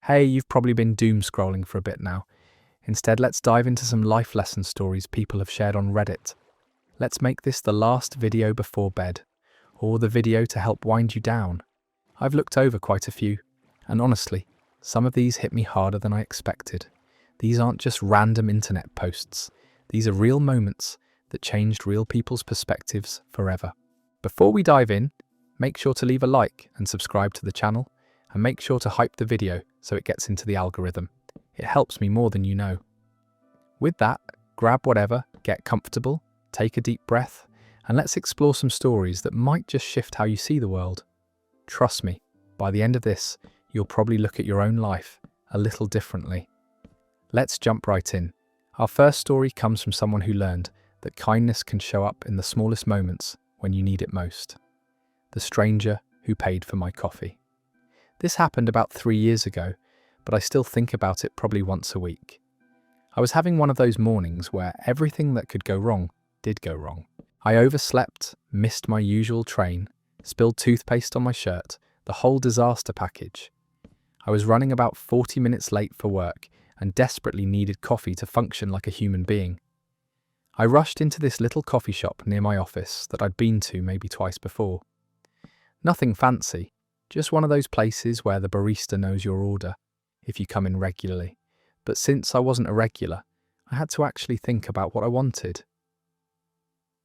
Hey, you've probably been doomscrolling for a bit now. Instead, let's dive into some life lesson stories people have shared on Reddit. Let's make this the last video before bed, or the video to help wind you down. I've looked over quite a few, and honestly, some of these hit me harder than I expected. These aren't just random internet posts. These are real moments that changed real people's perspectives forever. Before we dive in, make sure to leave a like and subscribe to the channel, and make sure to hype the video so it gets into the algorithm. It helps me more than you know. With that, grab whatever, get comfortable, take a deep breath, and let's explore some stories that might just shift how you see the world. Trust me, by the end of this, you'll probably look at your own life a little differently. Let's jump right in. Our first story comes from someone who learned that kindness can show up in the smallest moments when you need it most. The stranger who paid for my coffee. This happened about 3 years ago, but I still think about it probably once a week. I was having one of those mornings where everything that could go wrong did go wrong. I overslept, missed my usual train, spilled toothpaste on my shirt, the whole disaster package. I was running about 40 minutes late for work and desperately needed coffee to function like a human being. I rushed into this little coffee shop near my office that I'd been to maybe twice before. Nothing fancy, just one of those places where the barista knows your order if you come in regularly. But since I wasn't a regular, I had to actually think about what I wanted.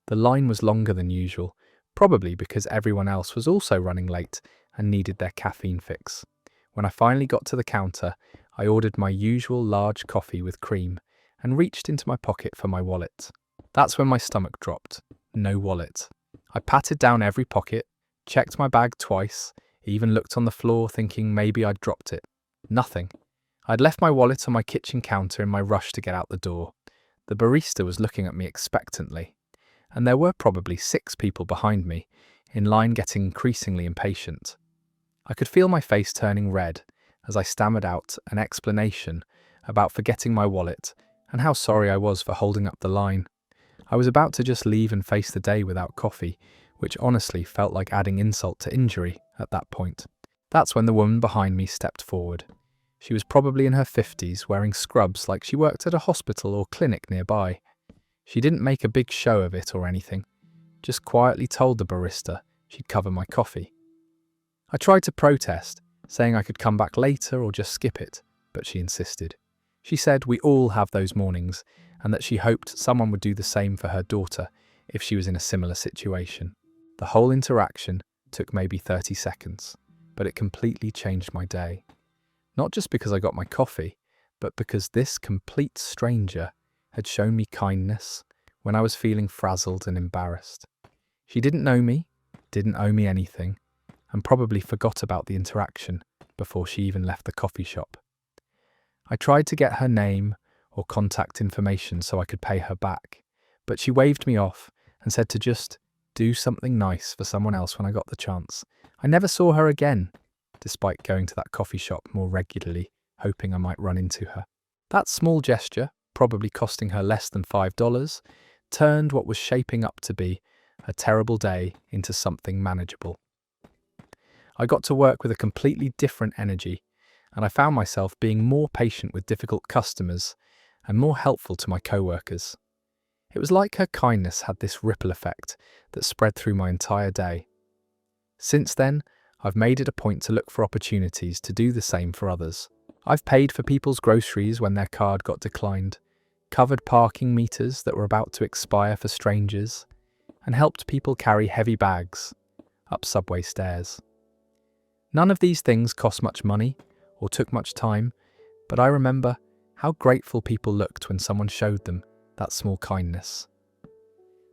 The line was longer than usual, probably because everyone else was also running late and needed their caffeine fix. When I finally got to the counter, I ordered my usual large coffee with cream and reached into my pocket for my wallet. That's when my stomach dropped. No wallet. I patted down every pocket, checked my bag twice, even looked on the floor thinking maybe I'd dropped it. Nothing. I'd left my wallet on my kitchen counter in my rush to get out the door. The barista was looking at me expectantly, and there were probably 6 people behind me, in line getting increasingly impatient. I could feel my face turning red as I stammered out an explanation about forgetting my wallet and how sorry I was for holding up the line. I was about to just leave and face the day without coffee, which honestly felt like adding insult to injury at that point. That's when the woman behind me stepped forward. She was probably in her 50s, wearing scrubs like she worked at a hospital or clinic nearby. She didn't make a big show of it or anything, just quietly told the barista she'd cover my coffee. I tried to protest, saying I could come back later or just skip it, but she insisted. She said we all have those mornings and that she hoped someone would do the same for her daughter if she was in a similar situation. The whole interaction took maybe 30 seconds, but it completely changed my day. Not just because I got my coffee, but because this complete stranger had shown me kindness when I was feeling frazzled and embarrassed. She didn't know me, didn't owe me anything, and probably forgot about the interaction before she even left the coffee shop. I tried to get her name or contact information so I could pay her back, but she waved me off and said to just do something nice for someone else when I got the chance. I never saw her again, despite going to that coffee shop more regularly, hoping I might run into her. That small gesture, probably costing her less than $5, turned what was shaping up to be a terrible day into something manageable. I got to work with a completely different energy, and I found myself being more patient with difficult customers and more helpful to my co-workers. It was like her kindness had this ripple effect that spread through my entire day. Since then, I've made it a point to look for opportunities to do the same for others. I've paid for people's groceries when their card got declined, covered parking meters that were about to expire for strangers, and helped people carry heavy bags up subway stairs. None of these things cost much money or took much time, but I remember how grateful people looked when someone showed them that small kindness.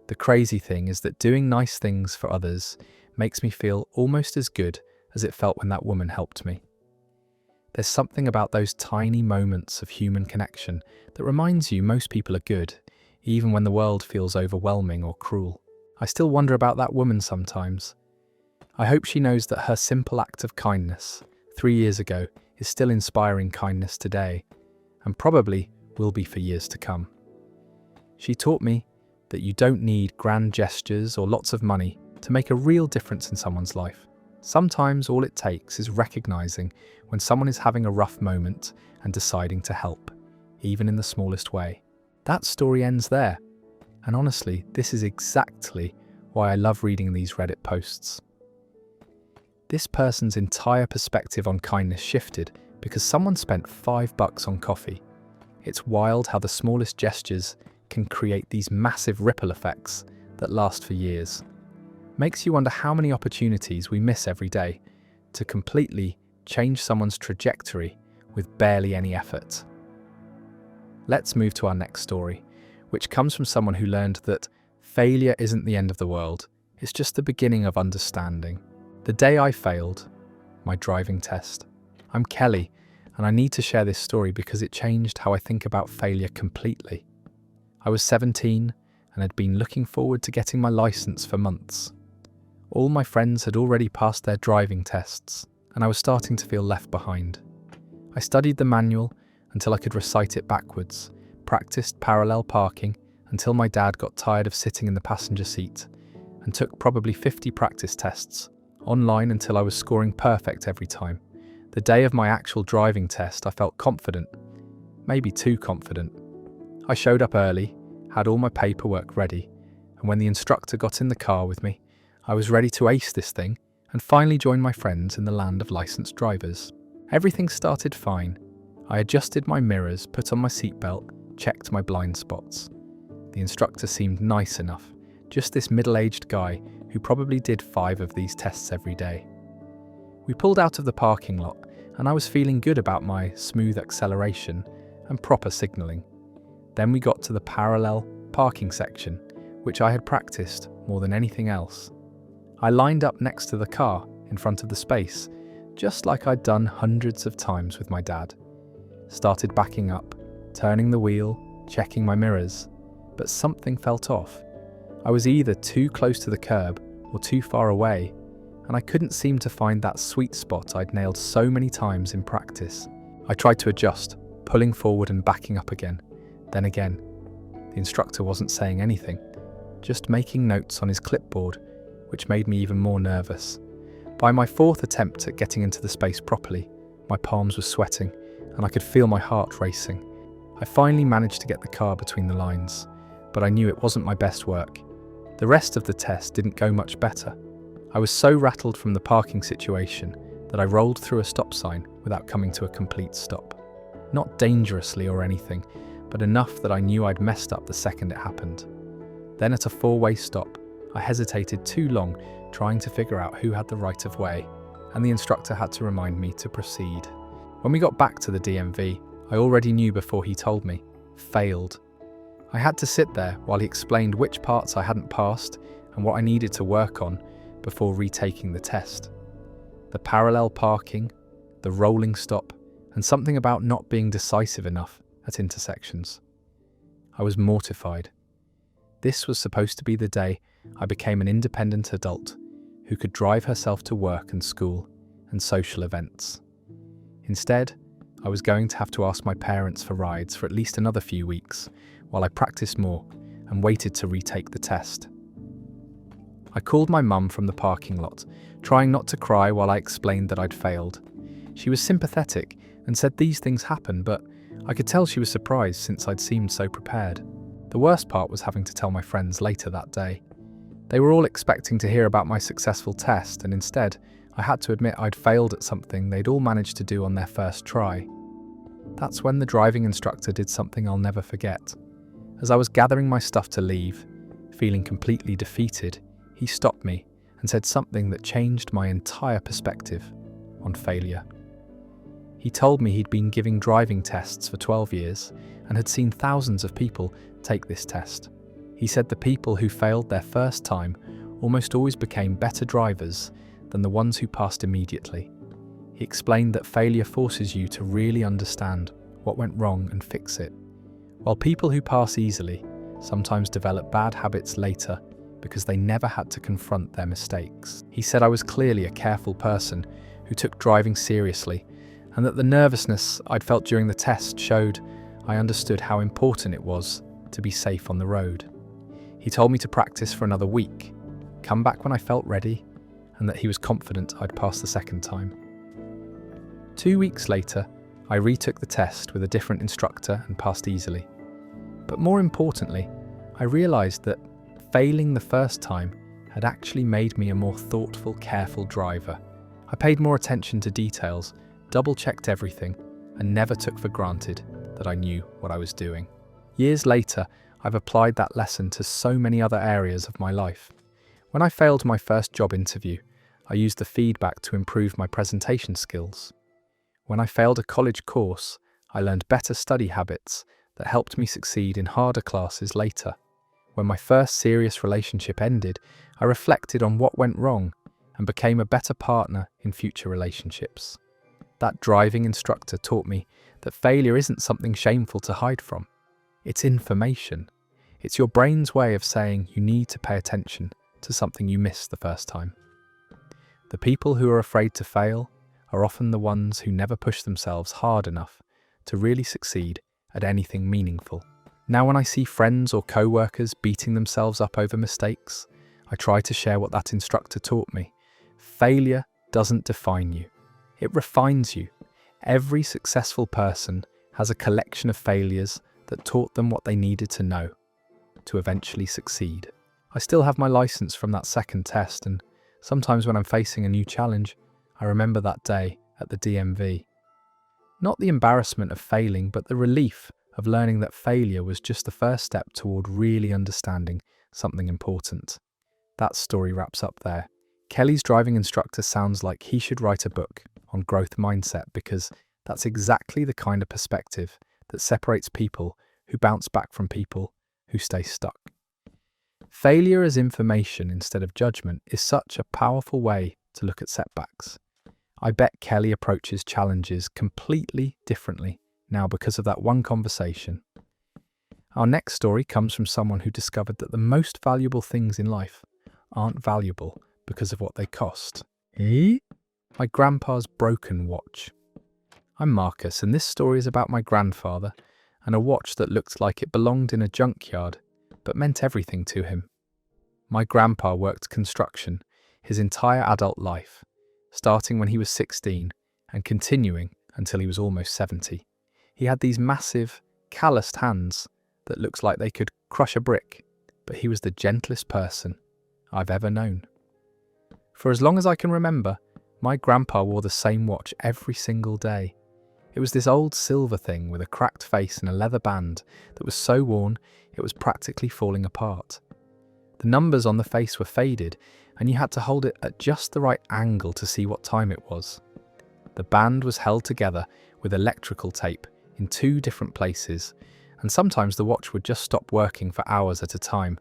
The crazy thing is that doing nice things for others makes me feel almost as good as it felt when that woman helped me. There's something about those tiny moments of human connection that reminds you most people are good, even when the world feels overwhelming or cruel. I still wonder about that woman sometimes. I hope she knows that her simple act of kindness 3 years ago is still inspiring kindness today, and probably will be for years to come. She taught me that you don't need grand gestures or lots of money to make a real difference in someone's life. Sometimes all it takes is recognizing when someone is having a rough moment and deciding to help, even in the smallest way. That story ends there. And honestly, this is exactly why I love reading these Reddit posts. This person's entire perspective on kindness shifted because someone spent $5 on coffee. It's wild how the smallest gestures can create these massive ripple effects that last for years. Makes you wonder how many opportunities we miss every day to completely change someone's trajectory with barely any effort. Let's move to our next story, which comes from someone who learned that failure isn't the end of the world, it's just the beginning of understanding. The day I failed my driving test. I'm Kelly, and I need to share this story because it changed how I think about failure completely. I was 17 and had been looking forward to getting my license for months. All my friends had already passed their driving tests, and I was starting to feel left behind. I studied the manual until I could recite it backwards, practiced parallel parking until my dad got tired of sitting in the passenger seat, and took probably 50 practice tests online until I was scoring perfect every time. The day of my actual driving test, I felt confident, maybe too confident. I showed up early, had all my paperwork ready, and when the instructor got in the car with me, I was ready to ace this thing and finally join my friends in the land of licensed drivers. Everything started fine. I adjusted my mirrors, put on my seatbelt, checked my blind spots. The instructor seemed nice enough, just this middle-aged guy who probably did 5 of these tests every day. We pulled out of the parking lot and I was feeling good about my smooth acceleration and proper signalling. Then we got to the parallel parking section, which I had practiced more than anything else. I lined up next to the car in front of the space, just like I'd done hundreds of times with my dad. Started backing up, turning the wheel, checking my mirrors, but something felt off. I was either too close to the curb or too far away, and I couldn't seem to find that sweet spot I'd nailed so many times in practice. I tried to adjust, pulling forward and backing up again, then again. The instructor wasn't saying anything, just making notes on his clipboard, which made me even more nervous. By my 4th attempt at getting into the space properly, my palms were sweating and I could feel my heart racing. I finally managed to get the car between the lines, but I knew it wasn't my best work. The rest of the test didn't go much better. I was so rattled from the parking situation that I rolled through a stop sign without coming to a complete stop. Not dangerously or anything, but enough that I knew I'd messed up the second it happened. Then at a 4-way stop, I hesitated too long trying to figure out who had the right of way, and the instructor had to remind me to proceed. When we got back to the DMV, I already knew before he told me, failed. I had to sit there while he explained which parts I hadn't passed and what I needed to work on before retaking the test. The parallel parking, the rolling stop, and something about not being decisive enough at intersections. I was mortified. This was supposed to be the day I became an independent adult who could drive herself to work and school and social events. Instead, I was going to have to ask my parents for rides for at least another few weeks while I practiced more and waited to retake the test. I called my mum from the parking lot, trying not to cry while I explained that I'd failed. She was sympathetic and said these things happen, but I could tell she was surprised since I'd seemed so prepared. The worst part was having to tell my friends later that day. They were all expecting to hear about my successful test, and instead, I had to admit I'd failed at something they'd all managed to do on their first try. That's when the driving instructor did something I'll never forget. As I was gathering my stuff to leave, feeling completely defeated, he stopped me and said something that changed my entire perspective on failure. He told me he'd been giving driving tests for 12 years and had seen thousands of people take this test. He said the people who failed their first time almost always became better drivers than the ones who passed immediately. He explained that failure forces you to really understand what went wrong and fix it, while people who pass easily sometimes develop bad habits later because they never had to confront their mistakes. He said I was clearly a careful person who took driving seriously, and that the nervousness I'd felt during the test showed I understood how important it was to be safe on the road. He told me to practice for another week, come back when I felt ready, and that he was confident I'd pass the second time. 2 weeks later, I retook the test with a different instructor and passed easily. But more importantly, I realised that failing the first time had actually made me a more thoughtful, careful driver. I paid more attention to details, double-checked everything, and never took for granted that I knew what I was doing. Years later, I've applied that lesson to so many other areas of my life. When I failed my first job interview, I used the feedback to improve my presentation skills. When I failed a college course, I learned better study habits that helped me succeed in harder classes later. When my first serious relationship ended, I reflected on what went wrong and became a better partner in future relationships. That driving instructor taught me that failure isn't something shameful to hide from. It's information. It's your brain's way of saying you need to pay attention to something you missed the first time. The people who are afraid to fail are often the ones who never push themselves hard enough to really succeed at anything meaningful. Now when I see friends or co-workers beating themselves up over mistakes, I try to share what that instructor taught me. Failure doesn't define you. It refines you. Every successful person has a collection of failures that taught them what they needed to know to eventually succeed. I still have my license from that second test, and sometimes when I'm facing a new challenge, I remember that day at the DMV. Not the embarrassment of failing, but the relief of learning that failure was just the first step toward really understanding something important. That story wraps up there. Kelly's driving instructor sounds like he should write a book on growth mindset, because that's exactly the kind of perspective that separates people who bounce back from people who stay stuck. Failure as information instead of judgment is such a powerful way to look at setbacks. I bet Kelly approaches challenges completely differently now because of that one conversation. Our next story comes from someone who discovered that the most valuable things in life aren't valuable because of what they cost. My grandpa's broken watch. I'm Marcus, and this story is about my grandfather and a watch that looked like it belonged in a junkyard, but meant everything to him. My grandpa worked construction his entire adult life, starting when he was 16 and continuing until he was almost 70. He had these massive, calloused hands that looked like they could crush a brick, but he was the gentlest person I've ever known. For as long as I can remember, my grandpa wore the same watch every single day. It was this old silver thing with a cracked face and a leather band that was so worn it was practically falling apart. The numbers on the face were faded, and you had to hold it at just the right angle to see what time it was. The band was held together with electrical tape in 2 different places, and sometimes the watch would just stop working for hours at a time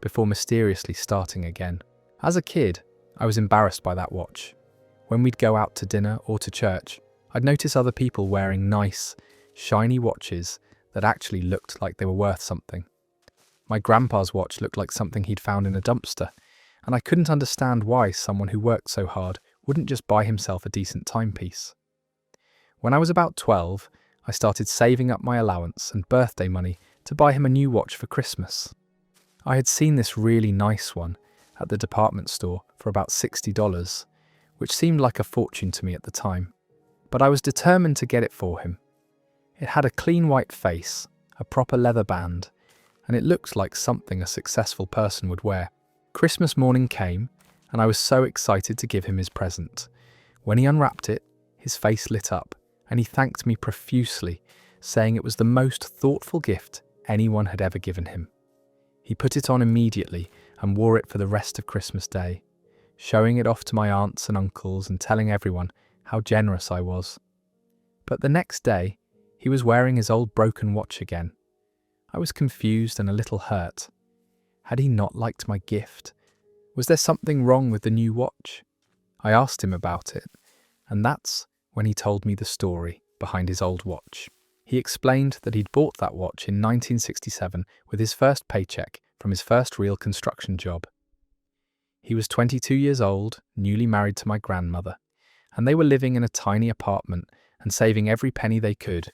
before mysteriously starting again. As a kid, I was embarrassed by that watch. When we'd go out to dinner or to church, I'd notice other people wearing nice, shiny watches that actually looked like they were worth something. My grandpa's watch looked like something he'd found in a dumpster, and I couldn't understand why someone who worked so hard wouldn't just buy himself a decent timepiece. When I was about 12, I started saving up my allowance and birthday money to buy him a new watch for Christmas. I had seen this really nice one at the department store for about $60, which seemed like a fortune to me at the time. But I was determined to get it for him. It had a clean white face, a proper leather band, and it looked like something a successful person would wear. Christmas morning came, and I was so excited to give him his present. When he unwrapped it, his face lit up, and he thanked me profusely, saying it was the most thoughtful gift anyone had ever given him. He put it on immediately and wore it for the rest of Christmas Day, showing it off to my aunts and uncles and telling everyone how generous I was. But the next day, he was wearing his old broken watch again. I was confused and a little hurt. Had he not liked my gift? Was there something wrong with the new watch? I asked him about it, and that's when he told me the story behind his old watch. He explained that he'd bought that watch in 1967 with his first paycheck from his first real construction job. He was 22 years old, newly married to my grandmother, and they were living in a tiny apartment and saving every penny they could.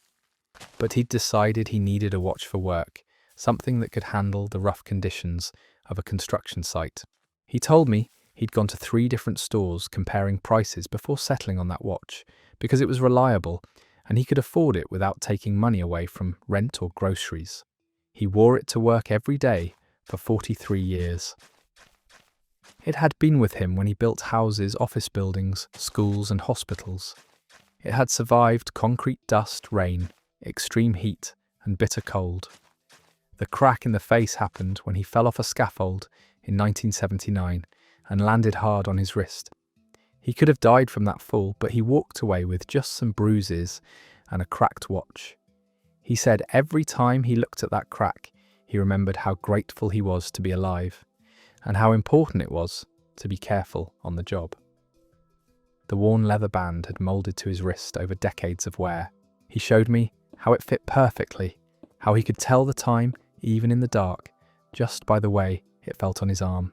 But he'd decided he needed a watch for work, something that could handle the rough conditions of a construction site. He told me He'd gone to 3 different stores comparing prices before settling on that watch because it was reliable and he could afford it without taking money away from rent or groceries. He wore it to work every day for 43 years. It had been with him when he built houses, office buildings, schools and hospitals. It had survived concrete dust, rain, extreme heat and bitter cold. The crack in the face happened when he fell off a scaffold in 1979 and landed hard on his wrist. He could have died from that fall, but he walked away with just some bruises and a cracked watch. He said every time he looked at that crack, he remembered how grateful he was to be alive and how important it was to be careful on the job. The worn leather band had moulded to his wrist over decades of wear. He showed me how it fit perfectly, how he could tell the time, even in the dark, just by the way it felt on his arm.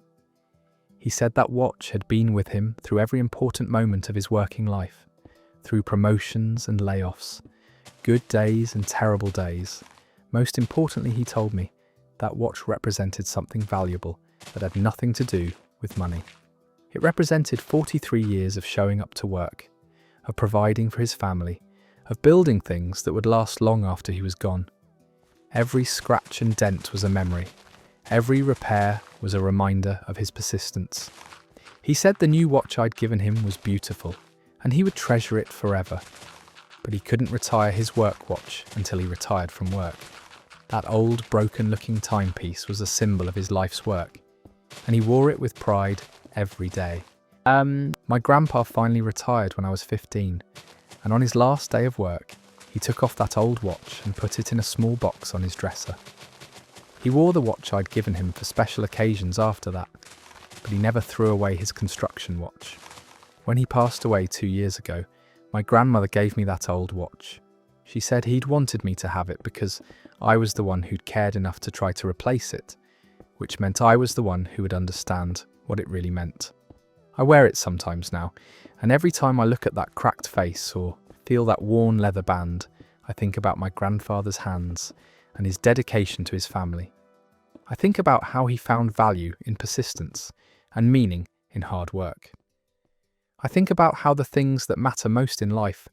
He said that watch had been with him through every important moment of his working life, through promotions and layoffs, good days and terrible days. Most importantly, he told me, that watch represented something valuable that had nothing to do with money. It represented 43 years of showing up to work, of providing for his family, of building things that would last long after he was gone. Every scratch and dent was a memory. Every repair was a reminder of his persistence. He said the new watch I'd given him was beautiful, and he would treasure it forever. But he couldn't retire his work watch until he retired from work. That old, broken-looking timepiece was a symbol of his life's work, and he wore it with pride every day. My grandpa finally retired when I was 15, and on his last day of work, he took off that old watch and put it in a small box on his dresser. He wore the watch I'd given him for special occasions after that, but he never threw away his construction watch. When he passed away 2 years ago, my grandmother gave me that old watch. She said he'd wanted me to have it because I was the one who'd cared enough to try to replace it, which meant I was the one who would understand what it really meant. I wear it sometimes now, and every time I look at that cracked face or feel that worn leather band, I think about my grandfather's hands and his dedication to his family. I think about how he found value in persistence and meaning in hard work. I think about how the things that matter most in life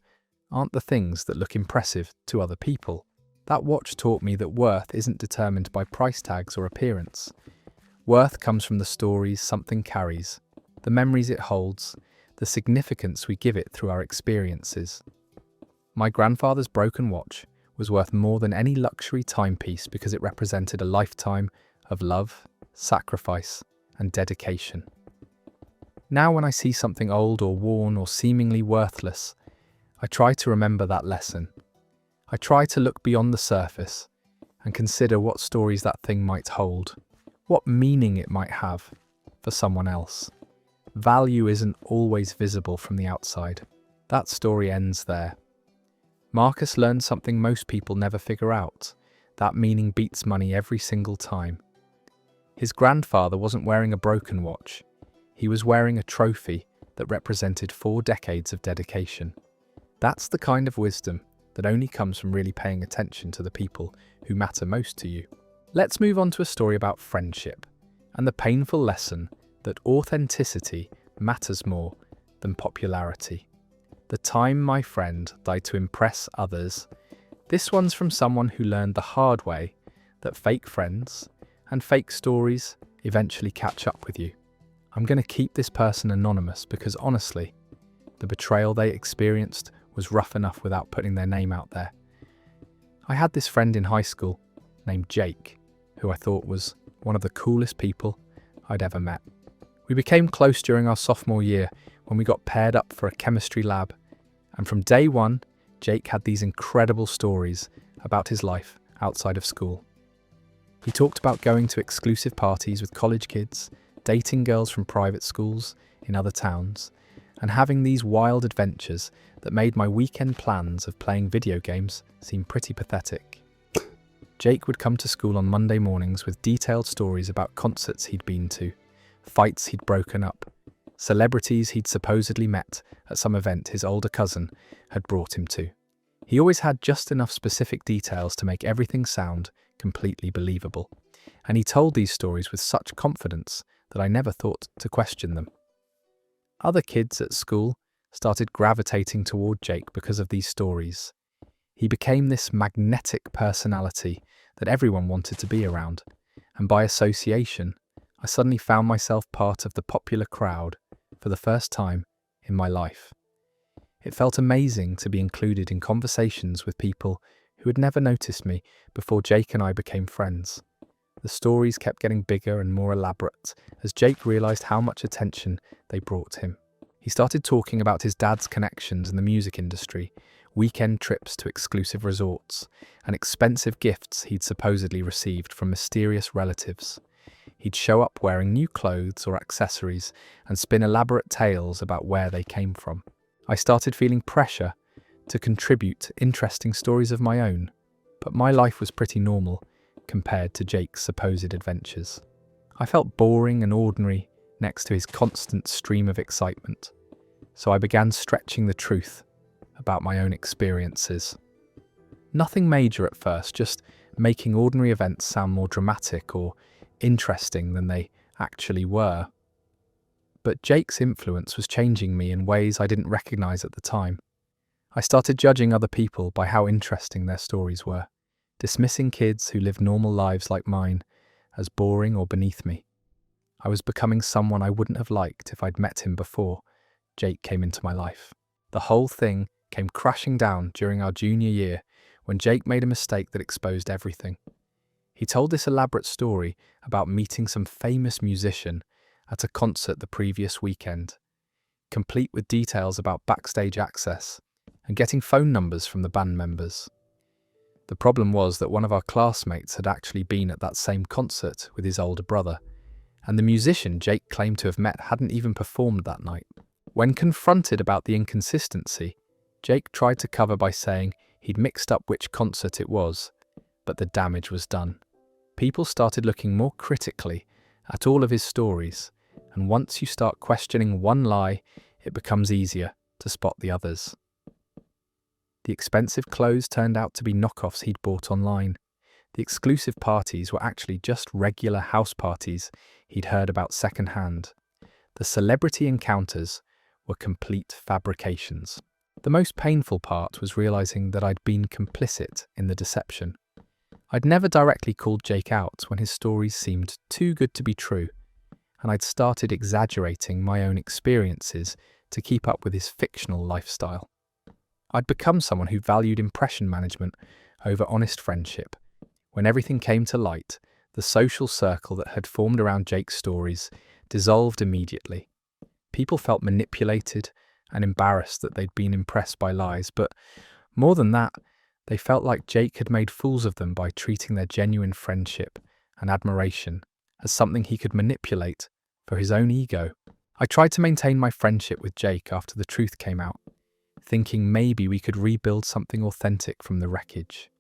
aren't the things that look impressive to other people. That watch taught me that worth isn't determined by price tags or appearance. Worth comes from the stories something carries, the memories it holds, the significance we give it through our experiences. My grandfather's broken watch was worth more than any luxury timepiece because it represented a lifetime of love, sacrifice, and dedication. Now when I see something old or worn or seemingly worthless, I try to remember that lesson. I try to look beyond the surface and consider what stories that thing might hold, what meaning it might have for someone else. Value isn't always visible from the outside. That story ends there. Marcus learned something most people never figure out. That meaning beats money every single time. His grandfather wasn't wearing a broken watch. He was wearing a trophy that represented 4 decades of dedication. That's the kind of wisdom that only comes from really paying attention to the people who matter most to you. Let's move on to a story about friendship and the painful lesson that authenticity matters more than popularity. The time my friend died to impress others. This one's from someone who learned the hard way that fake friends and fake stories eventually catch up with you. I'm going to keep this person anonymous because honestly, the betrayal they experienced was rough enough without putting their name out there. I had this friend in high school named Jake, who I thought was one of the coolest people I'd ever met. We became close during our sophomore year when we got paired up for a chemistry lab, and from day one, Jake had these incredible stories about his life outside of school. He talked about going to exclusive parties with college kids, dating girls from private schools in other towns, and having these wild adventures that made my weekend plans of playing video games seem pretty pathetic. Jake would come to school on Monday mornings with detailed stories about concerts he'd been to, fights he'd broken up, celebrities he'd supposedly met at some event his older cousin had brought him to. He always had just enough specific details to make everything sound completely believable, and he told these stories with such confidence that I never thought to question them. Other kids at school started gravitating toward Jake because of these stories. He became this magnetic personality that everyone wanted to be around, and by association, I suddenly found myself part of the popular crowd for the first time in my life. It felt amazing to be included in conversations with people who had never noticed me before Jake and I became friends. The stories kept getting bigger and more elaborate as Jake realised how much attention they brought him. He started talking about his dad's connections in the music industry, weekend trips to exclusive resorts, and expensive gifts he'd supposedly received from mysterious relatives. He'd show up wearing new clothes or accessories and spin elaborate tales about where they came from. I started feeling pressure to contribute interesting stories of my own, but my life was pretty normal compared to Jake's supposed adventures. I felt boring and ordinary next to his constant stream of excitement, so I began stretching the truth about my own experiences. Nothing major at first, just making ordinary events sound more dramatic or interesting than they actually were. But Jake's influence was changing me in ways I didn't recognize at the time. I started judging other people by how interesting their stories were, dismissing kids who lived normal lives like mine as boring or beneath me. I was becoming someone I wouldn't have liked if I'd met him before Jake came into my life. The whole thing came crashing down during our junior year when Jake made a mistake that exposed everything. He told this elaborate story about meeting some famous musician at a concert the previous weekend, complete with details about backstage access and getting phone numbers from the band members. The problem was that one of our classmates had actually been at that same concert with his older brother, and the musician Jake claimed to have met hadn't even performed that night. When confronted about the inconsistency, Jake tried to cover by saying he'd mixed up which concert it was, but the damage was done. People started looking more critically at all of his stories, and once you start questioning one lie, it becomes easier to spot the others. The expensive clothes turned out to be knockoffs he'd bought online. The exclusive parties were actually just regular house parties he'd heard about secondhand. The celebrity encounters were complete fabrications. The most painful part was realizing that I'd been complicit in the deception. I'd never directly called Jake out when his stories seemed too good to be true, and I'd started exaggerating my own experiences to keep up with his fictional lifestyle. I'd become someone who valued impression management over honest friendship. When everything came to light, the social circle that had formed around Jake's stories dissolved immediately. People felt manipulated and embarrassed that they'd been impressed by lies, but more than that, they felt like Jake had made fools of them by treating their genuine friendship and admiration as something he could manipulate for his own ego. I tried to maintain my friendship with Jake after the truth came out, thinking maybe we could rebuild something authentic from the wreckage.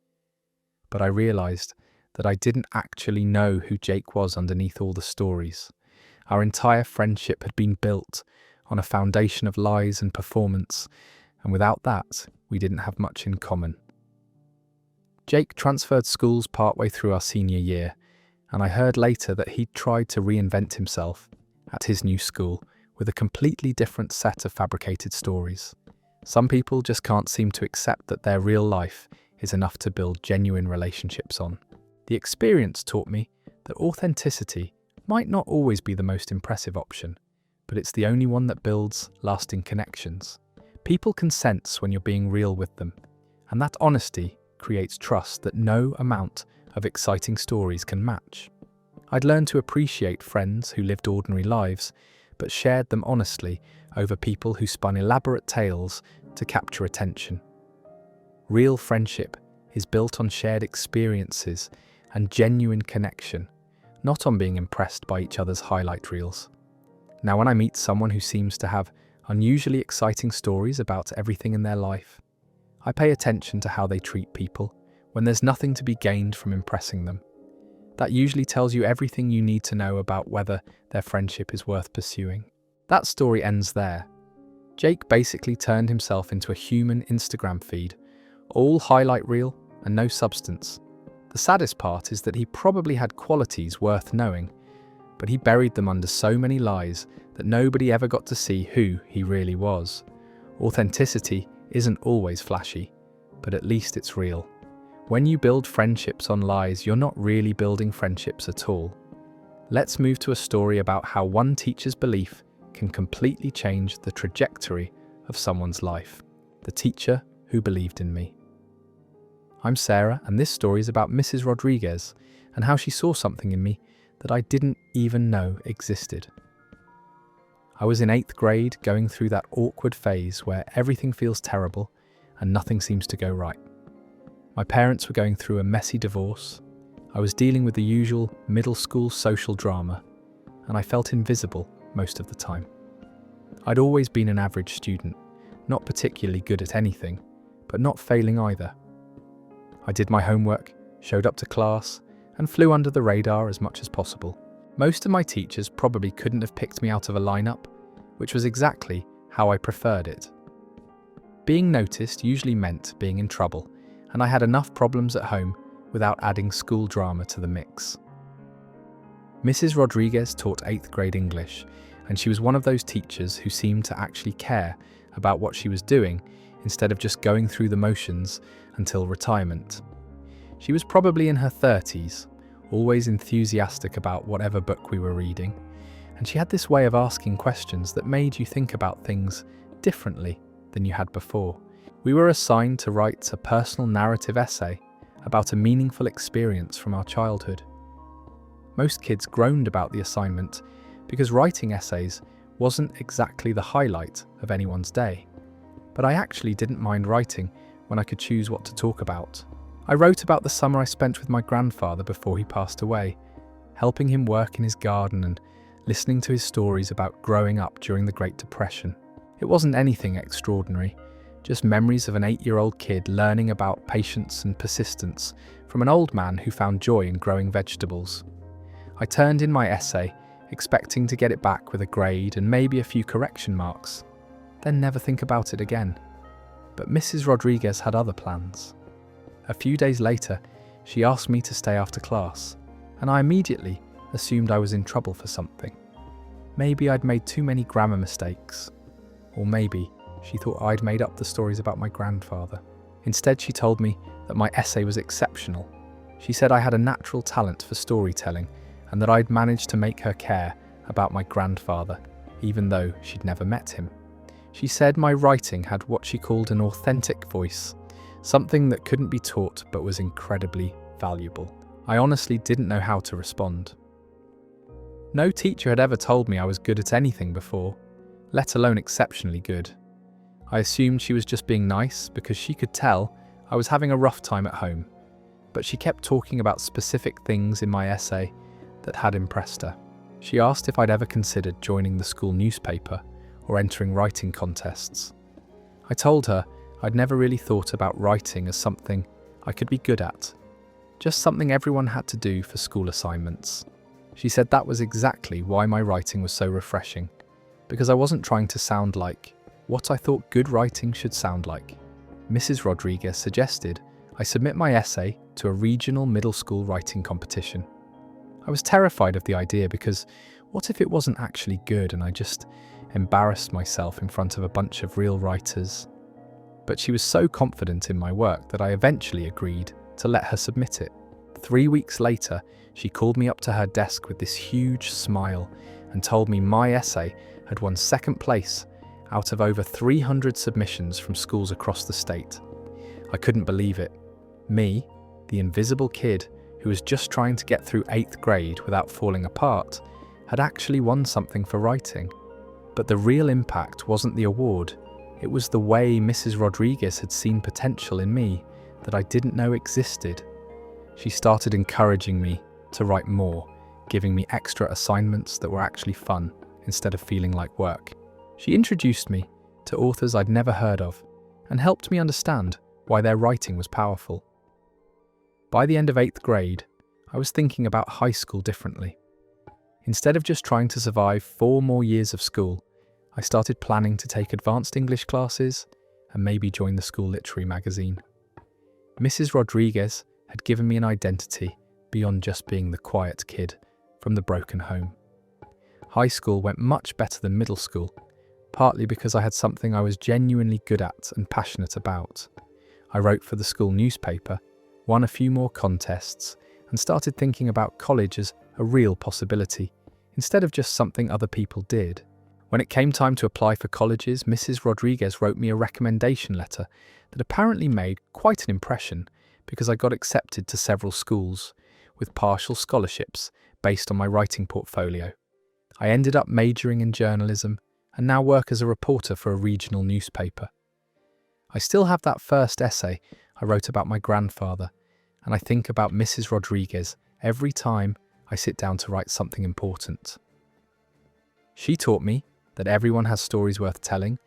But I realized that I didn't actually know who Jake was underneath all the stories. Our entire friendship had been built on a foundation of lies and performance, and without that, we didn't have much in common. Jake transferred schools partway through our senior year, and I heard later that he'd tried to reinvent himself at his new school with a completely different set of fabricated stories. Some people just can't seem to accept that their real life is enough to build genuine relationships on. The experience taught me that authenticity might not always be the most impressive option, but it's the only one that builds lasting connections. People can sense when you're being real with them, and that honesty creates trust that no amount of exciting stories can match. I'd learned to appreciate friends who lived ordinary lives, but shared them honestly over people who spun elaborate tales to capture attention. Real friendship is built on shared experiences and genuine connection, not on being impressed by each other's highlight reels. Now, when I meet someone who seems to have unusually exciting stories about everything in their life, I pay attention to how they treat people when there's nothing to be gained from impressing them. That usually tells you everything you need to know about whether their friendship is worth pursuing. That story ends there. Jake basically turned himself into a human Instagram feed, all highlight reel and no substance. The saddest part is that he probably had qualities worth knowing, but he buried them under so many lies that nobody ever got to see who he really was. Authenticity isn't always flashy, but at least it's real. When you build friendships on lies, you're not really building friendships at all. Let's move to a story about how one teacher's belief can completely change the trajectory of someone's life. The teacher who believed in me. I'm Sarah, and this story is about Mrs. Rodriguez and how she saw something in me that I didn't even know existed. I was in 8th grade, going through that awkward phase where everything feels terrible and nothing seems to go right. My parents were going through a messy divorce. I was dealing with the usual middle school social drama, and I felt invisible most of the time. I'd always been an average student, not particularly good at anything, but not failing either. I did my homework, showed up to class, and flew under the radar as much as possible. Most of my teachers probably couldn't have picked me out of a lineup, which was exactly how I preferred it. Being noticed usually meant being in trouble, and I had enough problems at home without adding school drama to the mix. Mrs. Rodriguez taught 8th grade English, and she was one of those teachers who seemed to actually care about what she was doing instead of just going through the motions until retirement. She was probably in her 30s, always enthusiastic about whatever book we were reading, and she had this way of asking questions that made you think about things differently than you had before. We were assigned to write a personal narrative essay about a meaningful experience from our childhood. Most kids groaned about the assignment because writing essays wasn't exactly the highlight of anyone's day. But I actually didn't mind writing when I could choose what to talk about. I wrote about the summer I spent with my grandfather before he passed away, helping him work in his garden and listening to his stories about growing up during the Great Depression. It wasn't anything extraordinary, just memories of an 8-year-old kid learning about patience and persistence from an old man who found joy in growing vegetables. I turned in my essay, expecting to get it back with a grade and maybe a few correction marks, then never think about it again. But Mrs. Rodriguez had other plans. A few days later, she asked me to stay after class, and I immediately assumed I was in trouble for something. Maybe I'd made too many grammar mistakes, or maybe she thought I'd made up the stories about my grandfather. Instead, she told me that my essay was exceptional. She said I had a natural talent for storytelling and that I'd managed to make her care about my grandfather, even though she'd never met him. She said my writing had what she called an authentic voice, something that couldn't be taught but was incredibly valuable. I honestly didn't know how to respond. No teacher had ever told me I was good at anything before, let alone exceptionally good. I assumed she was just being nice because she could tell I was having a rough time at home, but she kept talking about specific things in my essay that had impressed her. She asked if I'd ever considered joining the school newspaper or entering writing contests. I told her I'd never really thought about writing as something I could be good at, just something everyone had to do for school assignments. She said that was exactly why my writing was so refreshing, because I wasn't trying to sound like what I thought good writing should sound like. Mrs. Rodriguez suggested I submit my essay to a regional middle school writing competition. I was terrified of the idea because what if it wasn't actually good and I just embarrassed myself in front of a bunch of real writers? But she was so confident in my work that I eventually agreed to let her submit it. 3 weeks later, she called me up to her desk with this huge smile and told me my essay had won 2nd place out of over 300 submissions from schools across the state. I couldn't believe it. Me, the invisible kid who was just trying to get through 8th grade without falling apart, had actually won something for writing. But the real impact wasn't the award, it was the way Mrs. Rodriguez had seen potential in me that I didn't know existed. She started encouraging me to write more, giving me extra assignments that were actually fun instead of feeling like work. She introduced me to authors I'd never heard of and helped me understand why their writing was powerful. By the end of 8th grade, I was thinking about high school differently. Instead of just trying to survive 4 more years of school, I started planning to take advanced English classes and maybe join the school literary magazine. Mrs. Rodriguez had given me an identity beyond just being the quiet kid from the broken home. High school went much better than middle school, partly because I had something I was genuinely good at and passionate about. I wrote for the school newspaper, won a few more contests, and started thinking about college as a real possibility, instead of just something other people did. When it came time to apply for colleges, Mrs. Rodriguez wrote me a recommendation letter that apparently made quite an impression because I got accepted to several schools, with partial scholarships based on my writing portfolio. I ended up majoring in journalism and now work as a reporter for a regional newspaper. I still have that first essay I wrote about my grandfather, and I think about Mrs. Rodriguez every time I sit down to write something important. She taught me that everyone has stories worth telling,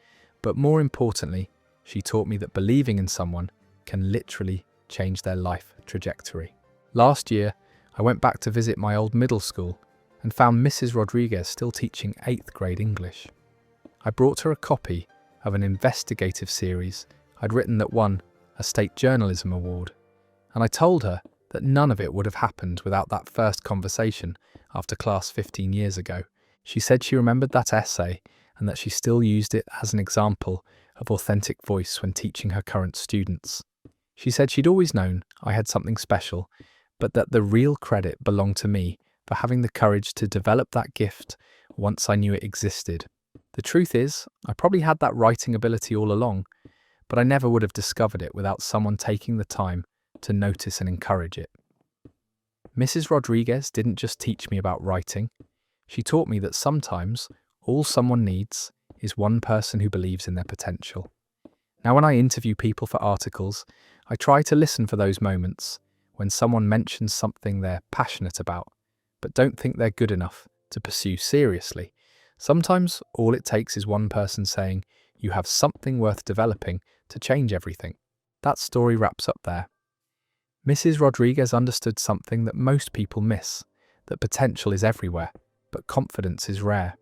but more importantly, she taught me that believing in someone can literally change their life trajectory. Last year, I went back to visit my old middle school and found Mrs. Rodriguez still teaching 8th grade English. I brought her a copy of an investigative series I'd written that won a state journalism award, and I told her that none of it would have happened without that first conversation after class 15 years ago. She said she remembered that essay and that she still used it as an example of authentic voice when teaching her current students. She said she'd always known I had something special, but that the real credit belonged to me for having the courage to develop that gift once I knew it existed. The truth is, I probably had that writing ability all along, but I never would have discovered it without someone taking the time to notice and encourage it. Mrs. Rodriguez didn't just teach me about writing. She taught me that sometimes all someone needs is one person who believes in their potential. Now, when I interview people for articles, I try to listen for those moments when someone mentions something they're passionate about, but don't think they're good enough to pursue seriously. Sometimes all it takes is one person saying, "You have something worth developing," to change everything. That story wraps up there. Mrs. Rodriguez understood something that most people miss, that potential is everywhere, but confidence is rare.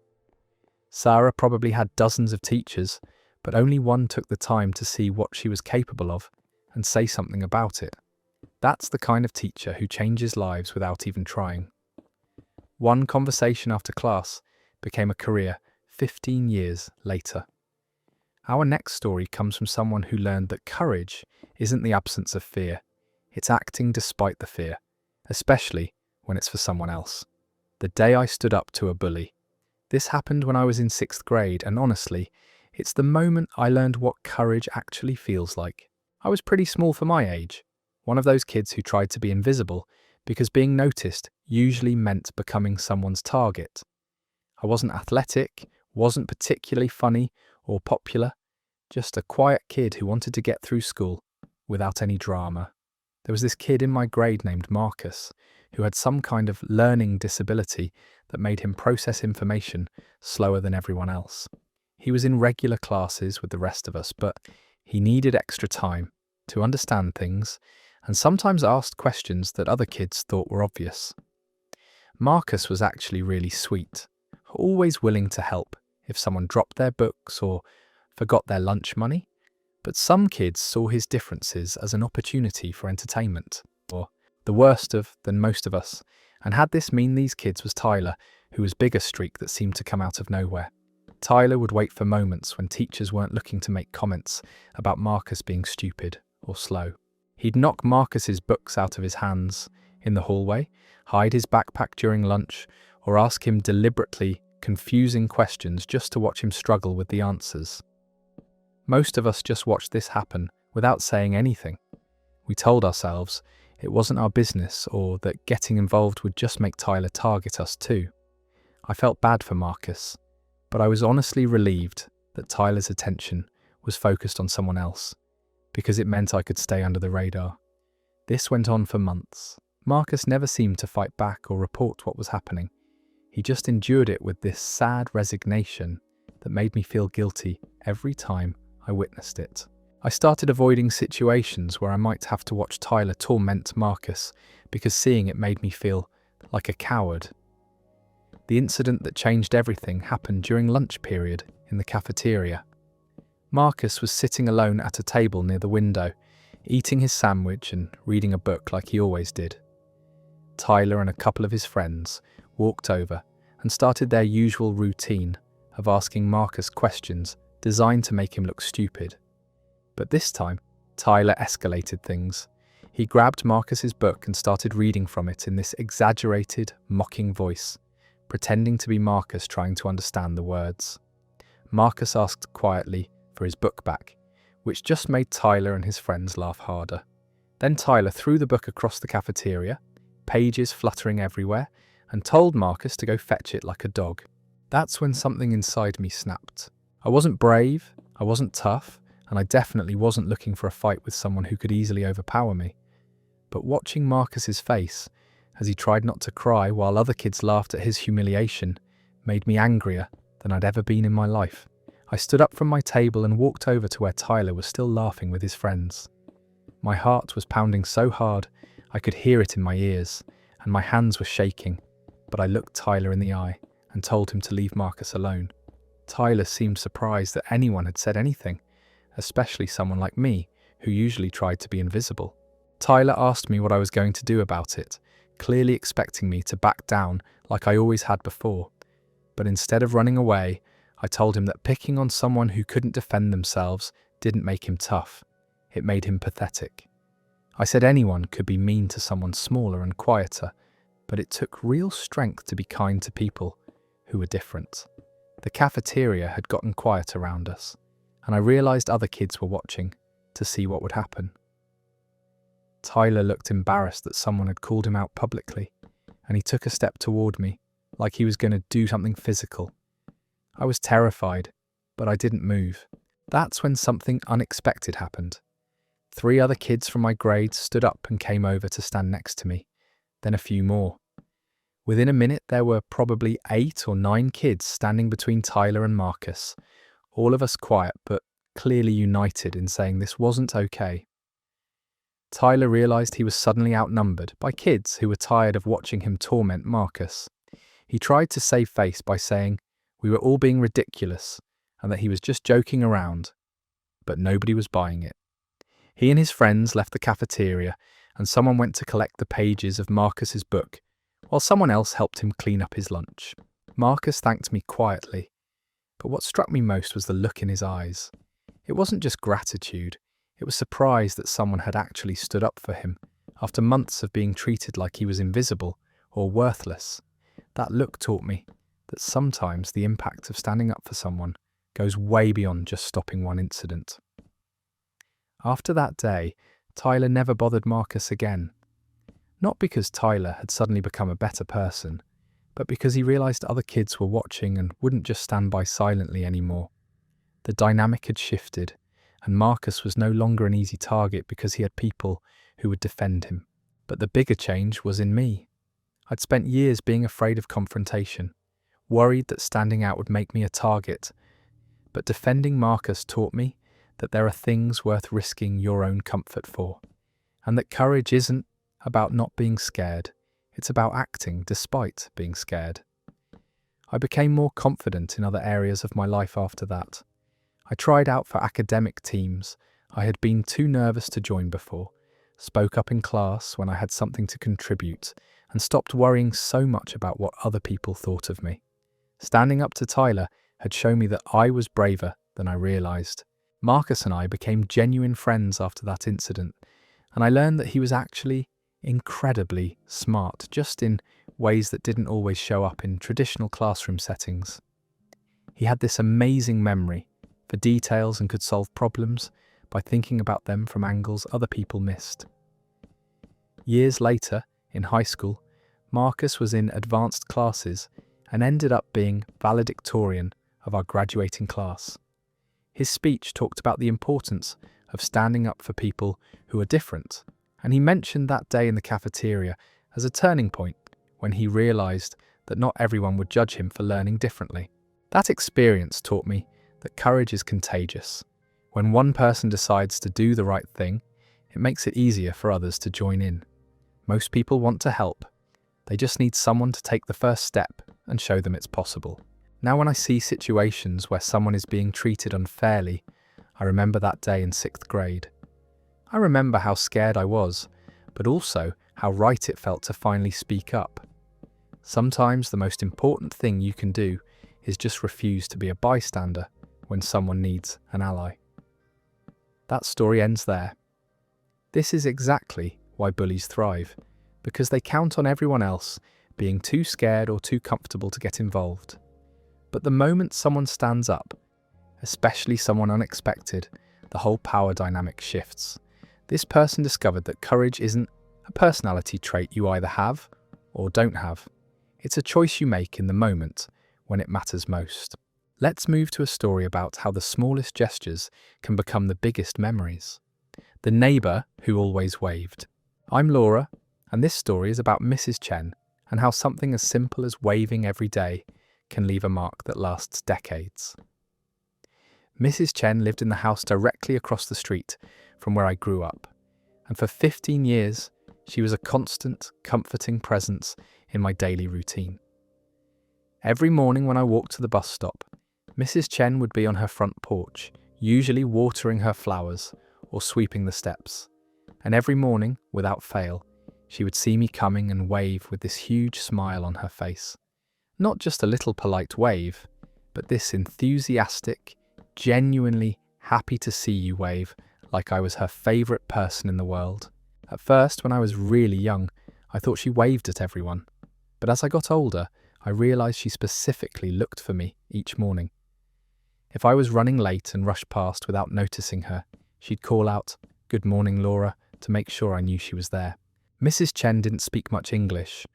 Sarah probably had dozens of teachers, but only one took the time to see what she was capable of and say something about it. That's the kind of teacher who changes lives without even trying. One conversation after class became a career 15 years later. Our next story comes from someone who learned that courage isn't the absence of fear, it's acting despite the fear, especially when it's for someone else. The day I stood up to a bully. This happened when I was in 6th grade, and honestly, it's the moment I learned what courage actually feels like. I was pretty small for my age, one of those kids who tried to be invisible because being noticed usually meant becoming someone's target. I wasn't athletic, wasn't particularly funny or popular, just a quiet kid who wanted to get through school without any drama. There was this kid in my grade named Marcus, who had some kind of learning disability that made him process information slower than everyone else. He was in regular classes with the rest of us, but he needed extra time to understand things and sometimes asked questions that other kids thought were obvious. Marcus was actually really sweet, always willing to help if someone dropped their books or forgot their lunch money, but some kids saw his differences as an opportunity for entertainment, or the worst of than most of us, and had this mean these kids was Tyler, who was bigger streak that seemed to come out of nowhere. Tyler would wait for moments when teachers weren't looking to make comments about Marcus being stupid or slow. He'd knock Marcus's books out of his hands in the hallway, hide his backpack during lunch, or ask him deliberately confusing questions just to watch him struggle with the answers. Most of us just watched this happen without saying anything. We told ourselves it wasn't our business or that getting involved would just make Tyler target us too. I felt bad for Marcus, but I was honestly relieved that Tyler's attention was focused on someone else, because it meant I could stay under the radar. This went on for months. Marcus never seemed to fight back or report what was happening. He just endured it with this sad resignation that made me feel guilty every time I witnessed it. I started avoiding situations where I might have to watch Tyler torment Marcus because seeing it made me feel like a coward. The incident that changed everything happened during lunch period in the cafeteria. Marcus was sitting alone at a table near the window, eating his sandwich and reading a book like he always did. Tyler and a couple of his friends walked over and started their usual routine of asking Marcus questions designed to make him look stupid. But this time, Tyler escalated things. He grabbed Marcus's book and started reading from it in this exaggerated, mocking voice, pretending to be Marcus trying to understand the words. Marcus asked quietly for his book back, which just made Tyler and his friends laugh harder. Then Tyler threw the book across the cafeteria, pages fluttering everywhere, and told Marcus to go fetch it like a dog. That's when something inside me snapped. I wasn't brave, I wasn't tough, and I definitely wasn't looking for a fight with someone who could easily overpower me. But watching Marcus's face, as he tried not to cry while other kids laughed at his humiliation, made me angrier than I'd ever been in my life. I stood up from my table and walked over to where Tyler was still laughing with his friends. My heart was pounding so hard I could hear it in my ears, and my hands were shaking, but I looked Tyler in the eye and told him to leave Marcus alone. Tyler seemed surprised that anyone had said anything, especially someone like me, who usually tried to be invisible. Tyler asked me what I was going to do about it, clearly expecting me to back down like I always had before. But instead of running away, I told him that picking on someone who couldn't defend themselves didn't make him tough. It made him pathetic. I said anyone could be mean to someone smaller and quieter, but it took real strength to be kind to people who were different. The cafeteria had gotten quiet around us, and I realized other kids were watching to see what would happen. Tyler looked embarrassed that someone had called him out publicly, and he took a step toward me, like he was going to do something physical. I was terrified, but I didn't move. That's when something unexpected happened. 3 other kids from my grade stood up and came over to stand next to me, then a few more. Within a minute, there were probably 8 or 9 kids standing between Tyler and Marcus, all of us quiet but clearly united in saying this wasn't okay. Tyler realized he was suddenly outnumbered by kids who were tired of watching him torment Marcus. He tried to save face by saying we were all being ridiculous and that he was just joking around, but nobody was buying it. He and his friends left the cafeteria and someone went to collect the pages of Marcus's book, while someone else helped him clean up his lunch. Marcus thanked me quietly, but what struck me most was the look in his eyes. It wasn't just gratitude, it was surprise that someone had actually stood up for him, after months of being treated like he was invisible or worthless. That look taught me that sometimes the impact of standing up for someone goes way beyond just stopping one incident. After that day, Tyler never bothered Marcus again. Not because Tyler had suddenly become a better person, but because he realized other kids were watching and wouldn't just stand by silently anymore. The dynamic had shifted, and Marcus was no longer an easy target because he had people who would defend him. But the bigger change was in me. I'd spent years being afraid of confrontation, worried that standing out would make me a target. But defending Marcus taught me that there are things worth risking your own comfort for, and that courage isn't about not being scared, it's about acting despite being scared. I became more confident in other areas of my life after that. I tried out for academic teams I had been too nervous to join before, spoke up in class when I had something to contribute, and stopped worrying so much about what other people thought of me. Standing up to Tyler had shown me that I was braver than I realized. Marcus and I became genuine friends after that incident, and I learned that he was actually incredibly smart, just in ways that didn't always show up in traditional classroom settings. He had this amazing memory for details and could solve problems by thinking about them from angles other people missed. Years later, in high school, Marcus was in advanced classes and ended up being valedictorian of our graduating class. His speech talked about the importance of standing up for people who are different, and he mentioned that day in the cafeteria as a turning point when he realized that not everyone would judge him for learning differently. That experience taught me that courage is contagious. When one person decides to do the right thing, it makes it easier for others to join in. Most people want to help. They just need someone to take the first step and show them it's possible. Now when I see situations where someone is being treated unfairly, I remember that day in 6th grade. I remember how scared I was, but also how right it felt to finally speak up. Sometimes the most important thing you can do is just refuse to be a bystander when someone needs an ally. That story ends there. This is exactly why bullies thrive, because they count on everyone else being too scared or too comfortable to get involved. But the moment someone stands up, especially someone unexpected, the whole power dynamic shifts. This person discovered that courage isn't a personality trait you either have or don't have. It's a choice you make in the moment when it matters most. Let's move to a story about how the smallest gestures can become the biggest memories. The neighbour who always waved. I'm Laura, and this story is about Mrs. Chen and how something as simple as waving every day can leave a mark that lasts decades. Mrs. Chen lived in the house directly across the street from where I grew up, and for 15 years she was a constant, comforting presence in my daily routine. Every morning when I walked to the bus stop, Mrs. Chen would be on her front porch, usually watering her flowers or sweeping the steps, and every morning, without fail, she would see me coming and wave with this huge smile on her face. Not just a little polite wave, but this enthusiastic, genuinely happy to see you wave like I was her favourite person in the world. At first, when I was really young, I thought she waved at everyone, but as I got older, I realised she specifically looked for me each morning. If I was running late and rushed past without noticing her, she'd call out, "Good morning, Laura," to make sure I knew she was there. Mrs. Chen didn't speak much English,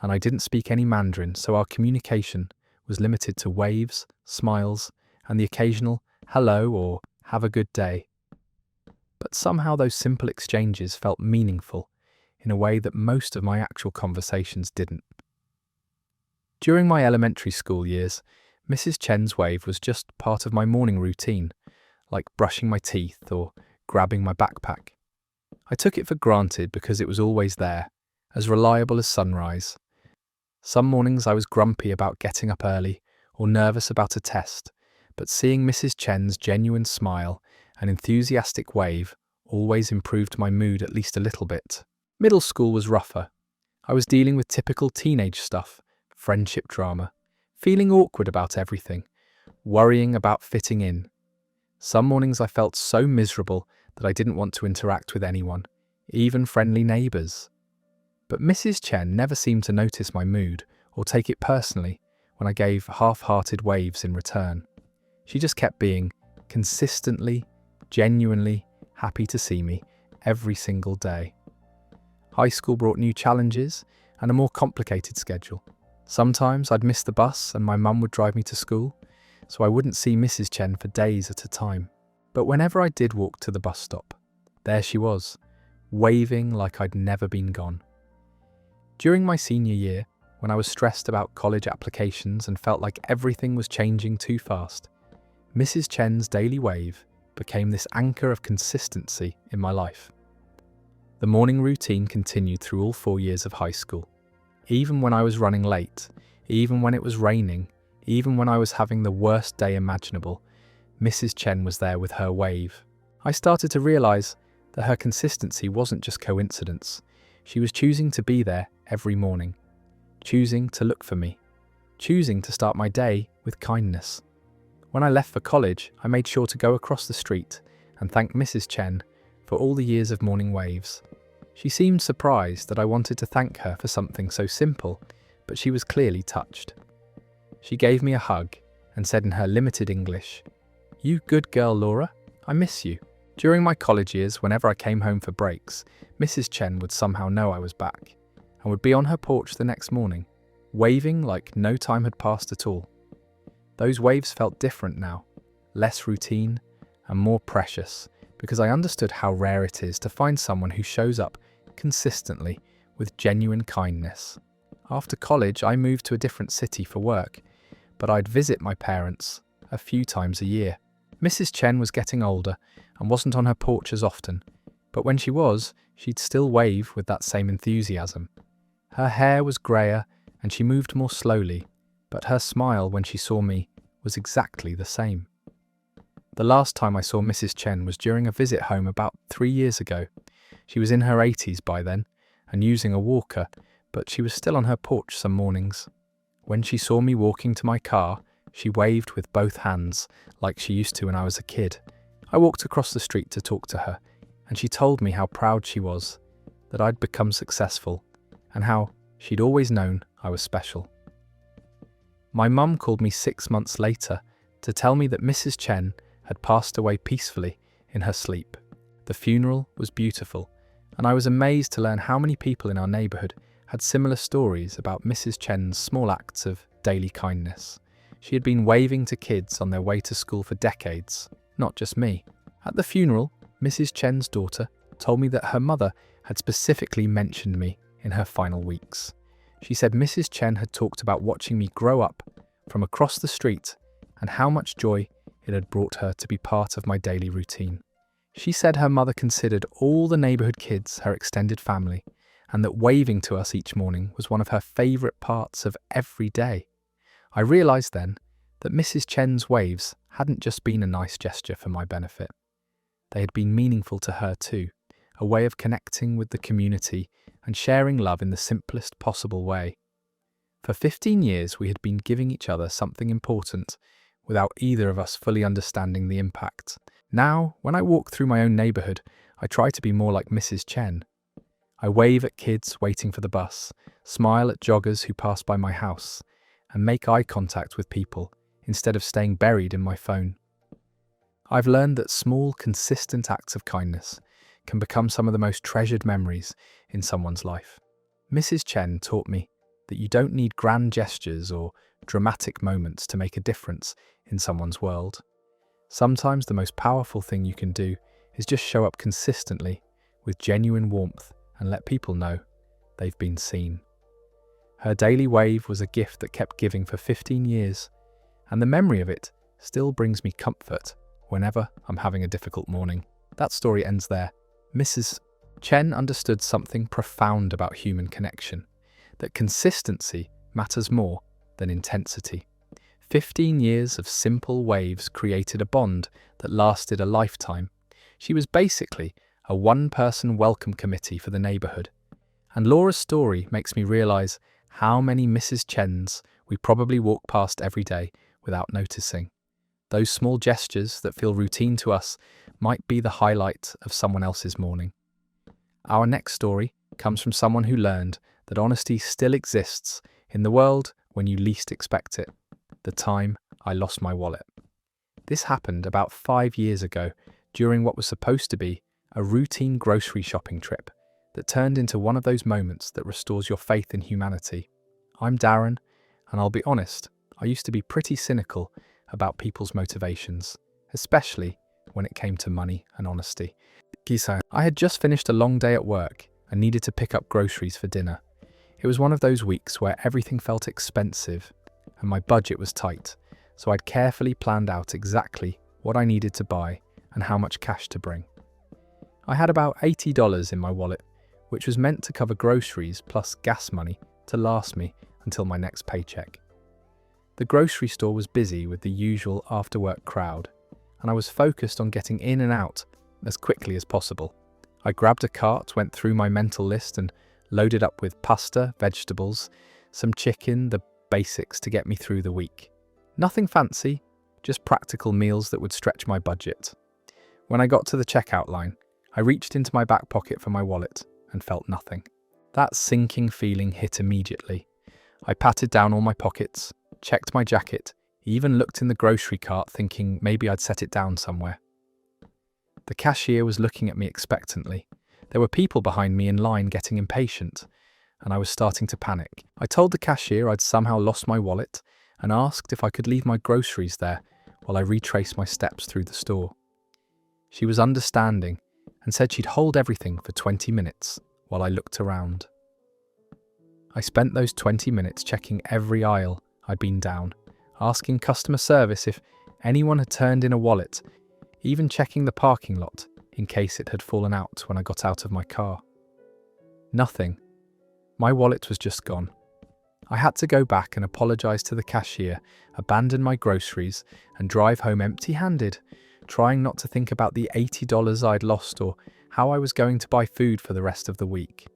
and I didn't speak any Mandarin, so our communication was limited to waves, smiles, and the occasional hello or have a good day. But somehow those simple exchanges felt meaningful in a way that most of my actual conversations didn't. During my elementary school years, Mrs. Chen's wave was just part of my morning routine, like brushing my teeth or grabbing my backpack. I took it for granted because it was always there, as reliable as sunrise. Some mornings I was grumpy about getting up early or nervous about a test, but seeing Mrs. Chen's genuine smile and enthusiastic wave always improved my mood at least a little bit. Middle school was rougher. I was dealing with typical teenage stuff, friendship drama, feeling awkward about everything, worrying about fitting in. Some mornings I felt so miserable that I didn't want to interact with anyone, even friendly neighbours. But Mrs. Chen never seemed to notice my mood or take it personally when I gave half-hearted waves in return. She just kept being consistently, genuinely happy to see me every single day. High school brought new challenges and a more complicated schedule. Sometimes I'd miss the bus and my mum would drive me to school, so I wouldn't see Mrs. Chen for days at a time. But whenever I did walk to the bus stop, there she was, waving like I'd never been gone. During my senior year, when I was stressed about college applications and felt like everything was changing too fast, Mrs. Chen's daily wave became this anchor of consistency in my life. The morning routine continued through all 4 years of high school. Even when I was running late, even when it was raining, even when I was having the worst day imaginable, Mrs. Chen was there with her wave. I started to realise that her consistency wasn't just coincidence. She was choosing to be there every morning, choosing to look for me, choosing to start my day with kindness. When I left for college, I made sure to go across the street and thank Mrs. Chen for all the years of morning waves. She seemed surprised that I wanted to thank her for something so simple, but she was clearly touched. She gave me a hug and said in her limited English, "You good girl, Laura, I miss you." During my college years, whenever I came home for breaks, Mrs. Chen would somehow know I was back and would be on her porch the next morning, waving like no time had passed at all. Those waves felt different now, less routine and more precious, because I understood how rare it is to find someone who shows up consistently with genuine kindness. After college, I moved to a different city for work, but I'd visit my parents a few times a year. Mrs. Chen was getting older and wasn't on her porch as often, but when she was, she'd still wave with that same enthusiasm. Her hair was greyer and she moved more slowly, but her smile when she saw me was exactly the same. The last time I saw Mrs. Chen was during a visit home about 3 years ago. She was in her 80s by then and using a walker, but she was still on her porch some mornings. When she saw me walking to my car, she waved with both hands, like she used to when I was a kid. I walked across the street to talk to her, and she told me how proud she was, that I'd become successful, and how she'd always known I was special. My mum called me 6 months later to tell me that Mrs. Chen had passed away peacefully in her sleep. The funeral was beautiful, and I was amazed to learn how many people in our neighbourhood had similar stories about Mrs. Chen's small acts of daily kindness. She had been waving to kids on their way to school for decades, not just me. At the funeral, Mrs. Chen's daughter told me that her mother had specifically mentioned me in her final weeks. She said Mrs. Chen had talked about watching me grow up from across the street and how much joy it had brought her to be part of my daily routine. She said her mother considered all the neighbourhood kids her extended family, and that waving to us each morning was one of her favourite parts of every day. I realised then that Mrs. Chen's waves hadn't just been a nice gesture for my benefit. They had been meaningful to her too, a way of connecting with the community and sharing love in the simplest possible way. For 15 years we had been giving each other something important without either of us fully understanding the impact. Now, when I walk through my own neighbourhood, I try to be more like Mrs. Chen. I wave at kids waiting for the bus, smile at joggers who pass by my house, and make eye contact with people instead of staying buried in my phone. I've learned that small, consistent acts of kindness can become some of the most treasured memories in someone's life. Mrs. Chen taught me that you don't need grand gestures or dramatic moments to make a difference in someone's world. Sometimes the most powerful thing you can do is just show up consistently with genuine warmth and let people know they've been seen. Her daily wave was a gift that kept giving for 15 years, and the memory of it still brings me comfort whenever I'm having a difficult morning. That story ends there. Mrs. Chen understood something profound about human connection, that consistency matters more than intensity. 15 years of simple waves created a bond that lasted a lifetime. She was basically a one-person welcome committee for the neighbourhood. And Laura's story makes me realise how many Mrs. Chens we probably walk past every day without noticing. Those small gestures that feel routine to us might be the highlight of someone else's morning. Our next story comes from someone who learned that honesty still exists in the world when you least expect it. The time I lost my wallet. This happened about 5 years ago during what was supposed to be a routine grocery shopping trip that turned into one of those moments that restores your faith in humanity. I'm Darren, and I'll be honest, I used to be pretty cynical about people's motivations, especially when it came to money and honesty. I had just finished a long day at work and needed to pick up groceries for dinner. It was one of those weeks where everything felt expensive and my budget was tight, so I'd carefully planned out exactly what I needed to buy and how much cash to bring. I had about $80 in my wallet, which was meant to cover groceries plus gas money to last me until my next paycheck. The grocery store was busy with the usual after-work crowd, and I was focused on getting in and out as quickly as possible. I grabbed a cart, went through my mental list and loaded up with pasta, vegetables, some chicken, the basics to get me through the week. Nothing fancy, just practical meals that would stretch my budget. When I got to the checkout line, I reached into my back pocket for my wallet and felt nothing. That sinking feeling hit immediately. I patted down all my pockets, checked my jacket, even looked in the grocery cart thinking maybe I'd set it down somewhere. The cashier was looking at me expectantly. There were people behind me in line getting impatient, and I was starting to panic. I told the cashier I'd somehow lost my wallet and asked if I could leave my groceries there while I retraced my steps through the store. She was understanding and said she'd hold everything for 20 minutes while I looked around. I spent those 20 minutes checking every aisle I'd been down, asking customer service if anyone had turned in a wallet, even checking the parking lot in case it had fallen out when I got out of my car. Nothing. My wallet was just gone. I had to go back and apologise to the cashier, abandon my groceries and drive home empty-handed, trying not to think about the $80 I'd lost or how I was going to buy food for the rest of the week.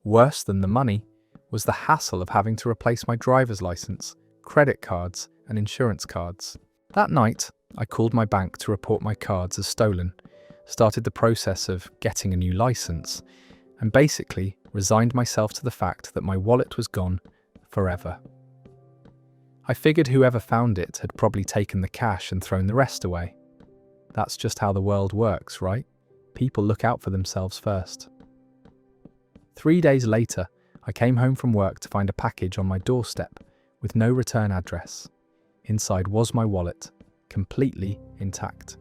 Worse than the money was the hassle of having to replace my driver's license, credit cards, and insurance cards. That night, I called my bank to report my cards as stolen, started the process of getting a new license, and basically resigned myself to the fact that my wallet was gone forever. I figured whoever found it had probably taken the cash and thrown the rest away. That's just how the world works, right? People look out for themselves first. 3 days later, I came home from work to find a package on my doorstep with no return address. Inside was my wallet, completely intact.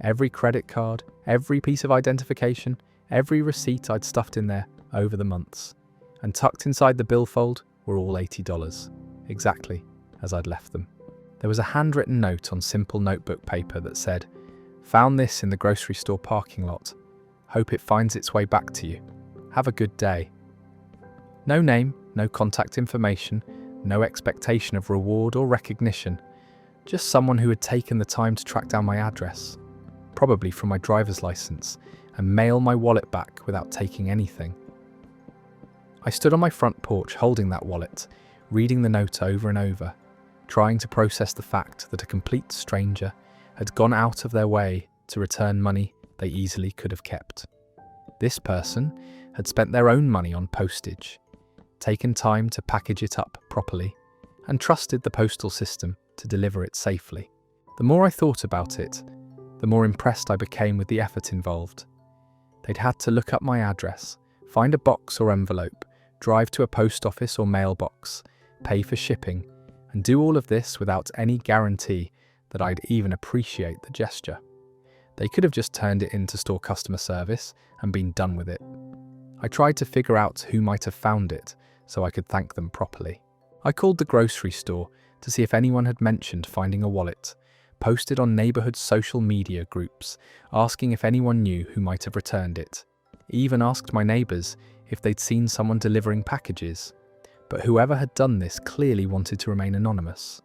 Every credit card, every piece of identification, every receipt I'd stuffed in there over the months. And tucked inside the billfold were all $80, exactly as I'd left them. There was a handwritten note on simple notebook paper that said, "Found this in the grocery store parking lot. Hope it finds its way back to you. Have a good day." No name, no contact information, no expectation of reward or recognition. Just someone who had taken the time to track down my address, probably from my driver's license, and mail my wallet back without taking anything. I stood on my front porch holding that wallet, reading the note over and over, trying to process the fact that a complete stranger had gone out of their way to return money they easily could have kept. This person had spent their own money on postage, taken time to package it up properly, and trusted the postal system to deliver it safely. The more I thought about it, the more impressed I became with the effort involved. They'd had to look up my address, find a box or envelope, drive to a post office or mailbox, pay for shipping, and do all of this without any guarantee that I'd even appreciate the gesture. They could have just turned it into store customer service and been done with it. I tried to figure out who might have found it so I could thank them properly. I called the grocery store to see if anyone had mentioned finding a wallet, posted on neighborhood social media groups, asking if anyone knew who might have returned it. Even asked my neighbors if they'd seen someone delivering packages, but whoever had done this clearly wanted to remain anonymous.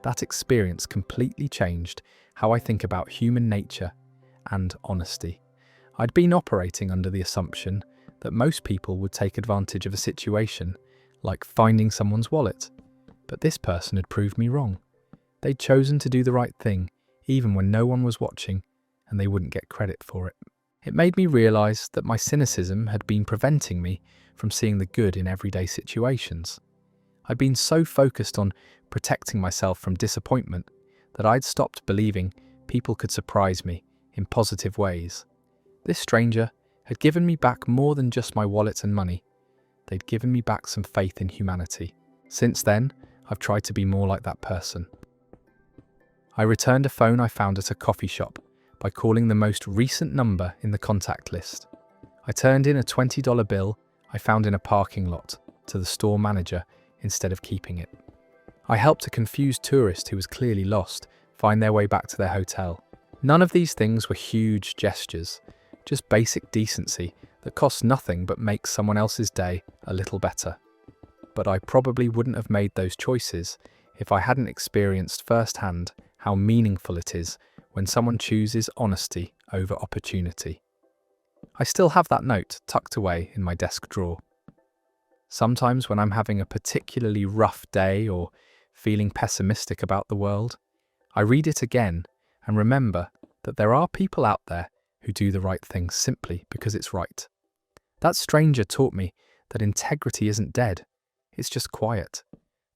That experience completely changed how I think about human nature and honesty. I'd been operating under the assumption that most people would take advantage of a situation, like finding someone's wallet. But this person had proved me wrong. They'd chosen to do the right thing, even when no one was watching, and they wouldn't get credit for it. It made me realize that my cynicism had been preventing me from seeing the good in everyday situations. I'd been so focused on protecting myself from disappointment that I'd stopped believing people could surprise me in positive ways. This stranger had given me back more than just my wallet and money. They'd given me back some faith in humanity. Since then, I've tried to be more like that person. I returned a phone I found at a coffee shop by calling the most recent number in the contact list. I turned in a $20 bill I found in a parking lot to the store manager instead of keeping it. I helped a confused tourist who was clearly lost find their way back to their hotel. None of these things were huge gestures, just basic decency that costs nothing but makes someone else's day a little better. But I probably wouldn't have made those choices if I hadn't experienced firsthand how meaningful it is when someone chooses honesty over opportunity. I still have that note tucked away in my desk drawer. Sometimes when I'm having a particularly rough day or feeling pessimistic about the world, I read it again and remember that there are people out there who do the right thing simply because it's right. That stranger taught me that integrity isn't dead, it's just quiet.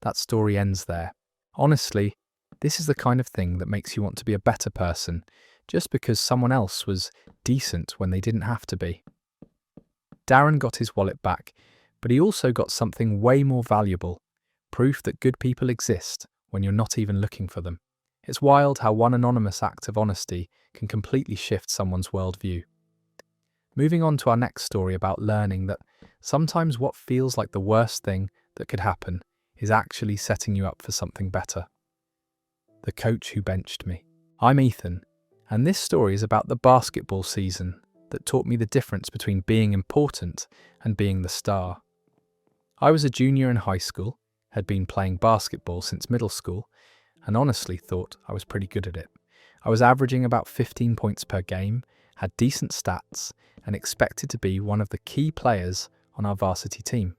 That story ends there. Honestly, this is the kind of thing that makes you want to be a better person just because someone else was decent when they didn't have to be. Darren got his wallet back, but he also got something way more valuable, proof that good people exist when you're not even looking for them. It's wild how one anonymous act of honesty can completely shift someone's worldview. Moving on to our next story about learning that sometimes what feels like the worst thing that could happen is actually setting you up for something better. The coach who benched me. I'm Ethan, and this story is about the basketball season that taught me the difference between being important and being the star. I was a junior in high school, had been playing basketball since middle school, and honestly thought I was pretty good at it. I was averaging about 15 points per game, had decent stats, and expected to be one of the key players on our varsity team.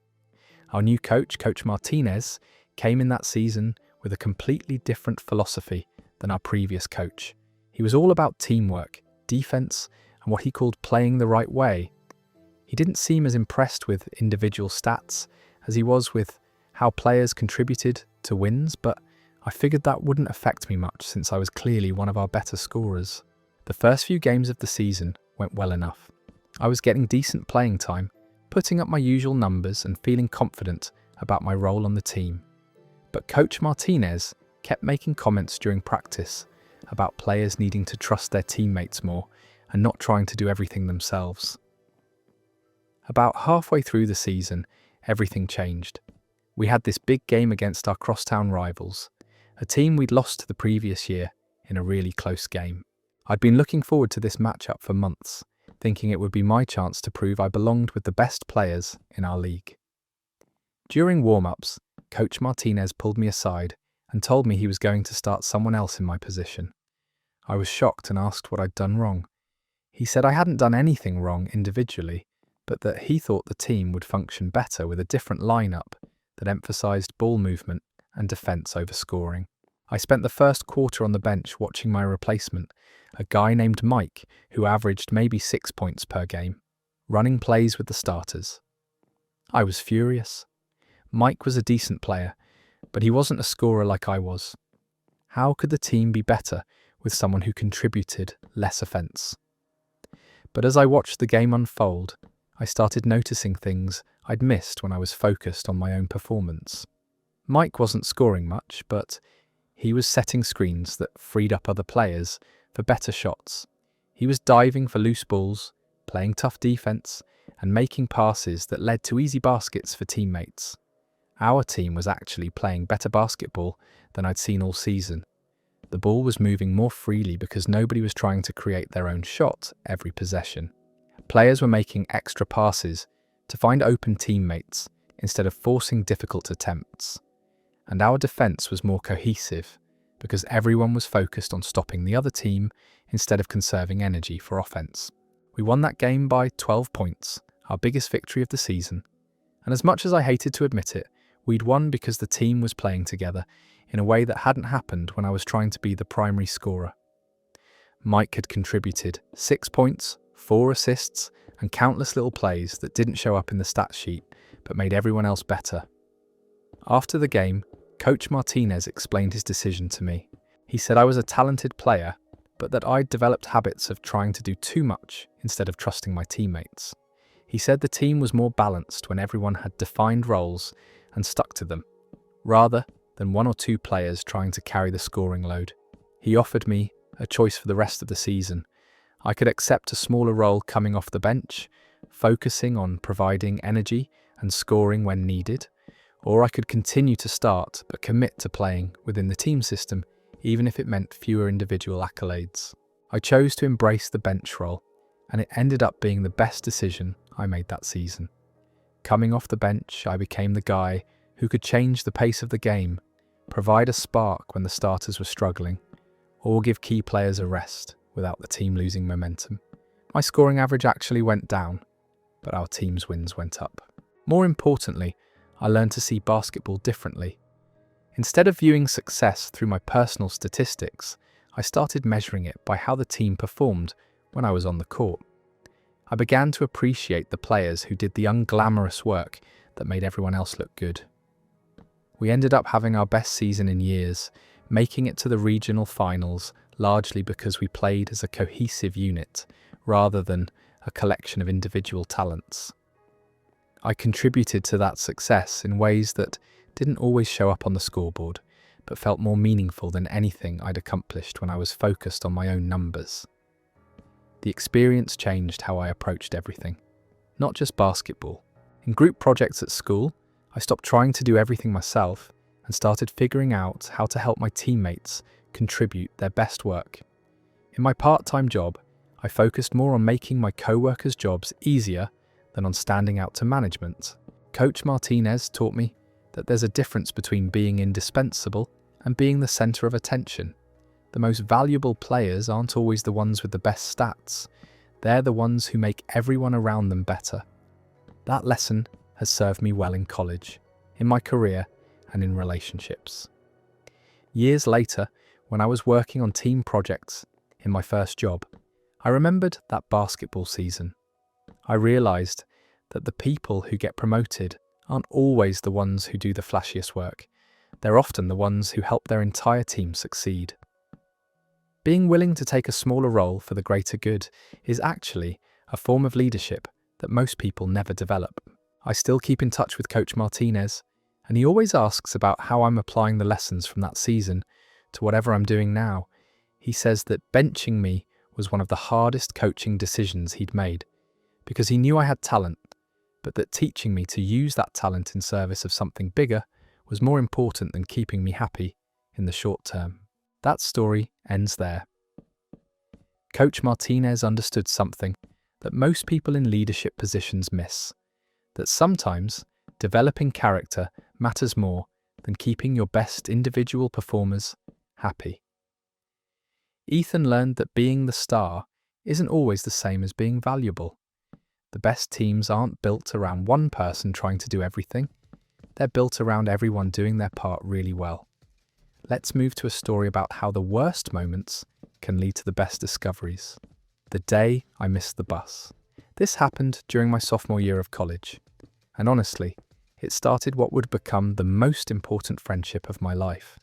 Our new coach, Coach Martinez, came in that season with a completely different philosophy than our previous coach. He was all about teamwork, defense, and what he called playing the right way. He didn't seem as impressed with individual stats as he was with how players contributed to wins, but I figured that wouldn't affect me much since I was clearly one of our better scorers. The first few games of the season went well enough. I was getting decent playing time, putting up my usual numbers and feeling confident about my role on the team. But Coach Martinez kept making comments during practice about players needing to trust their teammates more and not trying to do everything themselves. About halfway through the season, everything changed. We had this big game against our crosstown rivals, a team we'd lost the previous year in a really close game. I'd been looking forward to this matchup for months, thinking it would be my chance to prove I belonged with the best players in our league. During warm-ups, Coach Martinez pulled me aside and told me he was going to start someone else in my position. I was shocked and asked what I'd done wrong. He said I hadn't done anything wrong individually, but that he thought the team would function better with a different lineup that emphasized ball movement and defense over scoring. I spent the first quarter on the bench watching my replacement, a guy named Mike who averaged maybe 6 points per game, running plays with the starters. I was furious. Mike was a decent player, but he wasn't a scorer like I was. How could the team be better with someone who contributed less offense? But as I watched the game unfold, I started noticing things I'd missed when I was focused on my own performance. Mike wasn't scoring much, but he was setting screens that freed up other players for better shots. He was diving for loose balls, playing tough defense, and making passes that led to easy baskets for teammates. Our team was actually playing better basketball than I'd seen all season. The ball was moving more freely because nobody was trying to create their own shot every possession. Players were making extra passes to find open teammates instead of forcing difficult attempts. And our defense was more cohesive because everyone was focused on stopping the other team instead of conserving energy for offense. We won that game by 12 points, our biggest victory of the season. And as much as I hated to admit it, we'd won because the team was playing together in a way that hadn't happened when I was trying to be the primary scorer. Mike had contributed 6 points, 4 assists, and countless little plays that didn't show up in the stat sheet but made everyone else better. After the game, Coach Martinez explained his decision to me. He said I was a talented player, but that I'd developed habits of trying to do too much instead of trusting my teammates. He said the team was more balanced when everyone had defined roles and stuck to them, rather than 1 or 2 players trying to carry the scoring load. He offered me a choice for the rest of the season. I could accept a smaller role coming off the bench, focusing on providing energy and scoring when needed, or I could continue to start but commit to playing within the team system, even if it meant fewer individual accolades. I chose to embrace the bench role, and it ended up being the best decision I made that season. Coming off the bench, I became the guy who could change the pace of the game, provide a spark when the starters were struggling, or give key players a rest without the team losing momentum. My scoring average actually went down, but our team's wins went up. More importantly, I learned to see basketball differently. Instead of viewing success through my personal statistics, I started measuring it by how the team performed when I was on the court. I began to appreciate the players who did the unglamorous work that made everyone else look good. We ended up having our best season in years, making it to the regional finals largely because we played as a cohesive unit rather than a collection of individual talents. I contributed to that success in ways that didn't always show up on the scoreboard, but felt more meaningful than anything I'd accomplished when I was focused on my own numbers. The experience changed how I approached everything, not just basketball. In group projects at school, I stopped trying to do everything myself and started figuring out how to help my teammates contribute their best work. In my part-time job, I focused more on making my co-workers' jobs easier than on standing out to management. Coach Martinez taught me that there's a difference between being indispensable and being the center of attention. The most valuable players aren't always the ones with the best stats. They're the ones who make everyone around them better. That lesson has served me well in college. in my career, and in relationships. Years later, when I was working on team projects in my first job, I remembered that basketball season. I realised that the people who get promoted aren't always the ones who do the flashiest work. They're often the ones who help their entire team succeed. Being willing to take a smaller role for the greater good is actually a form of leadership that most people never develop. I still keep in touch with Coach Martinez, and he always asks about how I'm applying the lessons from that season to whatever I'm doing now. He says that benching me was one of the hardest coaching decisions he'd made, because he knew I had talent, but that teaching me to use that talent in service of something bigger was more important than keeping me happy in the short term. That story ends there. Coach Martinez understood something that most people in leadership positions miss, that sometimes developing character matters more than keeping your best individual performers happy. Ethan learned that being the star isn't always the same as being valuable. The best teams aren't built around one person trying to do everything. They're built around everyone doing their part really well. Let's move to a story about how the worst moments can lead to the best discoveries. The day I missed the bus. This happened during my sophomore year of college. And honestly, it started what would become the most important friendship of my life.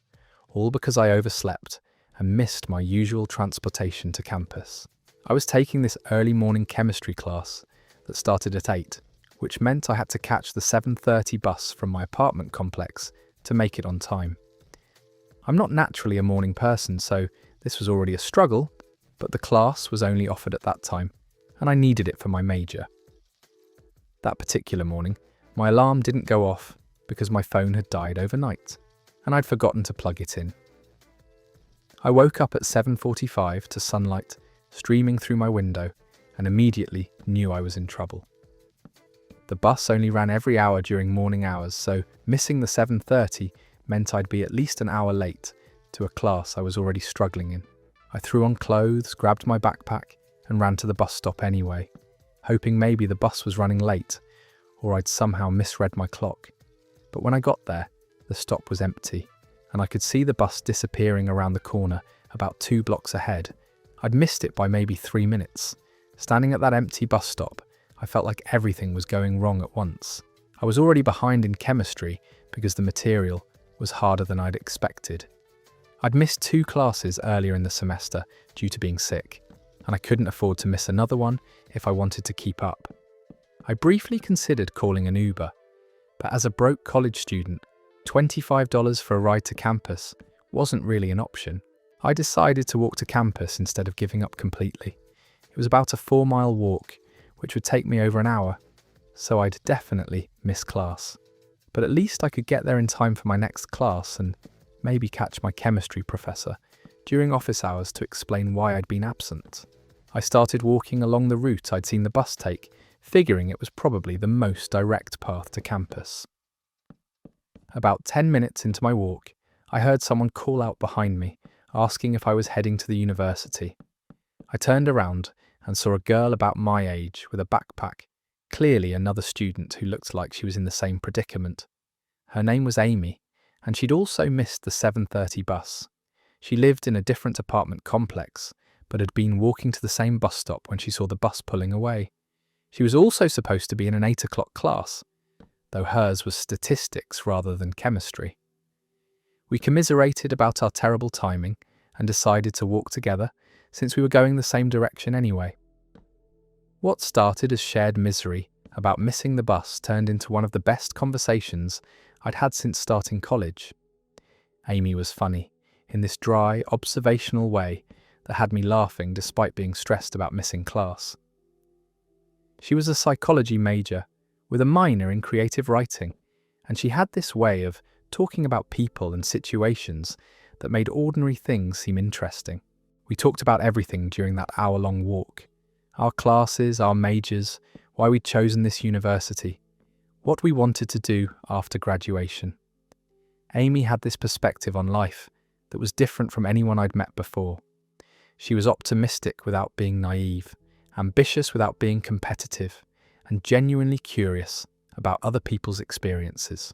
All because I overslept and missed my usual transportation to campus. I was taking this early morning chemistry class that started at 8, which meant I had to catch the 7:30 bus from my apartment complex to make it on time. I'm not naturally a morning person, so this was already a struggle, but the class was only offered at that time, and I needed it for my major. That particular morning, my alarm didn't go off because my phone had died overnight, and I'd forgotten to plug it in. I woke up at 7:45 to sunlight streaming through my window and immediately knew I was in trouble. The bus only ran every hour during morning hours, so missing the 7:30 meant I'd be at least an hour late to a class I was already struggling in. I threw on clothes, grabbed my backpack, and ran to the bus stop anyway, hoping maybe the bus was running late or I'd somehow misread my clock. But when I got there, the stop was empty, and I could see the bus disappearing around the corner about 2 blocks ahead. I'd missed it by maybe 3 minutes. Standing at that empty bus stop, I felt like everything was going wrong at once. I was already behind in chemistry because the material was harder than I'd expected. I'd missed 2 classes earlier in the semester due to being sick, and I couldn't afford to miss another one if I wanted to keep up. I briefly considered calling an Uber, but as a broke college student, $25 for a ride to campus wasn't really an option. I decided to walk to campus instead of giving up completely. It was about a 4-mile walk, which would take me over an hour, so I'd definitely miss class. But at least I could get there in time for my next class and maybe catch my chemistry professor during office hours to explain why I'd been absent. I started walking along the route I'd seen the bus take, figuring it was probably the most direct path to campus. About 10 minutes into my walk, I heard someone call out behind me, asking if I was heading to the university. I turned around and saw a girl about my age with a backpack, clearly another student who looked like she was in the same predicament. Her name was Amy, and she'd also missed the 7:30 bus. She lived in a different apartment complex, but had been walking to the same bus stop when she saw the bus pulling away. She was also supposed to be in an 8 o'clock class, though hers was statistics rather than chemistry. We commiserated about our terrible timing and decided to walk together since we were going the same direction anyway. What started as shared misery about missing the bus turned into one of the best conversations I'd had since starting college. Amy was funny, in this dry, observational way that had me laughing despite being stressed about missing class. She was a psychology major with a minor in creative writing, and she had this way of talking about people and situations that made ordinary things seem interesting. We talked about everything during that hour-long walk. Our classes, our majors, why we'd chosen this university, what we wanted to do after graduation. Amy had this perspective on life that was different from anyone I'd met before. She was optimistic without being naive, ambitious without being competitive, and genuinely curious about other people's experiences.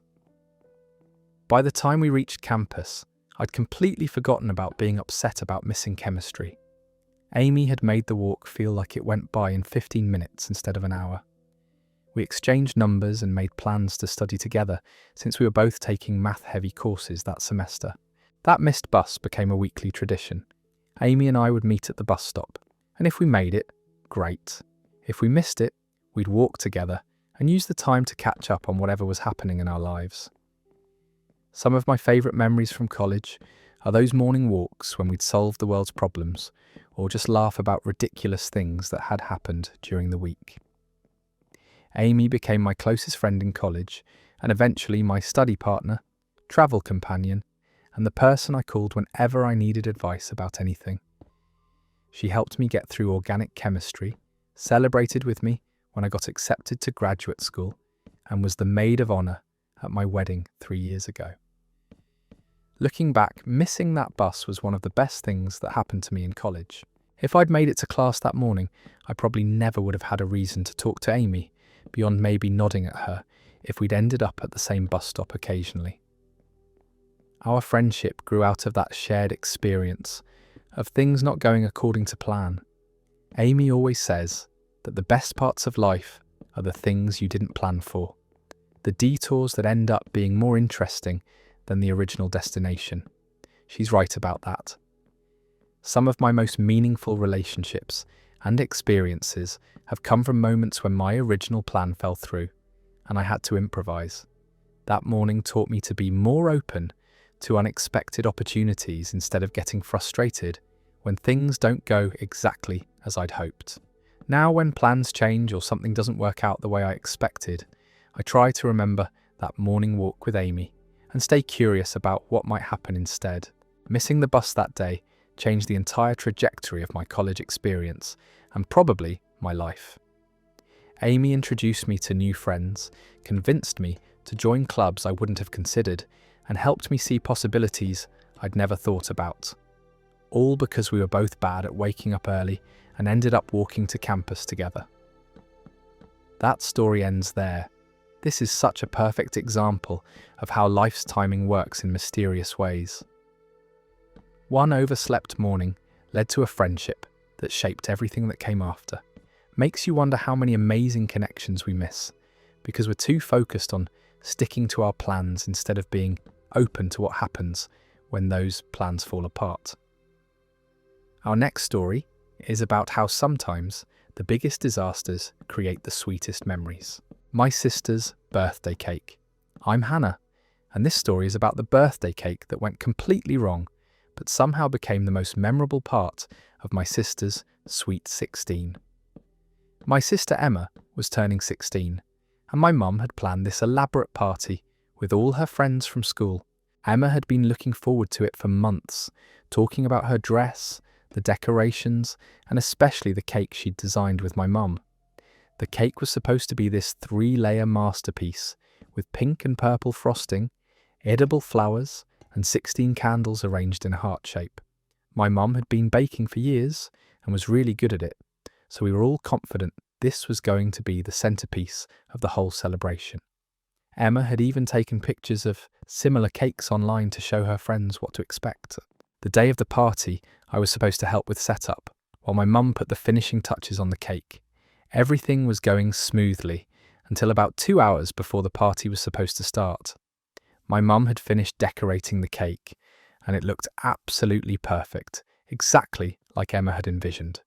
By the time we reached campus, I'd completely forgotten about being upset about missing chemistry. Amy had made the walk feel like it went by in 15 minutes instead of an hour. We exchanged numbers and made plans to study together since we were both taking math-heavy courses that semester. That missed bus became a weekly tradition. Amy and I would meet at the bus stop, and if we made it, great. If we missed it, we'd walk together and use the time to catch up on whatever was happening in our lives. Some of my favourite memories from college are those morning walks when we'd solve the world's problems or just laugh about ridiculous things that had happened during the week. Amy became my closest friend in college and eventually my study partner, travel companion, and the person I called whenever I needed advice about anything. She helped me get through organic chemistry, celebrated with me when I got accepted to graduate school, and was the maid of honour at my wedding 3 years ago. Looking back, missing that bus was one of the best things that happened to me in college. If I'd made it to class that morning, I probably never would have had a reason to talk to Amy, beyond maybe nodding at her if we'd ended up at the same bus stop occasionally. Our friendship grew out of that shared experience of things not going according to plan. Amy always says that the best parts of life are the things you didn't plan for, the detours that end up being more interesting than the original destination. She's right about that. Some of my most meaningful relationships and experiences have come from moments when my original plan fell through and I had to improvise. That morning taught me to be more open to unexpected opportunities instead of getting frustrated when things don't go exactly as I'd hoped. Now, when plans change or something doesn't work out the way I expected, I try to remember that morning walk with Amy and stay curious about what might happen instead. Missing the bus that day changed the entire trajectory of my college experience and probably my life. Amy introduced me to new friends, convinced me to join clubs I wouldn't have considered, and helped me see possibilities I'd never thought about. All because we were both bad at waking up early and ended up walking to campus together. That story ends there. This is such a perfect example of how life's timing works in mysterious ways. One overslept morning led to a friendship that shaped everything that came after. Makes you wonder how many amazing connections we miss because we're too focused on sticking to our plans instead of being open to what happens when those plans fall apart. Our next story is about how sometimes the biggest disasters create the sweetest memories. My sister's birthday cake. I'm Hannah, and this story is about the birthday cake that went completely wrong, but somehow became the most memorable part of my sister's sweet 16. My sister Emma was turning 16, and my mum had planned this elaborate party with all her friends from school. Emma had been looking forward to it for months, talking about her dress, the decorations, and especially the cake she'd designed with my mum. The cake was supposed to be this 3-layer masterpiece with pink and purple frosting, edible flowers, and 16 candles arranged in a heart shape. My mum had been baking for years and was really good at it, so we were all confident this was going to be the centerpiece of the whole celebration. Emma had even taken pictures of similar cakes online to show her friends what to expect. The day of the party, I was supposed to help with setup, while my mum put the finishing touches on the cake. Everything was going smoothly until about 2 hours before the party was supposed to start. My mum had finished decorating the cake, and it looked absolutely perfect, exactly like Emma had envisioned.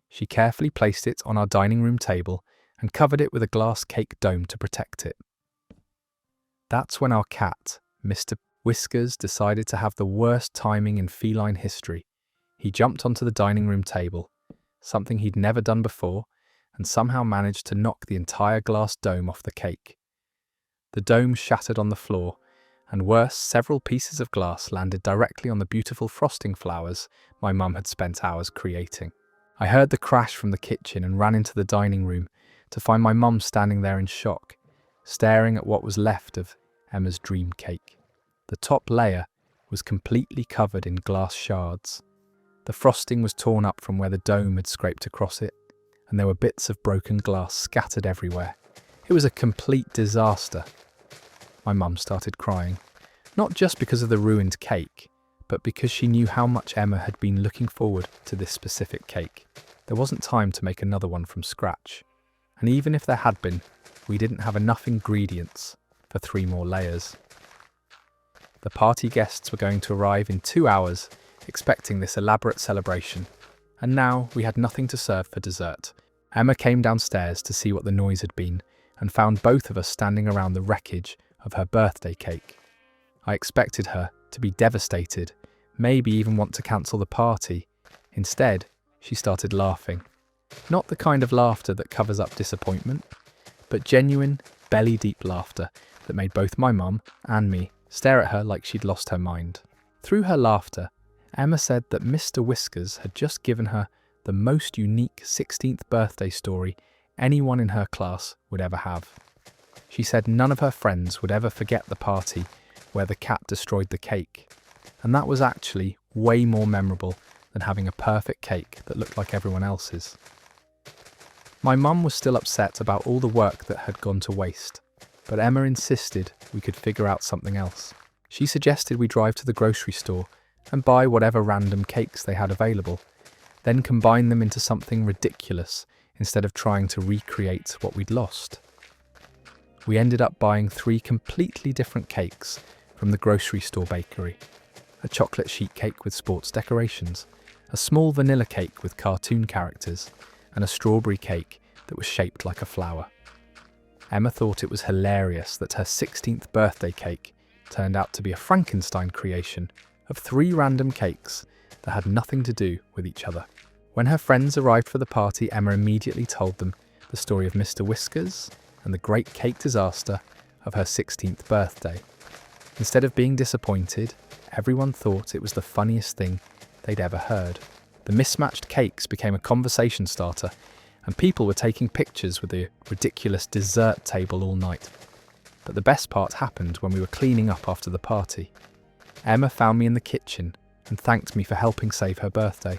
She carefully placed it on our dining room table and covered it with a glass cake dome to protect it. That's when our cat, Mr. Whiskers, decided to have the worst timing in feline history. He jumped onto the dining room table, something he'd never done before, and somehow managed to knock the entire glass dome off the cake. The dome shattered on the floor, and worse, several pieces of glass landed directly on the beautiful frosting flowers my mum had spent hours creating. I heard the crash from the kitchen and ran into the dining room to find my mum standing there in shock, staring at what was left of Emma's dream cake. The top layer was completely covered in glass shards. The frosting was torn up from where the dome had scraped across it, and there were bits of broken glass scattered everywhere. It was a complete disaster. My mum started crying, Not just because of the ruined cake, but because she knew how much Emma had been looking forward to this specific cake. There wasn't time to make another one from scratch. And even if there had been, we didn't have enough ingredients for 3 more layers. The party guests were going to arrive in 2 hours, expecting this elaborate celebration. And now we had nothing to serve for dessert. Emma came downstairs to see what the noise had been and found both of us standing around the wreckage of her birthday cake. I expected her to be devastated, maybe even want to cancel the party. Instead, she started laughing. Not the kind of laughter that covers up disappointment, but genuine, belly-deep laughter that made both my mum and me stare at her like she'd lost her mind. Through her laughter, Emma said that Mr. Whiskers had just given her the most unique 16th birthday story anyone in her class would ever have. She said none of her friends would ever forget the party where the cat destroyed the cake, and that was actually way more memorable than having a perfect cake that looked like everyone else's. My mum was still upset about all the work that had gone to waste, but Emma insisted we could figure out something else. She suggested we drive to the grocery store and buy whatever random cakes they had available, then combine them into something ridiculous instead of trying to recreate what we'd lost. We ended up buying 3 completely different cakes from the grocery store bakery. A chocolate sheet cake with sports decorations, a small vanilla cake with cartoon characters, and a strawberry cake that was shaped like a flower. Emma thought it was hilarious that her 16th birthday cake turned out to be a Frankenstein creation of 3 random cakes that had nothing to do with each other. When her friends arrived for the party, Emma immediately told them the story of Mr. Whiskers and the great cake disaster of her 16th birthday. Instead of being disappointed, everyone thought it was the funniest thing they'd ever heard. The mismatched cakes became a conversation starter, and people were taking pictures with the ridiculous dessert table all night. But the best part happened when we were cleaning up after the party. Emma found me in the kitchen and thanked me for helping save her birthday.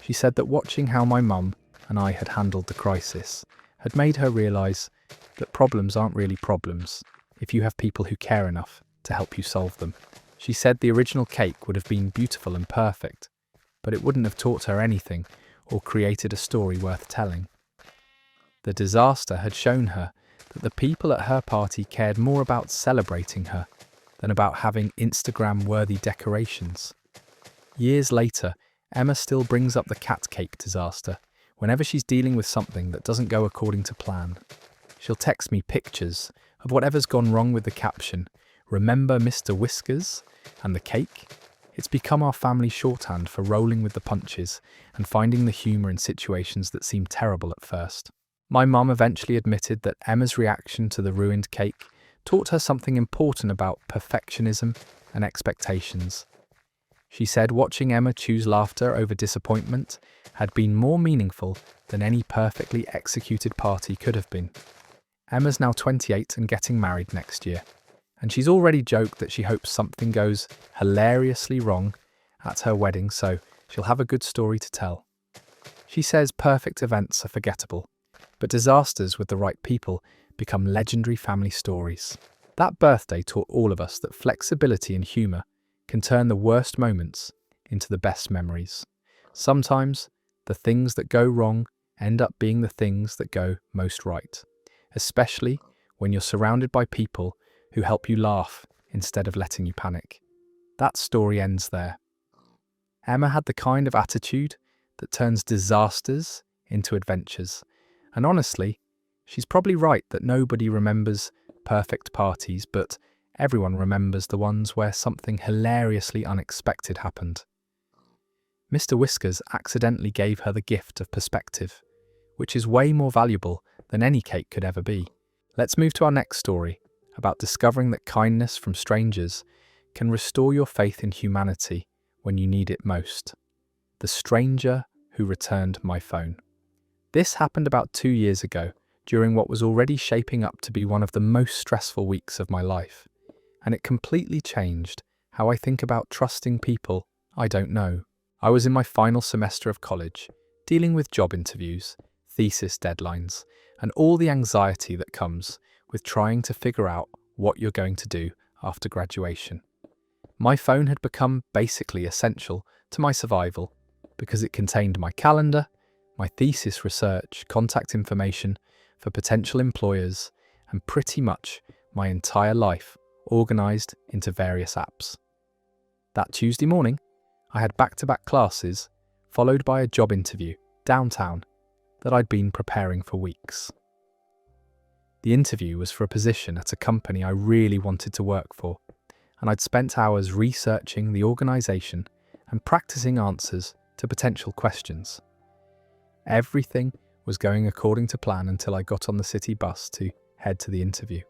She said that watching how my mum and I had handled the crisis had made her realise that problems aren't really problems if you have people who care enough to help you solve them. She said the original cake would have been beautiful and perfect, but it wouldn't have taught her anything or created a story worth telling. The disaster had shown her that the people at her party cared more about celebrating her than about having Instagram-worthy decorations. Years later, Emma still brings up the cat cake disaster whenever she's dealing with something that doesn't go according to plan. She'll text me pictures of whatever's gone wrong with the caption, "Remember Mr. Whiskers?" and the cake. It's become our family shorthand for rolling with the punches and finding the humour in situations that seem terrible at first. My mum eventually admitted that Emma's reaction to the ruined cake taught her something important about perfectionism and expectations. She said watching Emma choose laughter over disappointment had been more meaningful than any perfectly executed party could have been. Emma's now 28 and getting married next year, and she's already joked that she hopes something goes hilariously wrong at her wedding so she'll have a good story to tell. She says perfect events are forgettable, but disasters with the right people become legendary family stories. That birthday taught all of us that flexibility and humour can turn the worst moments into the best memories. Sometimes, the things that go wrong end up being the things that go most right, especially when you're surrounded by people who help you laugh instead of letting you panic. That story ends there. Emma had the kind of attitude that turns disasters into adventures, and honestly, she's probably right that nobody remembers perfect parties, but everyone remembers the ones where something hilariously unexpected happened. Mr. Whiskers accidentally gave her the gift of perspective, which is way more valuable than any cake could ever be. Let's move to our next story, about discovering that kindness from strangers can restore your faith in humanity when you need it most. The stranger who returned my phone. This happened about 2 years ago, during what was already shaping up to be one of the most stressful weeks of my life. And it completely changed how I think about trusting people I don't know. I was in my final semester of college, dealing with job interviews, thesis deadlines, and all the anxiety that comes with trying to figure out what you're going to do after graduation. My phone had become basically essential to my survival because it contained my calendar, my thesis research, contact information for potential employers, and pretty much my entire life organised into various apps. That Tuesday morning, I had back-to-back classes, followed by a job interview downtown that I'd been preparing for weeks. The interview was for a position at a company I really wanted to work for, and I'd spent hours researching the organisation and practicing answers to potential questions. Everything was going according to plan until I got on the city bus to head to the interview.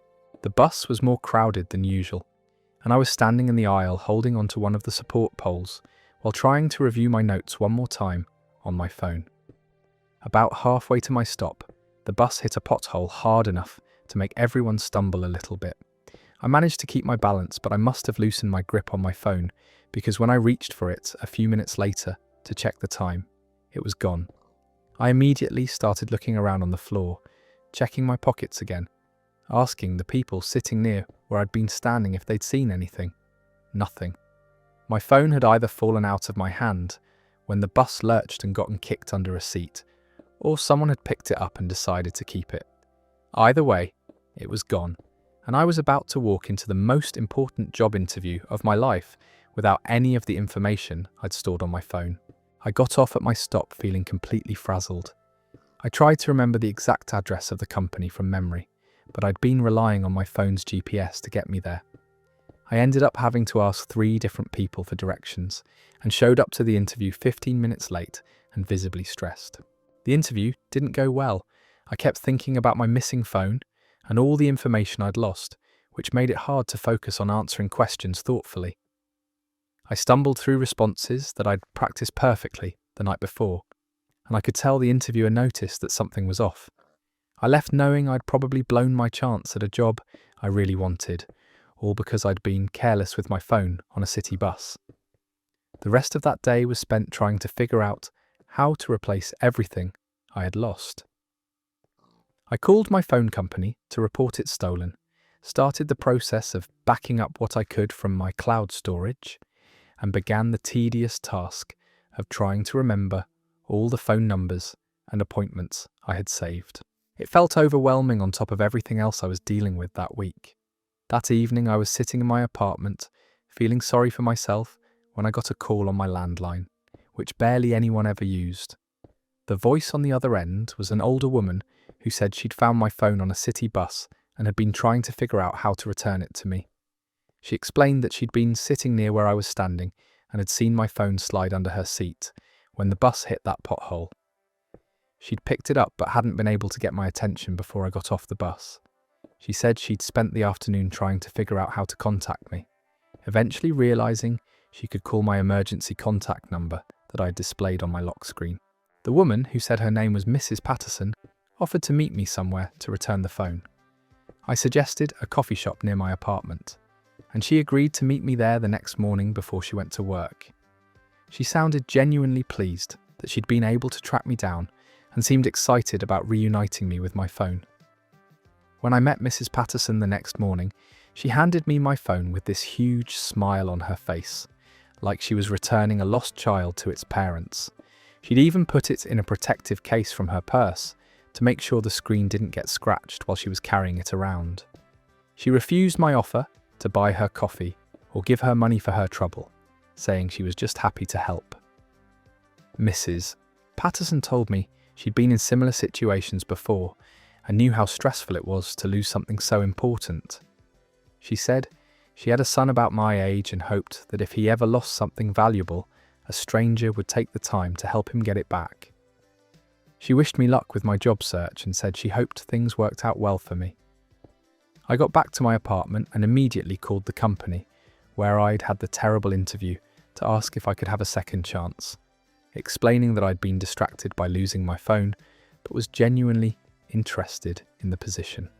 The bus was more crowded than usual, and I was standing in the aisle holding onto one of the support poles while trying to review my notes one more time on my phone. About halfway to my stop, the bus hit a pothole hard enough to make everyone stumble a little bit. I managed to keep my balance, but I must have loosened my grip on my phone because when I reached for it a few minutes later to check the time, it was gone. I immediately started looking around on the floor, checking my pockets again, asking the people sitting near where I'd been standing if they'd seen anything. Nothing. My phone had either fallen out of my hand when the bus lurched and gotten kicked under a seat, or someone had picked it up and decided to keep it. Either way, it was gone, and I was about to walk into the most important job interview of my life without any of the information I'd stored on my phone. I got off at my stop feeling completely frazzled. I tried to remember the exact address of the company from memory, but I'd been relying on my phone's GPS to get me there. I ended up having to ask 3 different people for directions and showed up to the interview 15 minutes late and visibly stressed. The interview didn't go well. I kept thinking about my missing phone and all the information I'd lost, which made it hard to focus on answering questions thoughtfully. I stumbled through responses that I'd practiced perfectly the night before, and I could tell the interviewer noticed that something was off. I left knowing I'd probably blown my chance at a job I really wanted, all because I'd been careless with my phone on a city bus. The rest of that day was spent trying to figure out how to replace everything I had lost. I called my phone company to report it stolen, started the process of backing up what I could from my cloud storage, and began the tedious task of trying to remember all the phone numbers and appointments I had saved. It felt overwhelming on top of everything else I was dealing with that week. That evening I was sitting in my apartment, feeling sorry for myself when I got a call on my landline, which barely anyone ever used. The voice on the other end was an older woman who said she'd found my phone on a city bus and had been trying to figure out how to return it to me. She explained that she'd been sitting near where I was standing and had seen my phone slide under her seat when the bus hit that pothole. She'd picked it up but hadn't been able to get my attention before I got off the bus. She said she'd spent the afternoon trying to figure out how to contact me, eventually realising she could call my emergency contact number that I'd displayed on my lock screen. The woman, who said her name was Mrs. Patterson, offered to meet me somewhere to return the phone. I suggested a coffee shop near my apartment, and she agreed to meet me there the next morning before she went to work. She sounded genuinely pleased that she'd been able to track me down and seemed excited about reuniting me with my phone. When I met Mrs. Patterson the next morning, she handed me my phone with this huge smile on her face, like she was returning a lost child to its parents. She'd even put it in a protective case from her purse to make sure the screen didn't get scratched while she was carrying it around. She refused my offer to buy her coffee or give her money for her trouble, saying she was just happy to help. Mrs. Patterson told me she'd been in similar situations before and knew how stressful it was to lose something so important. She said she had a son about my age and hoped that if he ever lost something valuable, a stranger would take the time to help him get it back. She wished me luck with my job search and said she hoped things worked out well for me. I got back to my apartment and immediately called the company, where I'd had the terrible interview, to ask if I could have a second chance, explaining that I'd been distracted by losing my phone, but was genuinely interested in the position.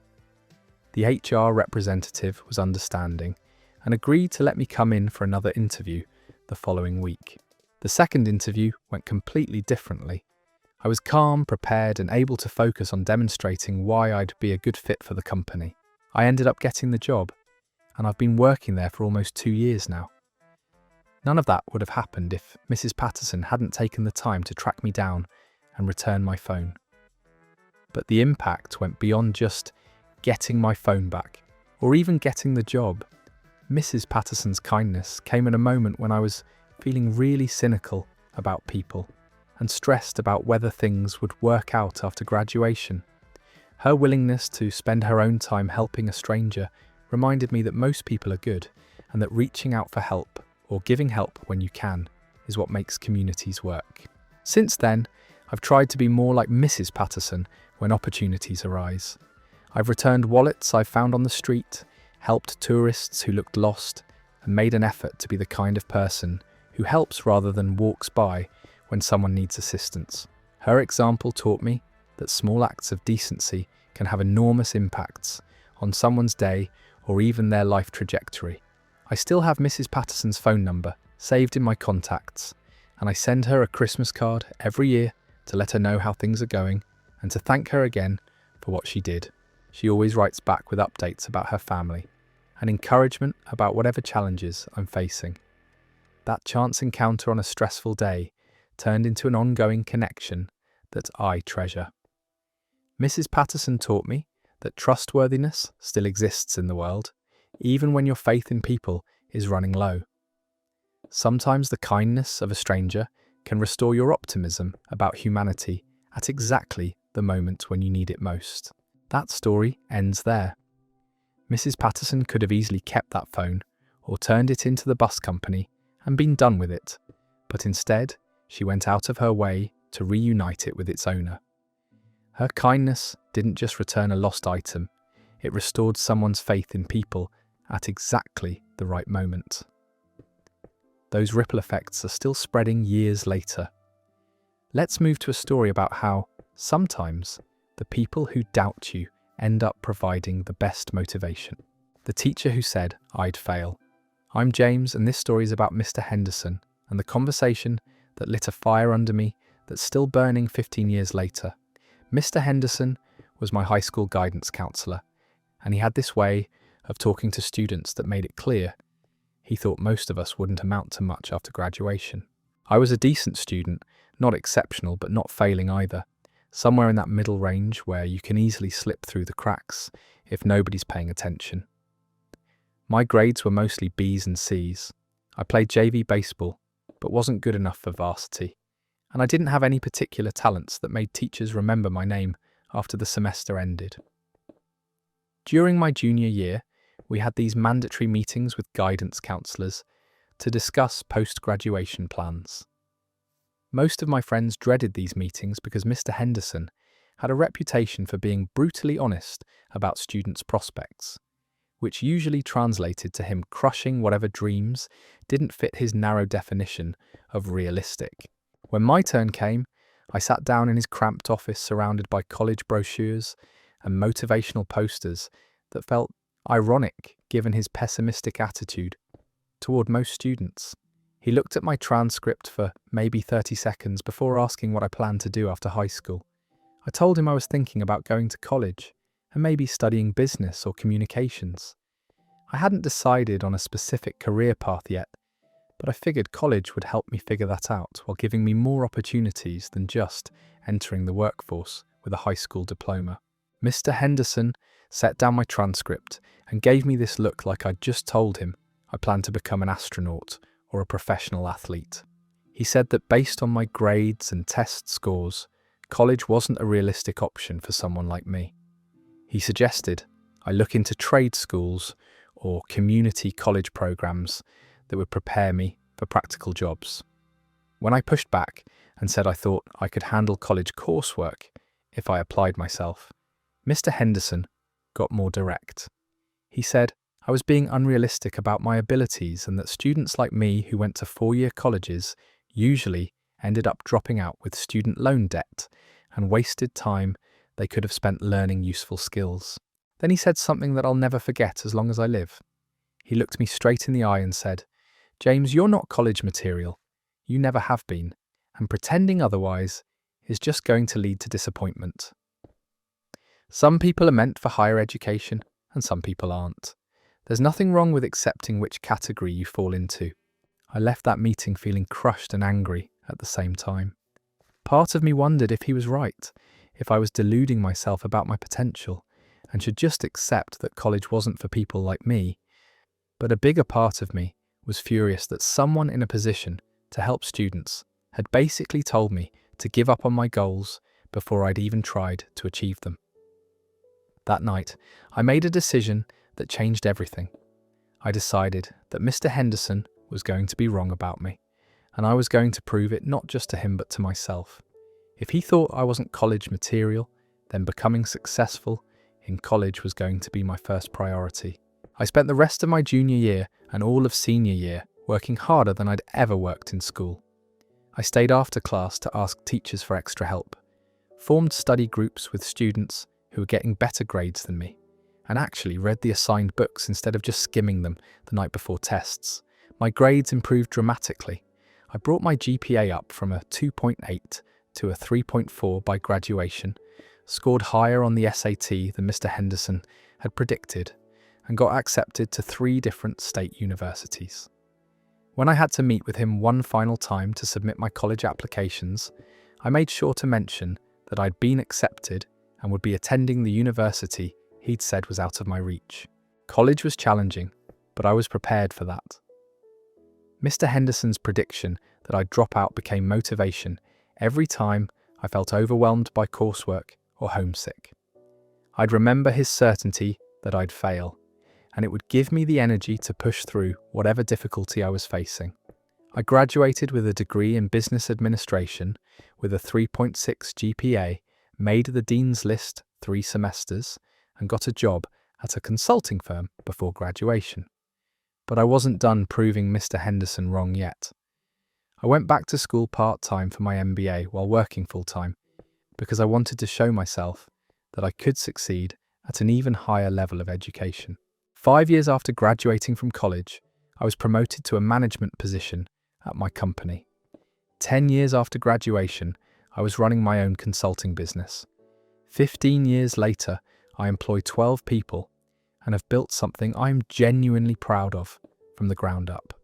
The HR representative was understanding and agreed to let me come in for another interview the following week. The second interview went completely differently. I was calm, prepared, and able to focus on demonstrating why I'd be a good fit for the company. I ended up getting the job, and I've been working there for almost 2 years now. None of that would have happened if Mrs. Patterson hadn't taken the time to track me down and return my phone. But the impact went beyond just getting my phone back, or even getting the job. Mrs. Patterson's kindness came at a moment when I was feeling really cynical about people and stressed about whether things would work out after graduation. Her willingness to spend her own time helping a stranger reminded me that most people are good, and that reaching out for help, or giving help when you can, is what makes communities work. Since then, I've tried to be more like Mrs. Patterson when opportunities arise. I've returned wallets I've found on the street, helped tourists who looked lost, and made an effort to be the kind of person who helps rather than walks by when someone needs assistance. Her example taught me that small acts of decency can have enormous impacts on someone's day or even their life trajectory. I still have Mrs. Patterson's phone number saved in my contacts, and I send her a Christmas card every year to let her know how things are going and to thank her again for what she did. She always writes back with updates about her family and encouragement about whatever challenges I'm facing. That chance encounter on a stressful day turned into an ongoing connection that I treasure. Mrs. Patterson taught me that trustworthiness still exists in the world, even when your faith in people is running low. Sometimes the kindness of a stranger can restore your optimism about humanity at exactly the moment when you need it most. That story ends there. Mrs. Patterson could have easily kept that phone or turned it into the bus company and been done with it, but instead she went out of her way to reunite it with its owner. Her kindness didn't just return a lost item, it restored someone's faith in people at exactly the right moment. Those ripple effects are still spreading years later. Let's move to a story about how, sometimes, the people who doubt you end up providing the best motivation. The teacher who said I'd fail. I'm James, and this story is about Mr. Henderson and the conversation that lit a fire under me that's still burning 15 years later. Mr. Henderson was my high school guidance counsellor, and he had this way of talking to students that made it clear he thought most of us wouldn't amount to much after graduation. I was a decent student, not exceptional but not failing either, somewhere in that middle range where you can easily slip through the cracks if nobody's paying attention. My grades were mostly B's and C's. I played JV baseball, but wasn't good enough for varsity, and I didn't have any particular talents that made teachers remember my name after the semester ended. During my junior year, we had these mandatory meetings with guidance counsellors to discuss post-graduation plans. Most of my friends dreaded these meetings because Mr. Henderson had a reputation for being brutally honest about students' prospects, which usually translated to him crushing whatever dreams didn't fit his narrow definition of realistic. When my turn came, I sat down in his cramped office surrounded by college brochures and motivational posters that felt ironic given his pessimistic attitude toward most students. He looked at my transcript for maybe 30 seconds before asking what I planned to do after high school. I told him I was thinking about going to college and maybe studying business or communications. I hadn't decided on a specific career path yet, but I figured college would help me figure that out while giving me more opportunities than just entering the workforce with a high school diploma. Mr. Henderson set down my transcript and gave me this look like I'd just told him I planned to become an astronaut or a professional athlete. He said that based on my grades and test scores, college wasn't a realistic option for someone like me. He suggested I look into trade schools or community college programs that would prepare me for practical jobs. When I pushed back and said I thought I could handle college coursework if I applied myself, Mr. Henderson got more direct. He said I was being unrealistic about my abilities and that students like me who went to four-year colleges usually ended up dropping out with student loan debt and wasted time they could have spent learning useful skills. Then he said something that I'll never forget as long as I live. He looked me straight in the eye and said, "James, you're not college material. You never have been, and pretending otherwise is just going to lead to disappointment. Some people are meant for higher education, and some people aren't. There's nothing wrong with accepting which category you fall into. I left that meeting feeling crushed and angry at the same time. Part of me wondered if he was right, if I was deluding myself about my potential, and should just accept that college wasn't for people like me. But a bigger part of me was furious that someone in a position to help students had basically told me to give up on my goals before I'd even tried to achieve them. That night, I made a decision that changed everything. I decided that Mr. Henderson was going to be wrong about me, and I was going to prove it not just to him but to myself. If he thought I wasn't college material, then becoming successful in college was going to be my first priority. I spent the rest of my junior year and all of senior year working harder than I'd ever worked in school. I stayed after class to ask teachers for extra help, formed study groups with students who were getting better grades than me, and actually read the assigned books instead of just skimming them the night before tests. My grades improved dramatically. I brought my GPA up from a 2.8 to a 3.4 by graduation, scored higher on the SAT than Mr. Henderson had predicted, and got accepted to 3 different state universities. When I had to meet with him one final time to submit my college applications, I made sure to mention that I'd been accepted and would be attending the university he'd said was out of my reach. College was challenging, but I was prepared for that. Mr. Henderson's prediction that I'd drop out became motivation every time I felt overwhelmed by coursework or homesick. I'd remember his certainty that I'd fail, and it would give me the energy to push through whatever difficulty I was facing. I graduated with a degree in business administration with a 3.6 GPA, made the Dean's List 3 semesters, and got a job at a consulting firm before graduation. But I wasn't done proving Mr. Henderson wrong yet. I went back to school part-time for my MBA while working full-time because I wanted to show myself that I could succeed at an even higher level of education. 5 years after graduating from college, I was promoted to a management position at my company. 10 years after graduation, I was running my own consulting business. 15 years later, I employ 12 people and have built something I'm genuinely proud of from the ground up.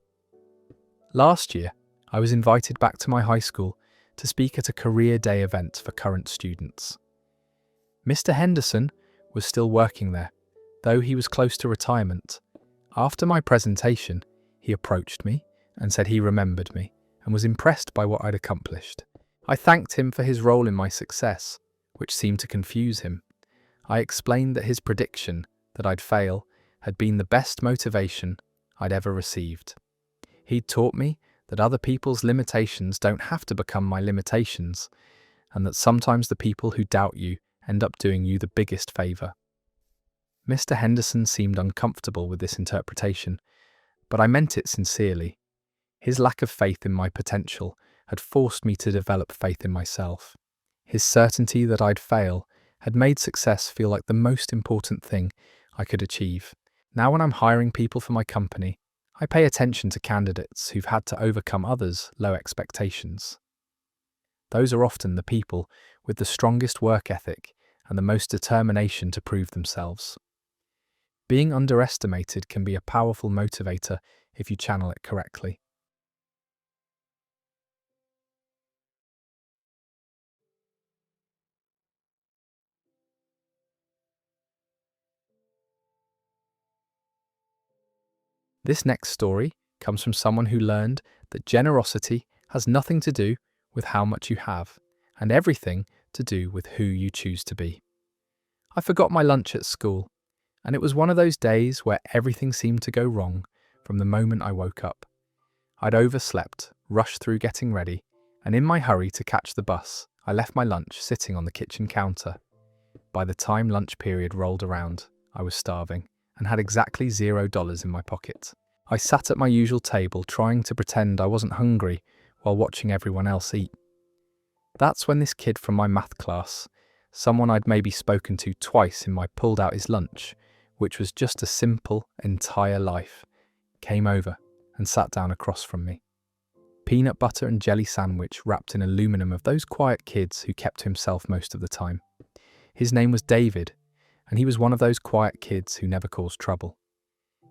Last year, I was invited back to my high school to speak at a career day event for current students. Mr. Henderson was still working there, though he was close to retirement. After my presentation, he approached me and said he remembered me and was impressed by what I'd accomplished. I thanked him for his role in my success, which seemed to confuse him. I explained that his prediction that I'd fail had been the best motivation I'd ever received. He'd taught me that other people's limitations don't have to become my limitations, and that sometimes the people who doubt you end up doing you the biggest favour. Mr. Henderson seemed uncomfortable with this interpretation, but I meant it sincerely. His lack of faith in my potential had forced me to develop faith in myself. His certainty that I'd fail had made success feel like the most important thing I could achieve. Now when I'm hiring people for my company, I pay attention to candidates who've had to overcome others' low expectations. Those are often the people with the strongest work ethic and the most determination to prove themselves. Being underestimated can be a powerful motivator if you channel it correctly. This next story comes from someone who learned that generosity has nothing to do with how much you have, and everything to do with who you choose to be. I forgot my lunch at school, and it was one of those days where everything seemed to go wrong from the moment I woke up. I'd overslept, rushed through getting ready, and in my hurry to catch the bus, I left my lunch sitting on the kitchen counter. By the time lunch period rolled around, I was starving and had exactly $0 in my pocket. I sat at my usual table trying to pretend I wasn't hungry while watching everyone else eat. That's when this kid from my math class, someone I'd maybe spoken to twice in my pulled out his lunch, which was just a simple, entire life, came over and sat down across from me. Peanut butter and jelly sandwich wrapped in aluminum of those quiet kids who kept to himself most of the time. His name was David, and he was one of those quiet kids who never caused trouble.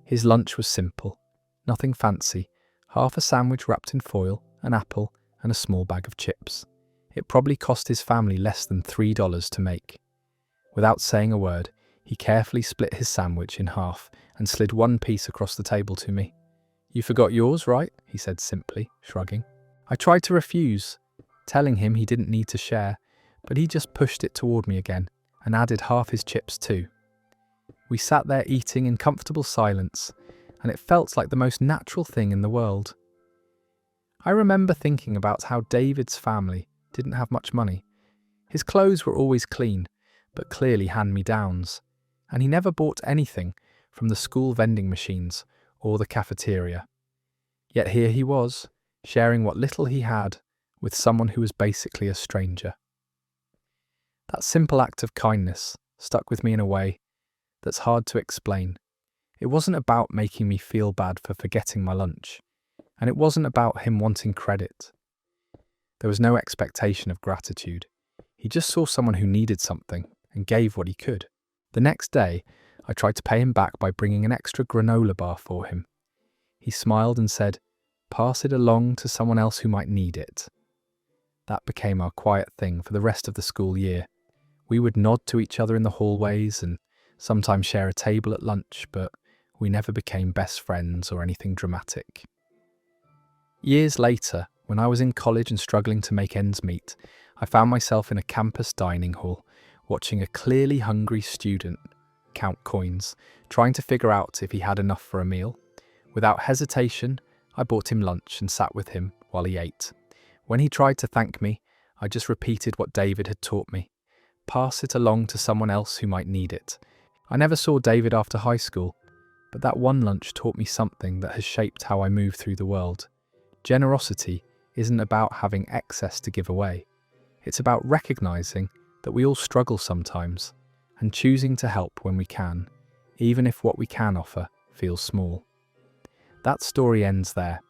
His lunch was simple, nothing fancy, half a sandwich wrapped in foil, an apple, and a small bag of chips. It probably cost his family less than $3 to make. Without saying a word, he carefully split his sandwich in half and slid one piece across the table to me. "You forgot yours, right?" he said simply, shrugging. I tried to refuse, telling him he didn't need to share, but he just pushed it toward me again and added half his chips too. We sat there eating in comfortable silence, and it felt like the most natural thing in the world. I remember thinking about how David's family didn't have much money. His clothes were always clean, but clearly hand-me-downs, and he never bought anything from the school vending machines or the cafeteria. Yet here he was, sharing what little he had with someone who was basically a stranger. That simple act of kindness stuck with me in a way that's hard to explain. It wasn't about making me feel bad for forgetting my lunch, and it wasn't about him wanting credit. There was no expectation of gratitude. He just saw someone who needed something and gave what he could. The next day, I tried to pay him back by bringing an extra granola bar for him. He smiled and said, "Pass it along to someone else who might need it." That became our quiet thing for the rest of the school year. We would nod to each other in the hallways and sometimes share a table at lunch, but we never became best friends or anything dramatic. Years later, when I was in college and struggling to make ends meet, I found myself in a campus dining hall, watching a clearly hungry student count coins, trying to figure out if he had enough for a meal. Without hesitation, I bought him lunch and sat with him while he ate. When he tried to thank me, I just repeated what David had taught me. Pass it along to someone else who might need it. I never saw David after high school, but that one lunch taught me something that has shaped how I move through the world. Generosity isn't about having excess to give away. It's about recognizing that we all struggle sometimes and choosing to help when we can, even if what we can offer feels small. That story ends there.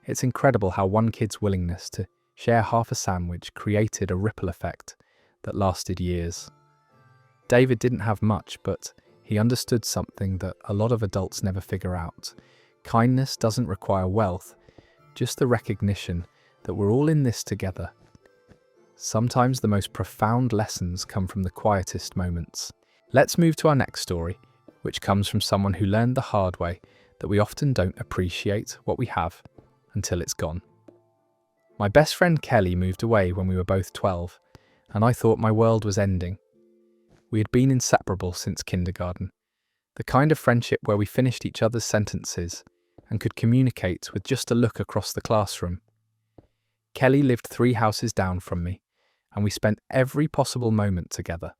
It's incredible how one kid's willingness to share half a sandwich created a ripple effect that lasted years. David didn't have much, but he understood something that a lot of adults never figure out. Kindness doesn't require wealth, just the recognition that we're all in this together. Sometimes the most profound lessons come from the quietest moments. Let's move to our next story, which comes from someone who learned the hard way that we often don't appreciate what we have until it's gone. My best friend Kelly moved away when we were both 12, and I thought my world was ending. We had been inseparable since kindergarten, the kind of friendship where we finished each other's sentences and could communicate with just a look across the classroom. Kelly lived 3 houses down from me, and we spent every possible moment together.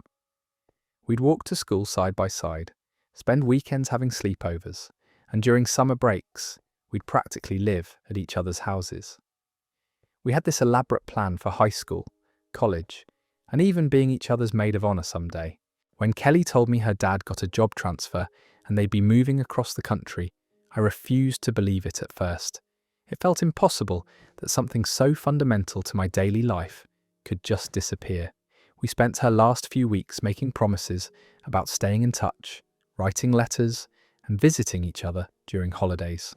We'd walk to school side by side, spend weekends having sleepovers, and during summer breaks, we'd practically live at each other's houses. We had this elaborate plan for high school, college, and even being each other's maid of honor someday. When Kelly told me her dad got a job transfer and they'd be moving across the country, I refused to believe it at first. It felt impossible that something so fundamental to my daily life could just disappear. We spent her last few weeks making promises about staying in touch, writing letters, and visiting each other during holidays.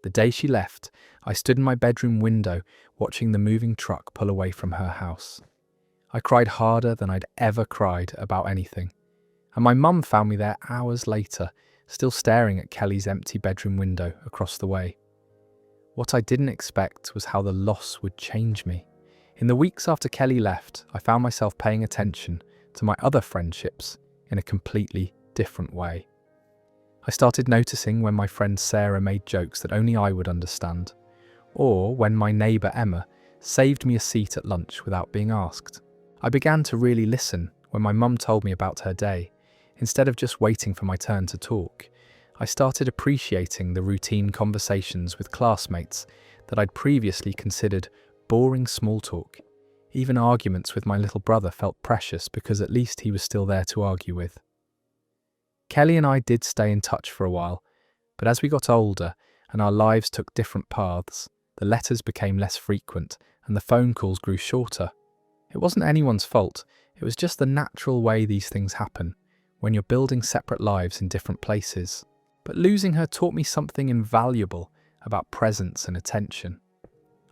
The day she left, I stood in my bedroom window watching the moving truck pull away from her house. I cried harder than I'd ever cried about anything, and my mum found me there hours later, still staring at Kelly's empty bedroom window across the way. What I didn't expect was how the loss would change me. In the weeks after Kelly left, I found myself paying attention to my other friendships in a completely different way. I started noticing when my friend Sarah made jokes that only I would understand, or when my neighbour Emma saved me a seat at lunch without being asked. I began to really listen when my mum told me about her day. Instead of just waiting for my turn to talk, I started appreciating the routine conversations with classmates that I'd previously considered boring small talk. Even arguments with my little brother felt precious because at least he was still there to argue with. Kelly and I did stay in touch for a while, but as we got older and our lives took different paths, the letters became less frequent and the phone calls grew shorter. It wasn't anyone's fault, it was just the natural way these things happen when you're building separate lives in different places. But losing her taught me something invaluable about presence and attention.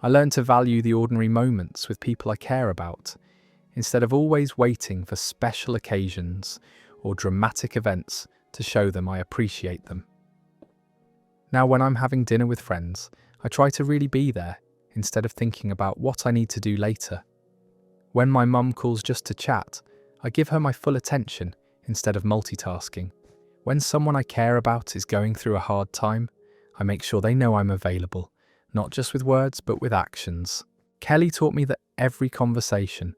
I learned to value the ordinary moments with people I care about, instead of always waiting for special occasions or dramatic events to show them I appreciate them. Now, when I'm having dinner with friends, I try to really be there instead of thinking about what I need to do later. When my mum calls just to chat, I give her my full attention instead of multitasking. When someone I care about is going through a hard time, I make sure they know I'm available, not just with words but with actions. Kelly taught me that every conversation,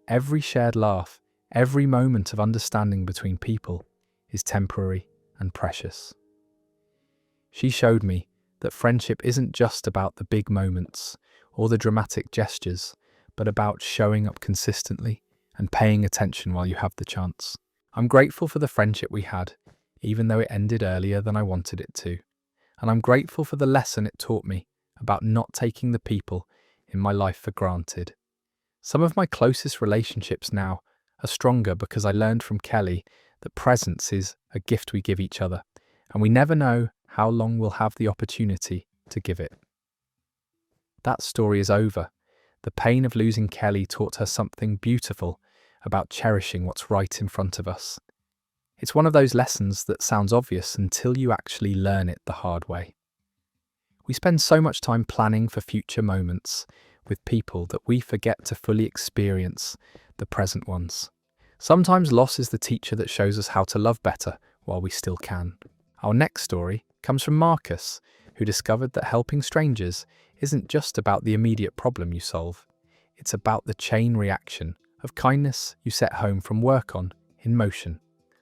every shared laugh, every moment of understanding between people is temporary and precious. She showed me that friendship isn't just about the big moments or the dramatic gestures, but about showing up consistently and paying attention while you have the chance. I'm grateful for the friendship we had, even though it ended earlier than I wanted it to. And I'm grateful for the lesson it taught me about not taking the people in my life for granted. Some of my closest relationships now are stronger because I learned from Kelly that presence is a gift we give each other, and we never know how long we'll have the opportunity to give it. That story is over. The pain of losing Kelly taught her something beautiful about cherishing what's right in front of us. It's one of those lessons that sounds obvious until you actually learn it the hard way. We spend so much time planning for future moments with people that we forget to fully experience the present ones. Sometimes loss is the teacher that shows us how to love better while we still can. Our next story comes from Marcus, who discovered that helping strangers isn't just about the immediate problem you solve. It's about the chain reaction of kindness you set home from work on in motion.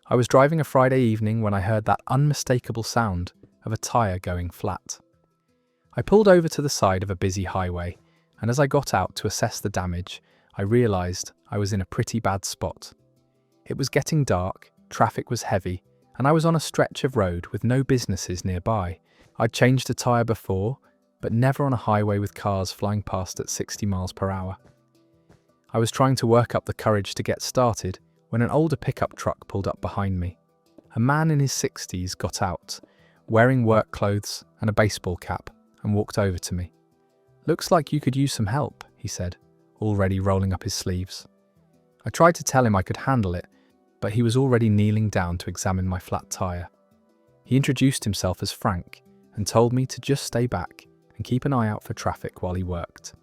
I was driving a Friday evening when I heard that unmistakable sound of a tyre going flat. I pulled over to the side of a busy highway, and as I got out to assess the damage, I realised I was in a pretty bad spot. It was getting dark, traffic was heavy, and I was on a stretch of road with no businesses nearby. I'd changed a tyre before, but never on a highway with cars flying past at 60 miles per hour. I was trying to work up the courage to get started when an older pickup truck pulled up behind me. A man in his 60s got out, wearing work clothes and a baseball cap, and walked over to me. "Looks like you could use some help," he said, already rolling up his sleeves. I tried to tell him I could handle it, but he was already kneeling down to examine my flat tyre. He introduced himself as Frank and told me to just stay back and keep an eye out for traffic while he worked.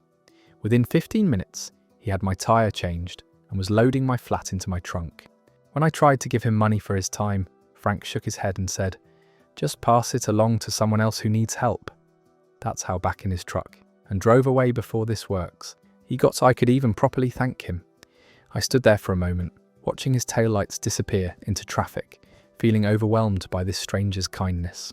Within 15 minutes, he had my tyre changed and was loading my flat into my trunk. When I tried to give him money for his time, Frank shook his head and said, "Just pass it along to someone else who needs help." That's how back in his truck, and drove away before this works. He got so I could even properly thank him. I stood there for a moment, watching his taillights disappear into traffic, feeling overwhelmed by this stranger's kindness.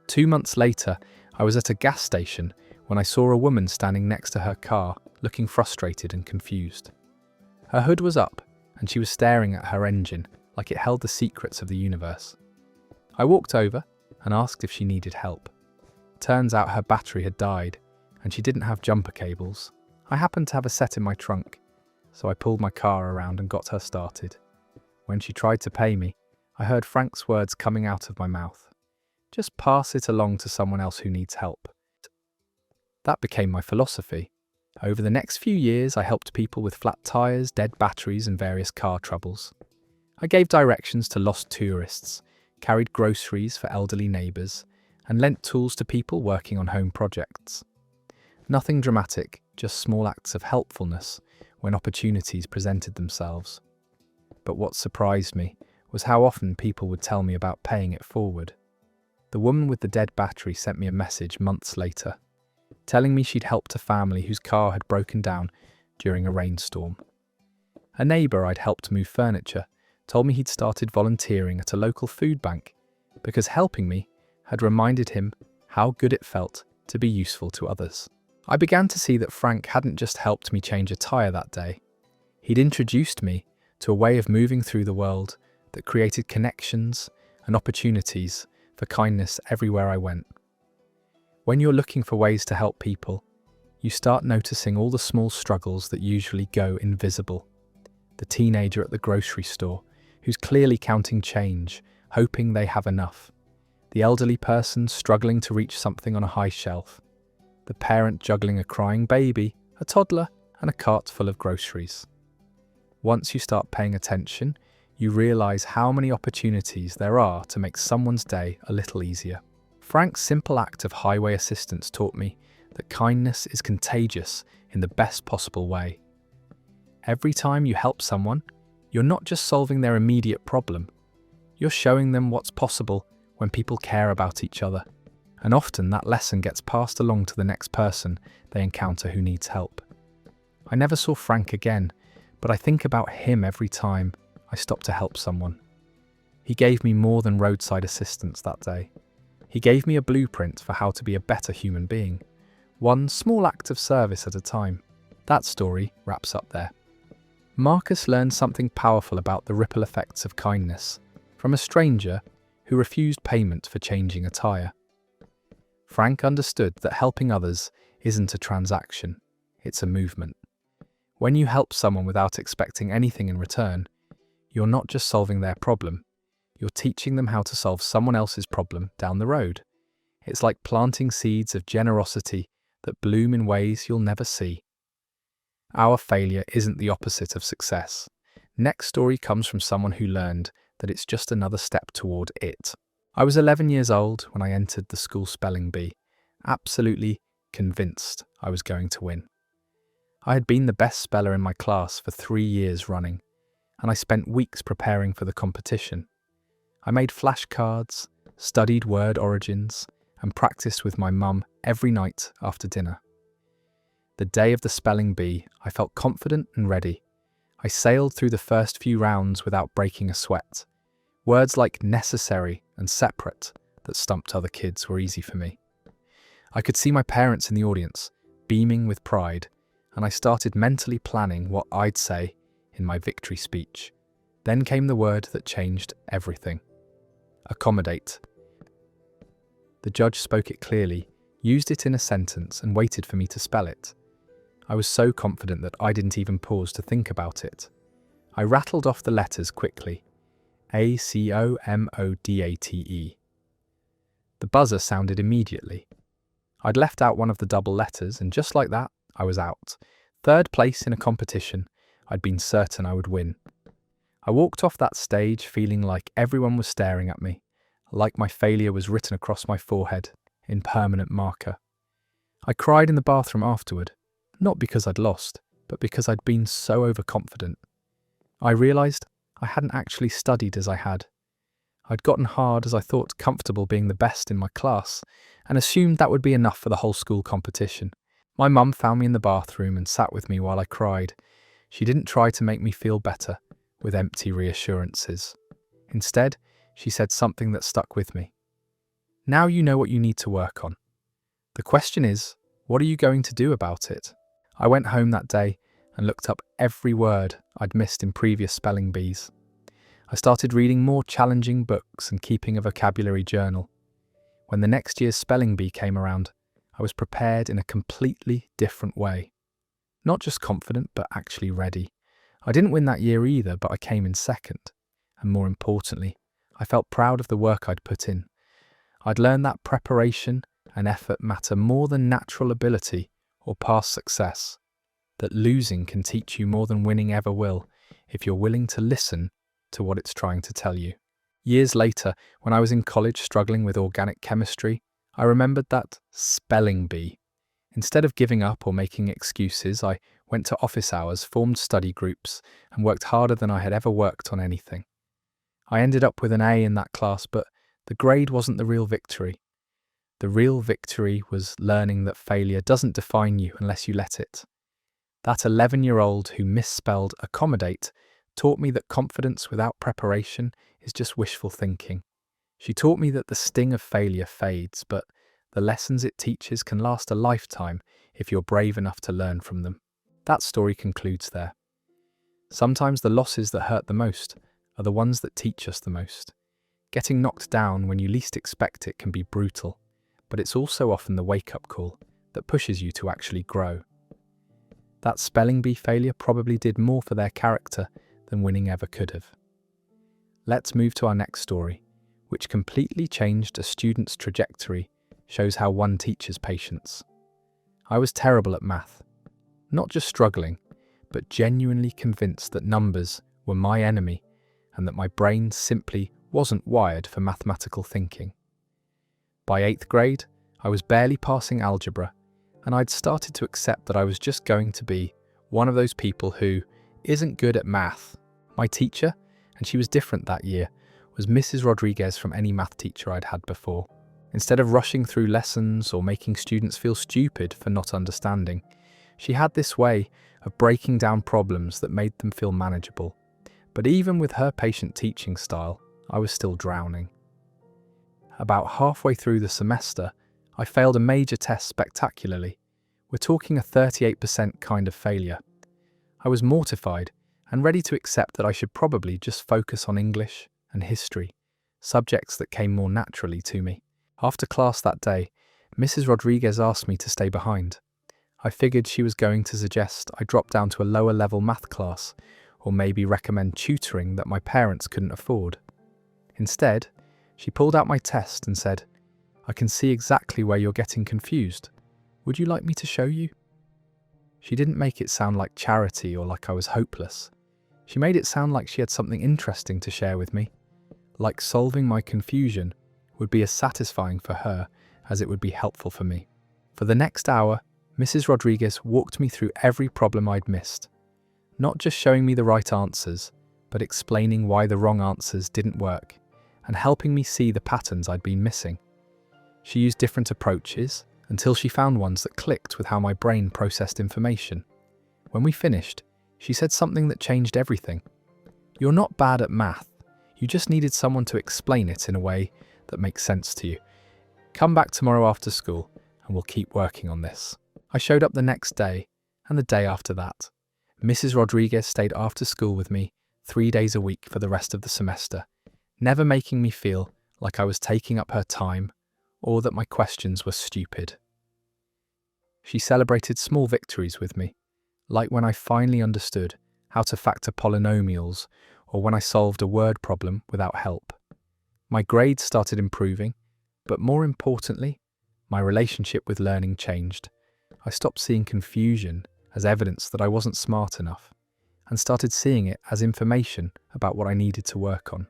2 months later, I was at a gas station when I saw a woman standing next to her car, looking frustrated and confused. Her hood was up, and she was staring at her engine like it held the secrets of the universe. I walked over and asked if she needed help. Turns out her battery had died, and she didn't have jumper cables. I happened to have a set in my trunk, so I pulled my car around and got her started. When she tried to pay me, I heard Frank's words coming out of my mouth. "Just pass it along to someone else who needs help." That became my philosophy. Over the next few years, I helped people with flat tyres, dead batteries, and various car troubles. I gave directions to lost tourists, carried groceries for elderly neighbours, and lent tools to people working on home projects. Nothing dramatic, just small acts of helpfulness when opportunities presented themselves. But what surprised me was how often people would tell me about paying it forward. The woman with the dead battery sent me a message months later, telling me she'd helped a family whose car had broken down during a rainstorm. A neighbour I'd helped move furniture told me he'd started volunteering at a local food bank because helping me had reminded him how good it felt to be useful to others. I began to see that Frank hadn't just helped me change a tyre that day. He'd introduced me to a way of moving through the world that created connections and opportunities for kindness everywhere I went. When you're looking for ways to help people, you start noticing all the small struggles that usually go invisible. The teenager at the grocery store who's clearly counting change, hoping they have enough. The elderly person struggling to reach something on a high shelf. The parent juggling a crying baby, a toddler, and a cart full of groceries. Once you start paying attention, you realize how many opportunities there are to make someone's day a little easier. Frank's simple act of highway assistance taught me that kindness is contagious in the best possible way. Every time you help someone, you're not just solving their immediate problem, you're showing them what's possible when people care about each other. And often that lesson gets passed along to the next person they encounter who needs help. I never saw Frank again, but I think about him every time I stop to help someone. He gave me more than roadside assistance that day. He gave me a blueprint for how to be a better human being, one small act of service at a time. That story wraps up there. Marcus learned something powerful about the ripple effects of kindness from a stranger who refused payment for changing a tire. Frank understood that helping others isn't a transaction, it's a movement. When you help someone without expecting anything in return, you're not just solving their problem, you're teaching them how to solve someone else's problem down the road. It's like planting seeds of generosity that bloom in ways you'll never see. Our failure isn't the opposite of success. Next story comes from someone who learned that it's just another step toward it. I was 11 years old when I entered the school spelling bee, absolutely convinced I was going to win. I had been the best speller in my class for 3 years running, and I spent weeks preparing for the competition. I made flashcards, studied word origins, and practiced with my mum every night after dinner. The day of the spelling bee, I felt confident and ready. I sailed through the first few rounds without breaking a sweat. Words like necessary and separate that stumped other kids were easy for me. I could see my parents in the audience, beaming with pride, and I started mentally planning what I'd say in my victory speech. Then came the word that changed everything. Accommodate. The judge spoke it clearly, used it in a sentence, and waited for me to spell it. I was so confident that I didn't even pause to think about it. I rattled off the letters quickly. Accommodate. The buzzer sounded immediately. I'd left out one of the double letters, and just like that, I was out. Third place in a competition I'd been certain I would win. I walked off that stage feeling like everyone was staring at me, like my failure was written across my forehead in permanent marker. I cried in the bathroom afterward, not because I'd lost, but because I'd been so overconfident. I realised I hadn't actually studied as I had. I'd gotten hard as I thought comfortable being the best in my class, and assumed that would be enough for the whole school competition. My mum found me in the bathroom and sat with me while I cried. She didn't try to make me feel better with empty reassurances. Instead, she said something that stuck with me. Now you know what you need to work on. The question is, what are you going to do about it? I went home that day and looked up every word I'd missed in previous spelling bees. I started reading more challenging books and keeping a vocabulary journal. When the next year's spelling bee came around, I was prepared in a completely different way. Not just confident, but actually ready. I didn't win that year either, but I came in second. And more importantly, I felt proud of the work I'd put in. I'd learned that preparation and effort matter more than natural ability or past success. That losing can teach you more than winning ever will if you're willing to listen to what it's trying to tell you. Years later, when I was in college struggling with organic chemistry, I remembered that spelling bee. Instead of giving up or making excuses, I went to office hours, formed study groups, and worked harder than I had ever worked on anything. I ended up with an A in that class, but the grade wasn't the real victory. The real victory was learning that failure doesn't define you unless you let it. That 11-year-old who misspelled accommodate taught me that confidence without preparation is just wishful thinking. She taught me that the sting of failure fades, but the lessons it teaches can last a lifetime if you're brave enough to learn from them. That story concludes there. Sometimes the losses that hurt the most are the ones that teach us the most. Getting knocked down when you least expect it can be brutal, but it's also often the wake-up call that pushes you to actually grow. That spelling bee failure probably did more for their character than winning ever could have. Let's move to our next story, which completely changed a student's trajectory, shows how one teaches patience. I was terrible at math, not just struggling, but genuinely convinced that numbers were my enemy and that my brain simply wasn't wired for mathematical thinking. By 8th grade, I was barely passing algebra, and I'd started to accept that I was just going to be one of those people who isn't good at math. My teacher, and she was different that year, was Mrs. Rodriguez from any math teacher I'd had before. Instead of rushing through lessons or making students feel stupid for not understanding, she had this way of breaking down problems that made them feel manageable. But even with her patient teaching style, I was still drowning. About halfway through the semester, I failed a major test spectacularly. We're talking a 38% kind of failure. I was mortified and ready to accept that I should probably just focus on English and history, subjects that came more naturally to me. After class that day, Mrs. Rodriguez asked me to stay behind. I figured she was going to suggest I drop down to a lower level math class, or maybe recommend tutoring that my parents couldn't afford. Instead, she pulled out my test and said, "I can see exactly where you're getting confused. Would you like me to show you?" She didn't make it sound like charity or like I was hopeless. She made it sound like she had something interesting to share with me, like solving my confusion would be as satisfying for her as it would be helpful for me. For the next hour, Mrs. Rodriguez walked me through every problem I'd missed, not just showing me the right answers, but explaining why the wrong answers didn't work and helping me see the patterns I'd been missing. She used different approaches until she found ones that clicked with how my brain processed information. When we finished, she said something that changed everything. "You're not bad at math. You just needed someone to explain it in a way that makes sense to you. Come back tomorrow after school and we'll keep working on this." I showed up the next day and the day after that. Mrs. Rodriguez stayed after school with me 3 days a week for the rest of the semester, never making me feel like I was taking up her time or that my questions were stupid. She celebrated small victories with me, like when I finally understood how to factor polynomials or when I solved a word problem without help. My grades started improving, but more importantly, my relationship with learning changed. I stopped seeing confusion as evidence that I wasn't smart enough and started seeing it as information about what I needed to work on.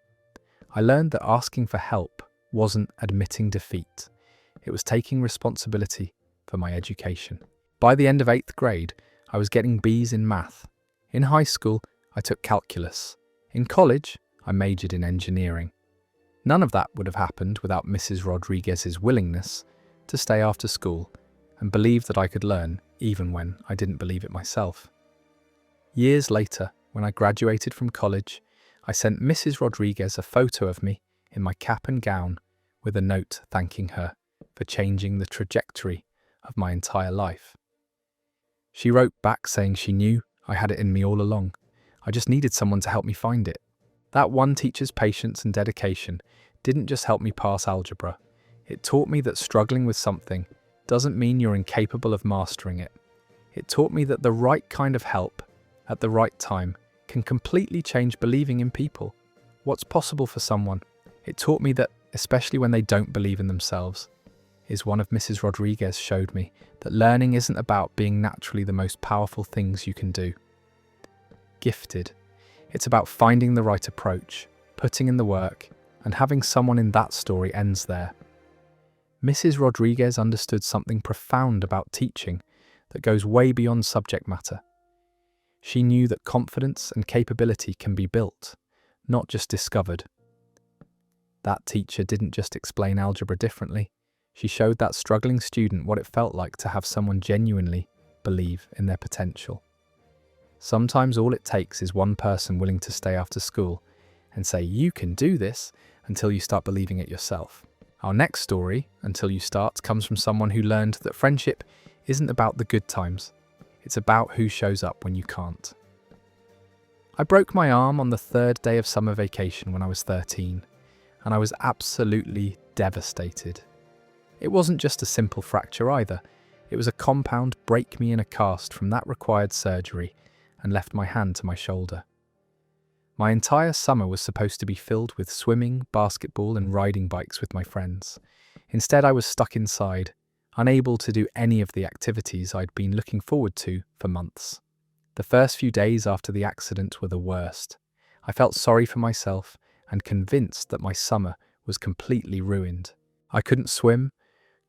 I learned that asking for help wasn't admitting defeat. It was taking responsibility for my education. By the end of 8th grade, I was getting B's in math. In high school, I took calculus. In college, I majored in engineering. None of that would have happened without Mrs. Rodriguez's willingness to stay after school and believe that I could learn even when I didn't believe it myself. Years later, when I graduated from college, I sent Mrs. Rodriguez a photo of me in my cap and gown with a note thanking her for changing the trajectory of my entire life. She wrote back saying she knew I had it in me all along. I just needed someone to help me find it. That one teacher's patience and dedication didn't just help me pass algebra. It taught me that struggling with something doesn't mean you're incapable of mastering it. It taught me that the right kind of help at the right time can completely change believing in people, what's possible for someone. It taught me that, especially when they don't believe in themselves, is one of Mrs. Rodriguez showed me that learning isn't about being naturally the most powerful things you can do. Gifted. It's about finding the right approach, putting in the work, and having someone in that story ends there. Mrs. Rodriguez understood something profound about teaching that goes way beyond subject matter. She knew that confidence and capability can be built, not just discovered. That teacher didn't just explain algebra differently. She showed that struggling student what it felt like to have someone genuinely believe in their potential. Sometimes all it takes is one person willing to stay after school and say, "You can do this," until you start believing it yourself. Our next story, Until You Start, comes from someone who learned that friendship isn't about the good times. It's about who shows up when you can't. I broke my arm on the 3rd day of summer vacation when I was 13, and I was absolutely devastated. It wasn't just a simple fracture either. It was a compound break me in a cast from that required surgery and left my hand to my shoulder. My entire summer was supposed to be filled with swimming, basketball, and riding bikes with my friends. Instead, I was stuck inside, unable to do any of the activities I'd been looking forward to for months. The first few days after the accident were the worst. I felt sorry for myself and convinced that my summer was completely ruined. I couldn't swim,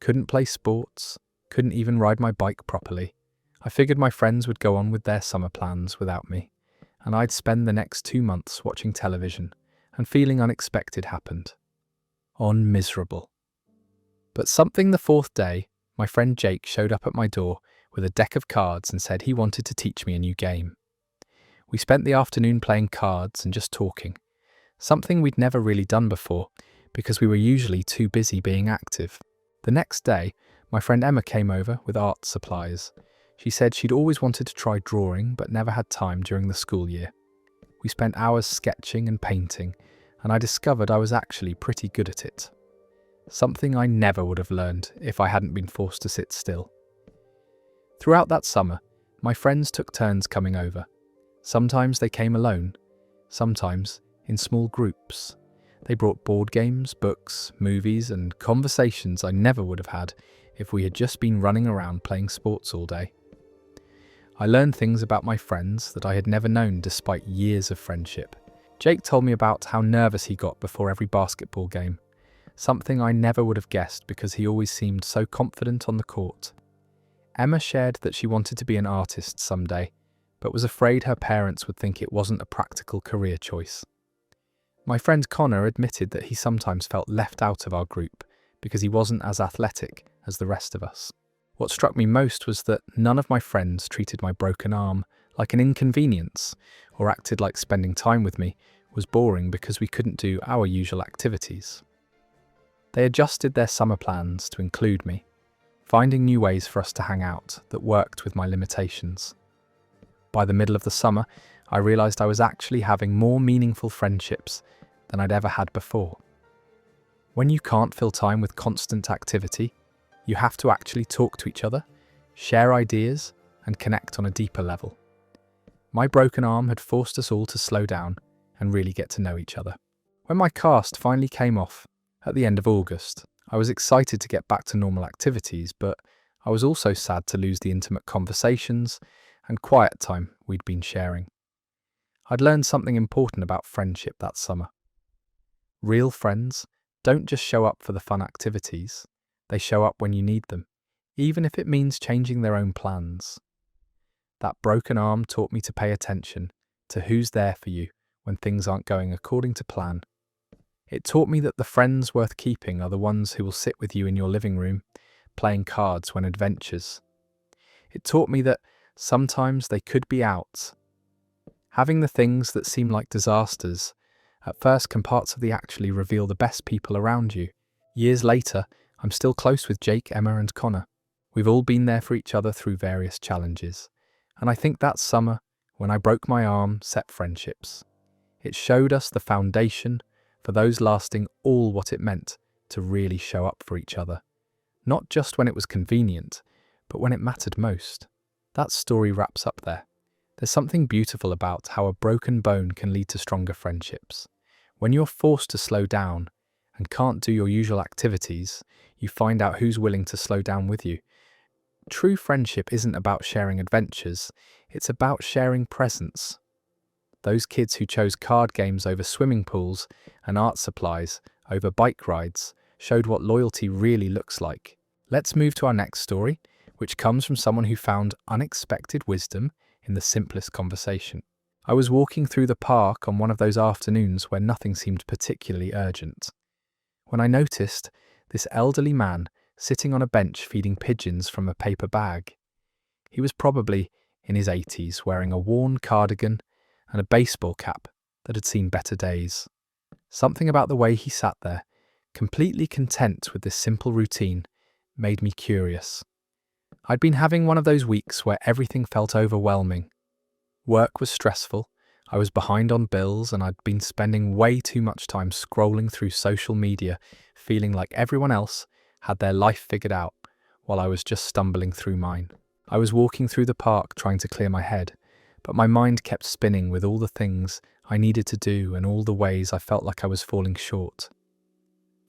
couldn't play sports, couldn't even ride my bike properly. I figured my friends would go on with their summer plans without me, and I'd spend the next 2 months watching television, and feeling unexpected happened. On miserable. But something the fourth day, my friend Jake showed up at my door with a deck of cards and said he wanted to teach me a new game. We spent the afternoon playing cards and just talking, something we'd never really done before because we were usually too busy being active. The next day, my friend Emma came over with art supplies. She said she'd always wanted to try drawing but never had time during the school year. We spent hours sketching and painting, and I discovered I was actually pretty good at it. Something I never would have learned if I hadn't been forced to sit still. Throughout that summer, my friends took turns coming over. Sometimes they came alone, sometimes in small groups. They brought board games, books, movies, and conversations I never would have had if we had just been running around playing sports all day. I learned things about my friends that I had never known despite years of friendship. Jake told me about how nervous he got before every basketball game, something I never would have guessed because he always seemed so confident on the court. Emma shared that she wanted to be an artist someday, but was afraid her parents would think it wasn't a practical career choice. My friend Connor admitted that he sometimes felt left out of our group because he wasn't as athletic as the rest of us. What struck me most was that none of my friends treated my broken arm like an inconvenience or acted like spending time with me was boring because we couldn't do our usual activities. They adjusted their summer plans to include me, finding new ways for us to hang out that worked with my limitations. By the middle of the summer, I realised I was actually having more meaningful friendships than I'd ever had before. When you can't fill time with constant activity, you have to actually talk to each other, share ideas, and connect on a deeper level. My broken arm had forced us all to slow down and really get to know each other. When my cast finally came off at the end of August, I was excited to get back to normal activities, but I was also sad to lose the intimate conversations and quiet time we'd been sharing. I'd learned something important about friendship that summer. Real friends don't just show up for the fun activities, they show up when you need them, even if it means changing their own plans. That broken arm taught me to pay attention to who's there for you when things aren't going according to plan. It taught me that the friends worth keeping are the ones who will sit with you in your living room, playing cards when adventures. It taught me that sometimes they could be out. Having the things that seem like disasters at first can parts of the actually reveal the best people around you. Years later, I'm still close with Jake, Emma, and Connor. We've all been there for each other through various challenges. And I think that summer, when I broke my arm, set friendships. It showed us the foundation for those lasting all what it meant to really show up for each other. Not just when it was convenient, but when it mattered most. That story wraps up there. There's something beautiful about how a broken bone can lead to stronger friendships. When you're forced to slow down and can't do your usual activities, you find out who's willing to slow down with you. True friendship isn't about sharing adventures, it's about sharing presence. Those kids who chose card games over swimming pools and art supplies over bike rides showed what loyalty really looks like. Let's move to our next story, which comes from someone who found unexpected wisdom in the simplest conversation. I was walking through the park on one of those afternoons where nothing seemed particularly urgent, when I noticed this elderly man sitting on a bench feeding pigeons from a paper bag. He was probably in his 80s, wearing a worn cardigan and a baseball cap that had seen better days. Something about the way he sat there, completely content with this simple routine, made me curious. I'd been having one of those weeks where everything felt overwhelming. Work was stressful, I was behind on bills, and I'd been spending way too much time scrolling through social media, feeling like everyone else had their life figured out while I was just stumbling through mine. I was walking through the park trying to clear my head, but my mind kept spinning with all the things I needed to do and all the ways I felt like I was falling short.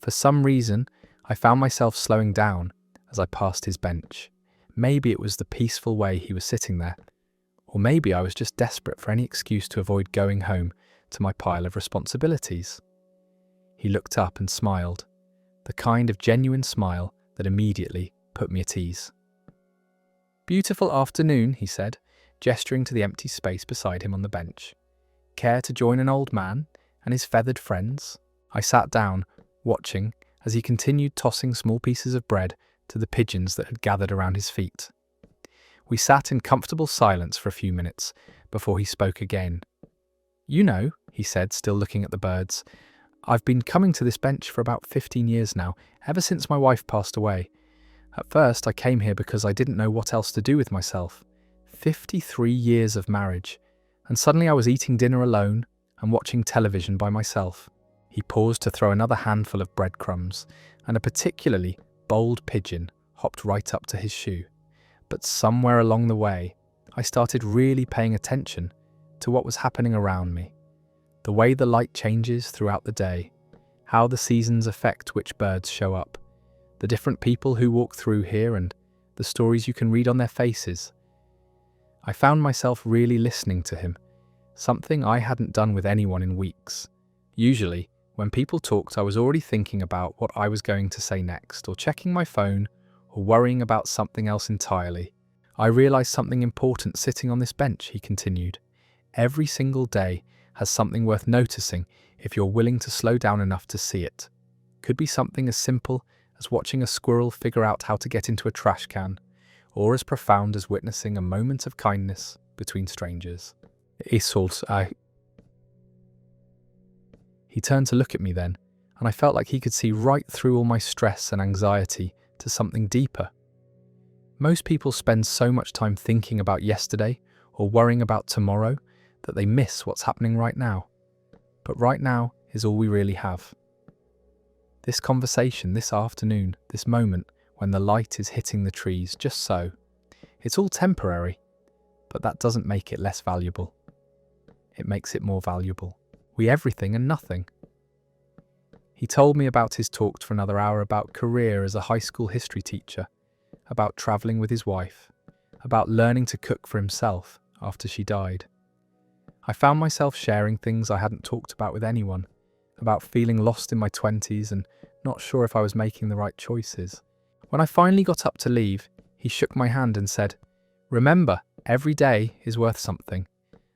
For some reason, I found myself slowing down as I passed his bench. Maybe it was the peaceful way he was sitting there, or maybe I was just desperate for any excuse to avoid going home to my pile of responsibilities. He looked up and smiled, the kind of genuine smile that immediately put me at ease. "Beautiful afternoon," he said, gesturing to the empty space beside him on the bench. "Care to join an old man and his feathered friends?" I sat down, watching as he continued tossing small pieces of bread to the pigeons that had gathered around his feet. We sat in comfortable silence for a few minutes before he spoke again. "You know," he said, still looking at the birds, "I've been coming to this bench for about 15 years now, ever since my wife passed away. At first, I came here because I didn't know what else to do with myself. 53 years of marriage, and suddenly I was eating dinner alone and watching television by myself." He paused to throw another handful of breadcrumbs, and a particularly bold pigeon hopped right up to his shoe. But somewhere along the way, I started really paying attention to what was happening around me. The way the light changes throughout the day, how the seasons affect which birds show up, the different people who walk through here and the stories you can read on their faces. I found myself really listening to him, something I hadn't done with anyone in weeks. Usually, when people talked, I was already thinking about what I was going to say next, or checking my phone, or worrying about something else entirely. "I realised something important sitting on this bench," he continued. "Every single day has something worth noticing if you're willing to slow down enough to see it. Could be something as simple as watching a squirrel figure out how to get into a trash can, or as profound as witnessing a moment of kindness between strangers." He turned to look at me then, and I felt like he could see right through all my stress and anxiety to something deeper. Most people spend so much time thinking about yesterday or worrying about tomorrow that they miss what's happening right now. But right now is all we really have. This conversation, this afternoon, this moment when the light is hitting the trees just so. It's all temporary, but that doesn't make it less valuable. It makes it more valuable. We everything and nothing. He told me about his talk for another hour about career as a high school history teacher, about travelling with his wife, about learning to cook for himself after she died. I found myself sharing things I hadn't talked about with anyone, about feeling lost in my 20s and not sure if I was making the right choices. When I finally got up to leave, he shook my hand and said, "Remember, every day is worth something.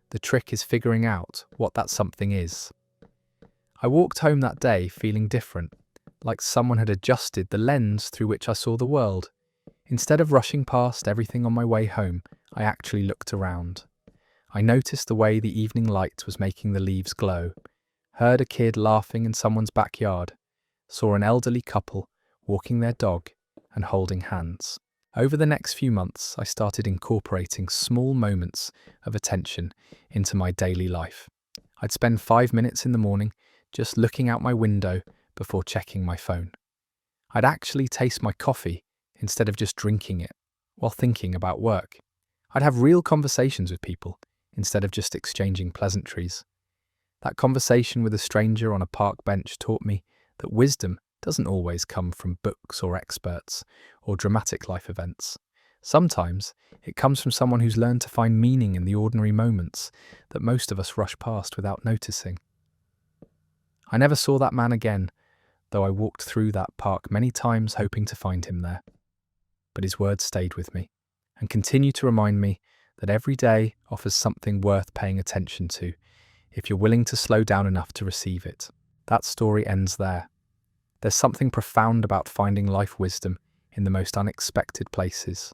The trick is figuring out what that something is." I walked home that day feeling different, like someone had adjusted the lens through which I saw the world. Instead of rushing past everything on my way home, I actually looked around. I noticed the way the evening light was making the leaves glow, heard a kid laughing in someone's backyard, saw an elderly couple walking their dog and holding hands. Over the next few months, I started incorporating small moments of attention into my daily life. I'd spend 5 minutes in the morning just looking out my window before checking my phone. I'd actually taste my coffee instead of just drinking it while thinking about work. I'd have real conversations with people instead of just exchanging pleasantries. That conversation with a stranger on a park bench taught me that wisdom doesn't always come from books or experts or dramatic life events. Sometimes it comes from someone who's learned to find meaning in the ordinary moments that most of us rush past without noticing. I never saw that man again, though I walked through that park many times hoping to find him there. But his words stayed with me and continue to remind me that every day offers something worth paying attention to if you're willing to slow down enough to receive it. That story ends there. There's something profound about finding life wisdom in the most unexpected places.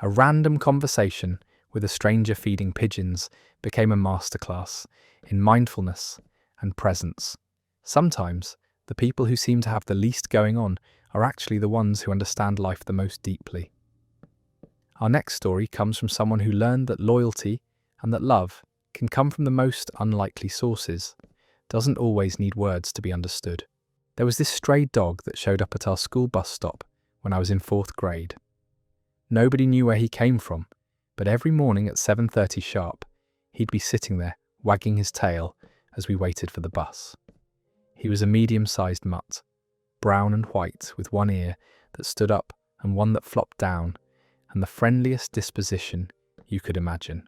A random conversation with a stranger feeding pigeons became a masterclass in mindfulness and presence. Sometimes, the people who seem to have the least going on are actually the ones who understand life the most deeply. Our next story comes from someone who learned that loyalty and that love can come from the most unlikely sources. Doesn't always need words to be understood. There was this stray dog that showed up at our school bus stop when I was in 4th grade. Nobody knew where he came from, but every morning at 7:30 sharp, He'd be sitting there, wagging his tail as we waited for the bus. He was a medium-sized mutt, brown and white, with one ear that stood up and one that flopped down, and the friendliest disposition you could imagine.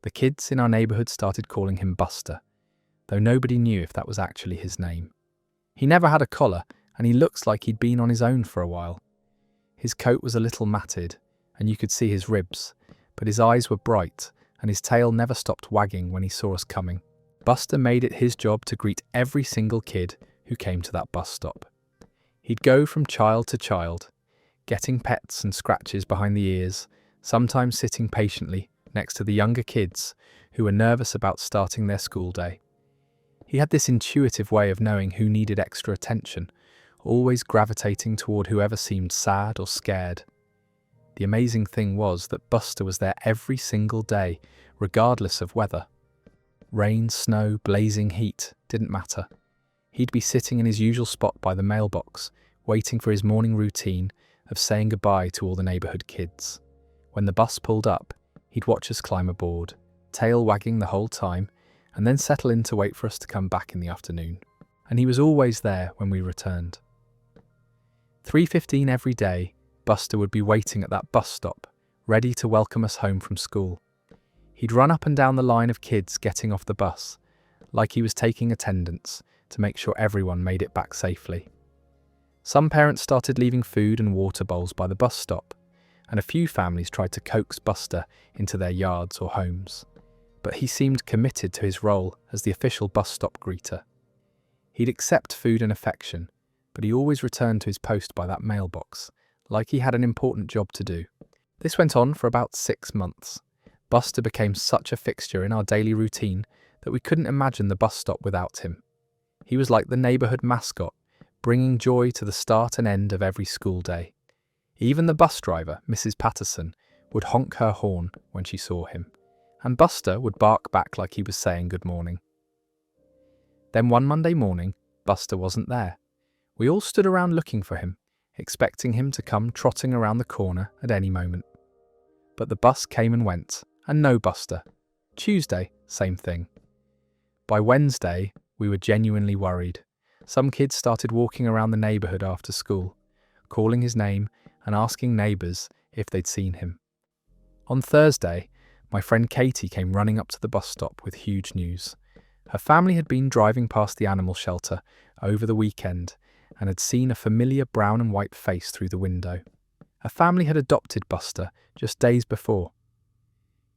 The kids in our neighbourhood started calling him Buster, though nobody knew if that was actually his name. He never had a collar, and he looks like he'd been on his own for a while. His coat was a little matted, and you could see his ribs, but his eyes were bright, and his tail never stopped wagging when he saw us coming. Buster made it his job to greet every single kid who came to that bus stop. He'd go from child to child, getting pets and scratches behind the ears, sometimes sitting patiently next to the younger kids who were nervous about starting their school day. He had this intuitive way of knowing who needed extra attention, always gravitating toward whoever seemed sad or scared. The amazing thing was that Buster was there every single day, regardless of weather. Rain, snow, blazing heat, didn't matter. He'd be sitting in his usual spot by the mailbox, waiting for his morning routine of saying goodbye to all the neighbourhood kids. When the bus pulled up, he'd watch us climb aboard, tail wagging the whole time, and then settle in to wait for us to come back in the afternoon. And he was always there when we returned. 3:15 every day, Buster would be waiting at that bus stop, ready to welcome us home from school. He'd run up and down the line of kids getting off the bus, like he was taking attendance to make sure everyone made it back safely. Some parents started leaving food and water bowls by the bus stop, and a few families tried to coax Buster into their yards or homes. But he seemed committed to his role as the official bus stop greeter. He'd accept food and affection, but he always returned to his post by that mailbox, like he had an important job to do. This went on for about 6 months. Buster became such a fixture in our daily routine that we couldn't imagine the bus stop without him. He was like the neighbourhood mascot, bringing joy to the start and end of every school day. Even the bus driver, Mrs. Patterson, would honk her horn when she saw him, and Buster would bark back like he was saying good morning. Then one Monday morning, Buster wasn't there. We all stood around looking for him, expecting him to come trotting around the corner at any moment. But the bus came and went, and no Buster. Tuesday, same thing. By Wednesday, we were genuinely worried. Some kids started walking around the neighbourhood after school, calling his name and asking neighbours if they'd seen him. On Thursday, my friend Katie came running up to the bus stop with huge news. Her family had been driving past the animal shelter over the weekend and had seen a familiar brown and white face through the window. Her family had adopted Buster just days before.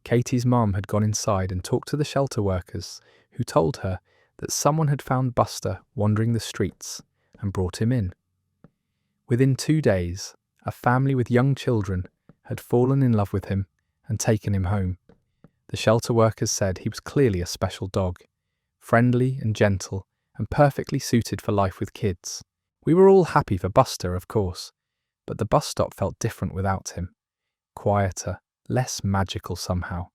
Katie's mum had gone inside and talked to the shelter workers, who told her that someone had found Buster wandering the streets and brought him in. Within 2 days, a family with young children had fallen in love with him and taken him home. The shelter workers said he was clearly a special dog, friendly and gentle and perfectly suited for life with kids. We were all happy for Buster, of course, but the bus stop felt different without him. Quieter, less magical somehow.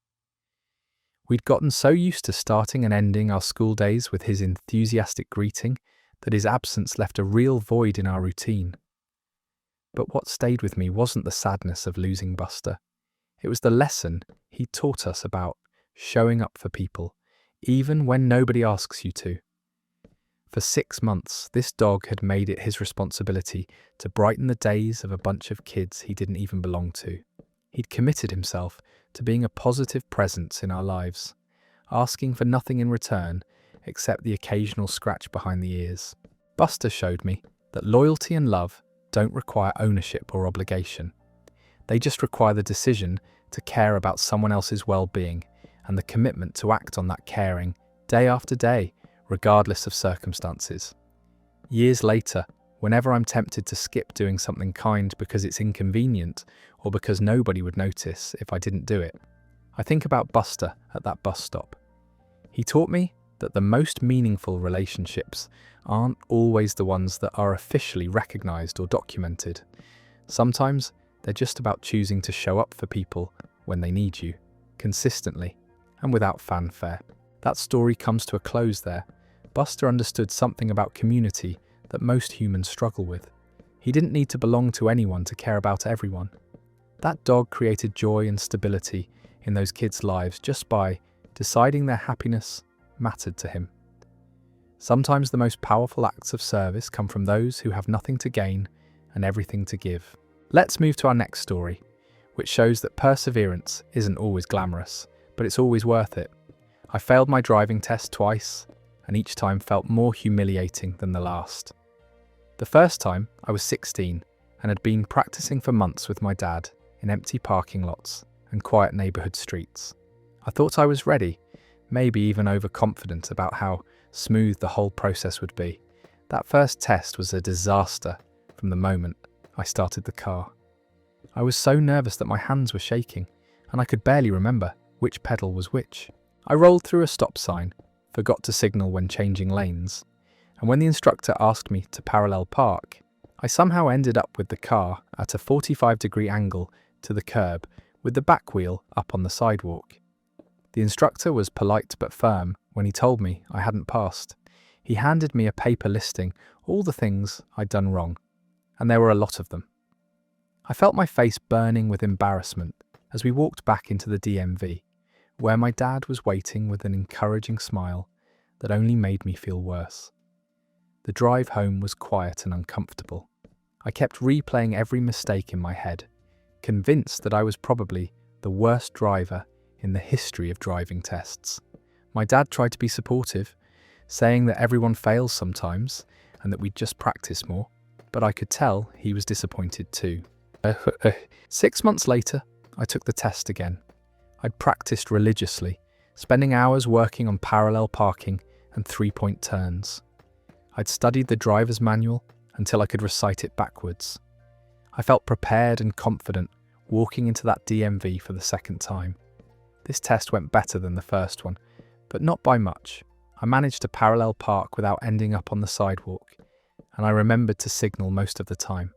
We'd gotten so used to starting and ending our school days with his enthusiastic greeting that his absence left a real void in our routine. But what stayed with me wasn't the sadness of losing Buster. It was the lesson he taught us about showing up for people, even when nobody asks you to. For 6 months, this dog had made it his responsibility to brighten the days of a bunch of kids he didn't even belong to. He'd committed himself to being a positive presence in our lives, asking for nothing in return except the occasional scratch behind the ears. Buster showed me that loyalty and love don't require ownership or obligation. They just require the decision to care about someone else's well-being and the commitment to act on that caring day after day, regardless of circumstances. Years later, whenever I'm tempted to skip doing something kind because it's inconvenient or because nobody would notice if I didn't do it, I think about Buster at that bus stop. He taught me that the most meaningful relationships aren't always the ones that are officially recognised or documented. Sometimes they're just about choosing to show up for people when they need you, consistently and without fanfare. That story comes to a close there. Buster understood something about community that most humans struggle with. He didn't need to belong to anyone to care about everyone. That dog created joy and stability in those kids' lives just by deciding their happiness mattered to him. Sometimes the most powerful acts of service come from those who have nothing to gain and everything to give. Let's move to our next story, which shows that perseverance isn't always glamorous, but it's always worth it. I failed my driving test twice, and each time felt more humiliating than the last. The first time, I was 16 and had been practicing for months with my dad in empty parking lots and quiet neighbourhood streets. I thought I was ready, maybe even overconfident about how smooth the whole process would be. That first test was a disaster from the moment I started the car. I was so nervous that my hands were shaking, and I could barely remember which pedal was which. I rolled through a stop sign, forgot to signal when changing lanes, and when the instructor asked me to parallel park, I somehow ended up with the car at a 45-degree angle to the curb with the back wheel up on the sidewalk. The instructor was polite but firm when he told me I hadn't passed. He handed me a paper listing all the things I'd done wrong, and there were a lot of them. I felt my face burning with embarrassment as we walked back into the DMV, where my dad was waiting with an encouraging smile that only made me feel worse. The drive home was quiet and uncomfortable. I kept replaying every mistake in my head, convinced that I was probably the worst driver in the history of driving tests. My dad tried to be supportive, saying that everyone fails sometimes and that we'd just practice more, but I could tell he was disappointed too. 6 months later, I took the test again. I'd practiced religiously, spending hours working on parallel parking and three-point turns. I'd studied the driver's manual until I could recite it backwards. I felt prepared and confident walking into that DMV for the second time. This test went better than the first one, but not by much. I managed to parallel park without ending up on the sidewalk, and I remembered to signal most of the time.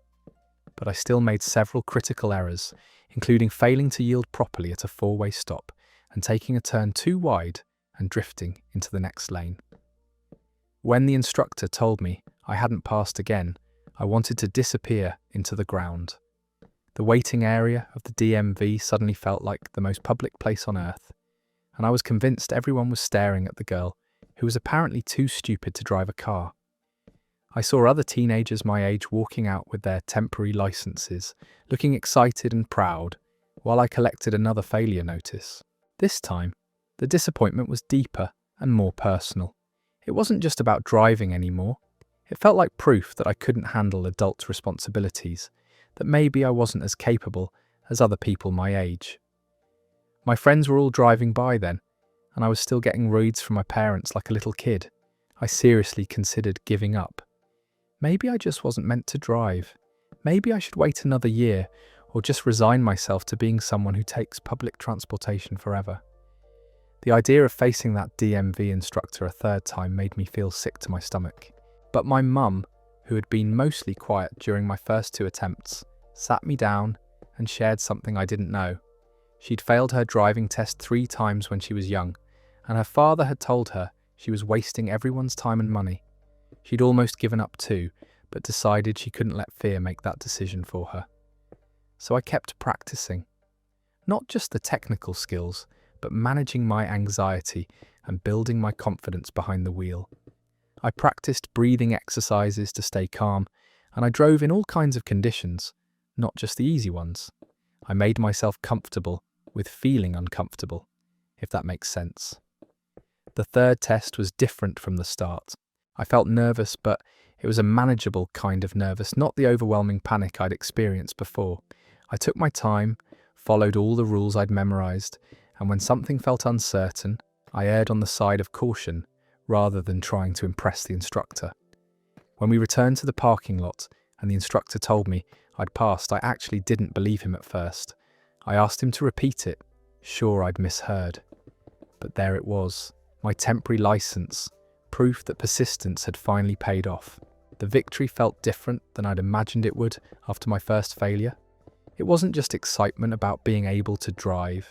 But I still made several critical errors, including failing to yield properly at a four-way stop and taking a turn too wide and drifting into the next lane. When the instructor told me I hadn't passed again, I wanted to disappear into the ground. The waiting area of the DMV suddenly felt like the most public place on earth, and I was convinced everyone was staring at the girl who was apparently too stupid to drive a car. I saw other teenagers my age walking out with their temporary licenses, looking excited and proud, while I collected another failure notice. This time, the disappointment was deeper and more personal. It wasn't just about driving anymore. It felt like proof that I couldn't handle adult responsibilities, that maybe I wasn't as capable as other people my age. My friends were all driving by then, and I was still getting reads from my parents like a little kid. I seriously considered giving up. Maybe I just wasn't meant to drive. Maybe I should wait another year, or just resign myself to being someone who takes public transportation forever. The idea of facing that DMV instructor a third time made me feel sick to my stomach. But my mum, who had been mostly quiet during my first two attempts, sat me down and shared something I didn't know. She'd failed her driving test 3 times when she was young, and her father had told her she was wasting everyone's time and money. She'd almost given up too, but decided she couldn't let fear make that decision for her. So I kept practicing. Not just the technical skills, but managing my anxiety and building my confidence behind the wheel. I practiced breathing exercises to stay calm, and I drove in all kinds of conditions, not just the easy ones. I made myself comfortable with feeling uncomfortable, if that makes sense. The third test was different from the start. I felt nervous, but it was a manageable kind of nervous, not the overwhelming panic I'd experienced before. I took my time, followed all the rules I'd memorized, and when something felt uncertain, I erred on the side of caution rather than trying to impress the instructor. When we returned to the parking lot and the instructor told me I'd passed, I actually didn't believe him at first. I asked him to repeat it, sure I'd misheard. But there it was, my temporary license, proof that persistence had finally paid off. The victory felt different than I'd imagined it would after my first failure. It wasn't just excitement about being able to drive.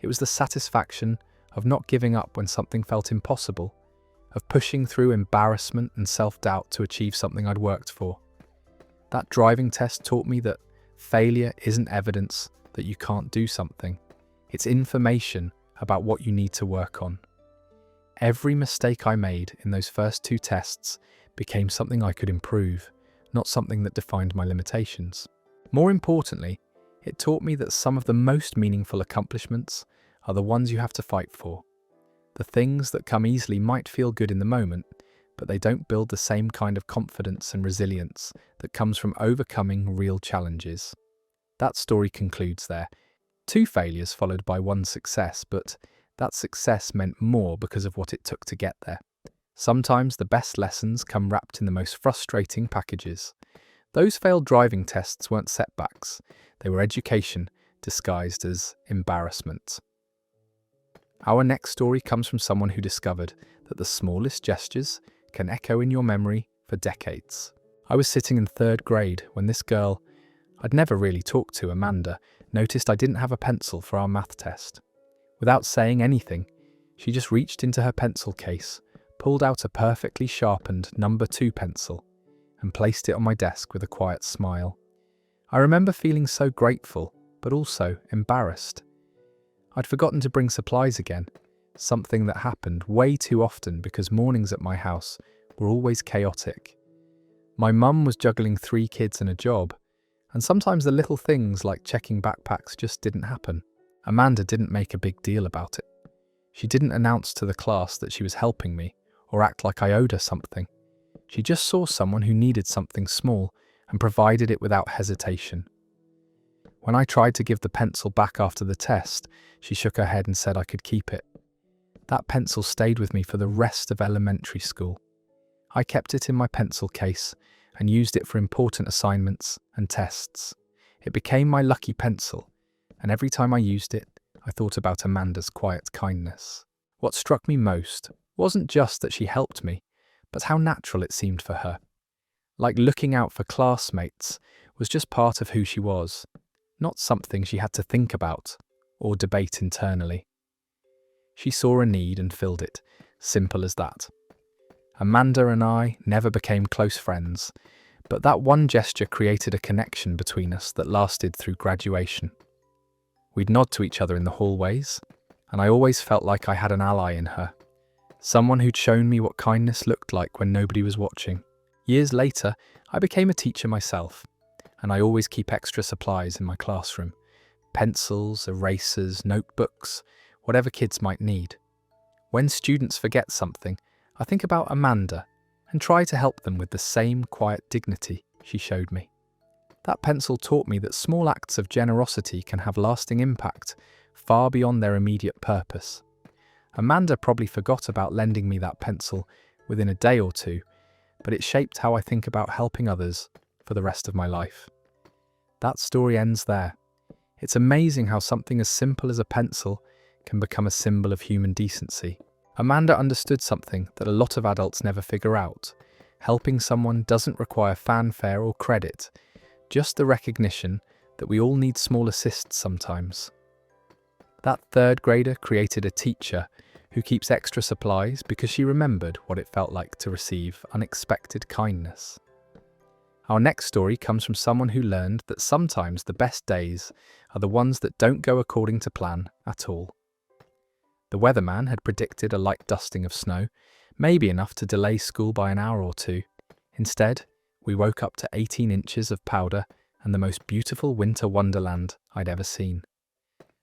It was the satisfaction of not giving up when something felt impossible, of pushing through embarrassment and self-doubt to achieve something I'd worked for. That driving test taught me that failure isn't evidence that you can't do something. It's information about what you need to work on. Every mistake I made in those first 2 tests became something I could improve, not something that defined my limitations. More importantly, it taught me that some of the most meaningful accomplishments are the ones you have to fight for. The things that come easily might feel good in the moment, but they don't build the same kind of confidence and resilience that comes from overcoming real challenges. That story concludes there. 2 failures followed by 1 success, but that success meant more because of what it took to get there. Sometimes the best lessons come wrapped in the most frustrating packages. Those failed driving tests weren't setbacks, they were education disguised as embarrassment. Our next story comes from someone who discovered that the smallest gestures can echo in your memory for decades. I was sitting in 3rd grade when this girl I'd never really talked to, Amanda, noticed I didn't have a pencil for our math test. Without saying anything, she just reached into her pencil case, pulled out a perfectly sharpened number 2 pencil, and placed it on my desk with a quiet smile. I remember feeling so grateful, but also embarrassed. I'd forgotten to bring supplies again, something that happened way too often because mornings at my house were always chaotic. My mum was juggling 3 kids and a job, and sometimes the little things like checking backpacks just didn't happen. Amanda didn't make a big deal about it. She didn't announce to the class that she was helping me or act like I owed her something. She just saw someone who needed something small and provided it without hesitation. When I tried to give the pencil back after the test, she shook her head and said I could keep it. That pencil stayed with me for the rest of elementary school. I kept it in my pencil case and used it for important assignments and tests. It became my lucky pencil, and every time I used it, I thought about Amanda's quiet kindness. What struck me most wasn't just that she helped me, but how natural it seemed for her. Like looking out for classmates was just part of who she was, not something she had to think about or debate internally. She saw a need and filled it, simple as that. Amanda and I never became close friends, but that one gesture created a connection between us that lasted through graduation. We'd nod to each other in the hallways, and I always felt like I had an ally in her, someone who'd shown me what kindness looked like when nobody was watching. Years later, I became a teacher myself, and I always keep extra supplies in my classroom: pencils, erasers, notebooks, whatever kids might need. When students forget something, I think about Amanda and try to help them with the same quiet dignity she showed me. That pencil taught me that small acts of generosity can have lasting impact far beyond their immediate purpose. Amanda probably forgot about lending me that pencil within a day or 2, but it shaped how I think about helping others for the rest of my life. That story ends there. It's amazing how something as simple as a pencil can become a symbol of human decency. Amanda understood something that a lot of adults never figure out. Helping someone doesn't require fanfare or credit, just the recognition that we all need small assists sometimes. That 3rd grader created a teacher who keeps extra supplies because she remembered what it felt like to receive unexpected kindness. Our next story comes from someone who learned that sometimes the best days are the ones that don't go according to plan at all. The weatherman had predicted a light dusting of snow, maybe enough to delay school by an hour or 2. Instead, we woke up to 18 inches of powder and the most beautiful winter wonderland I'd ever seen.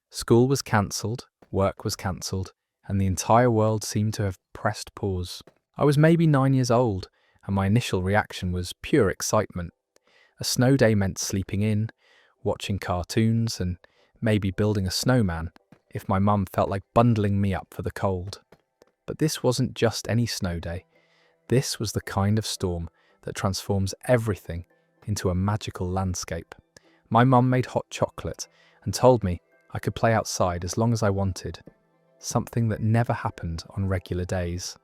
School was cancelled, work was cancelled, and the entire world seemed to have pressed pause. I was maybe 9 years old, and my initial reaction was pure excitement. A snow day meant sleeping in, watching cartoons, and maybe building a snowman if my mum felt like bundling me up for the cold. But this wasn't just any snow day. This was the kind of storm that transforms everything into a magical landscape. My mum made hot chocolate and told me I could play outside as long as I wanted, something that never happened on regular days.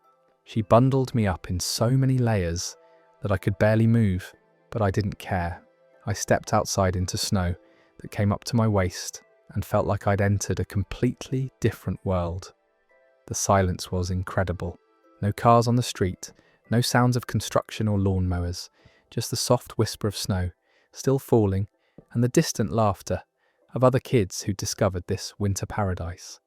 She bundled me up in so many layers that I could barely move, but I didn't care. I stepped outside into snow that came up to my waist and felt like I'd entered a completely different world. The silence was incredible. No cars on the street, no sounds of construction or lawnmowers, just the soft whisper of snow, still falling, and the distant laughter of other kids who'd discovered this winter paradise.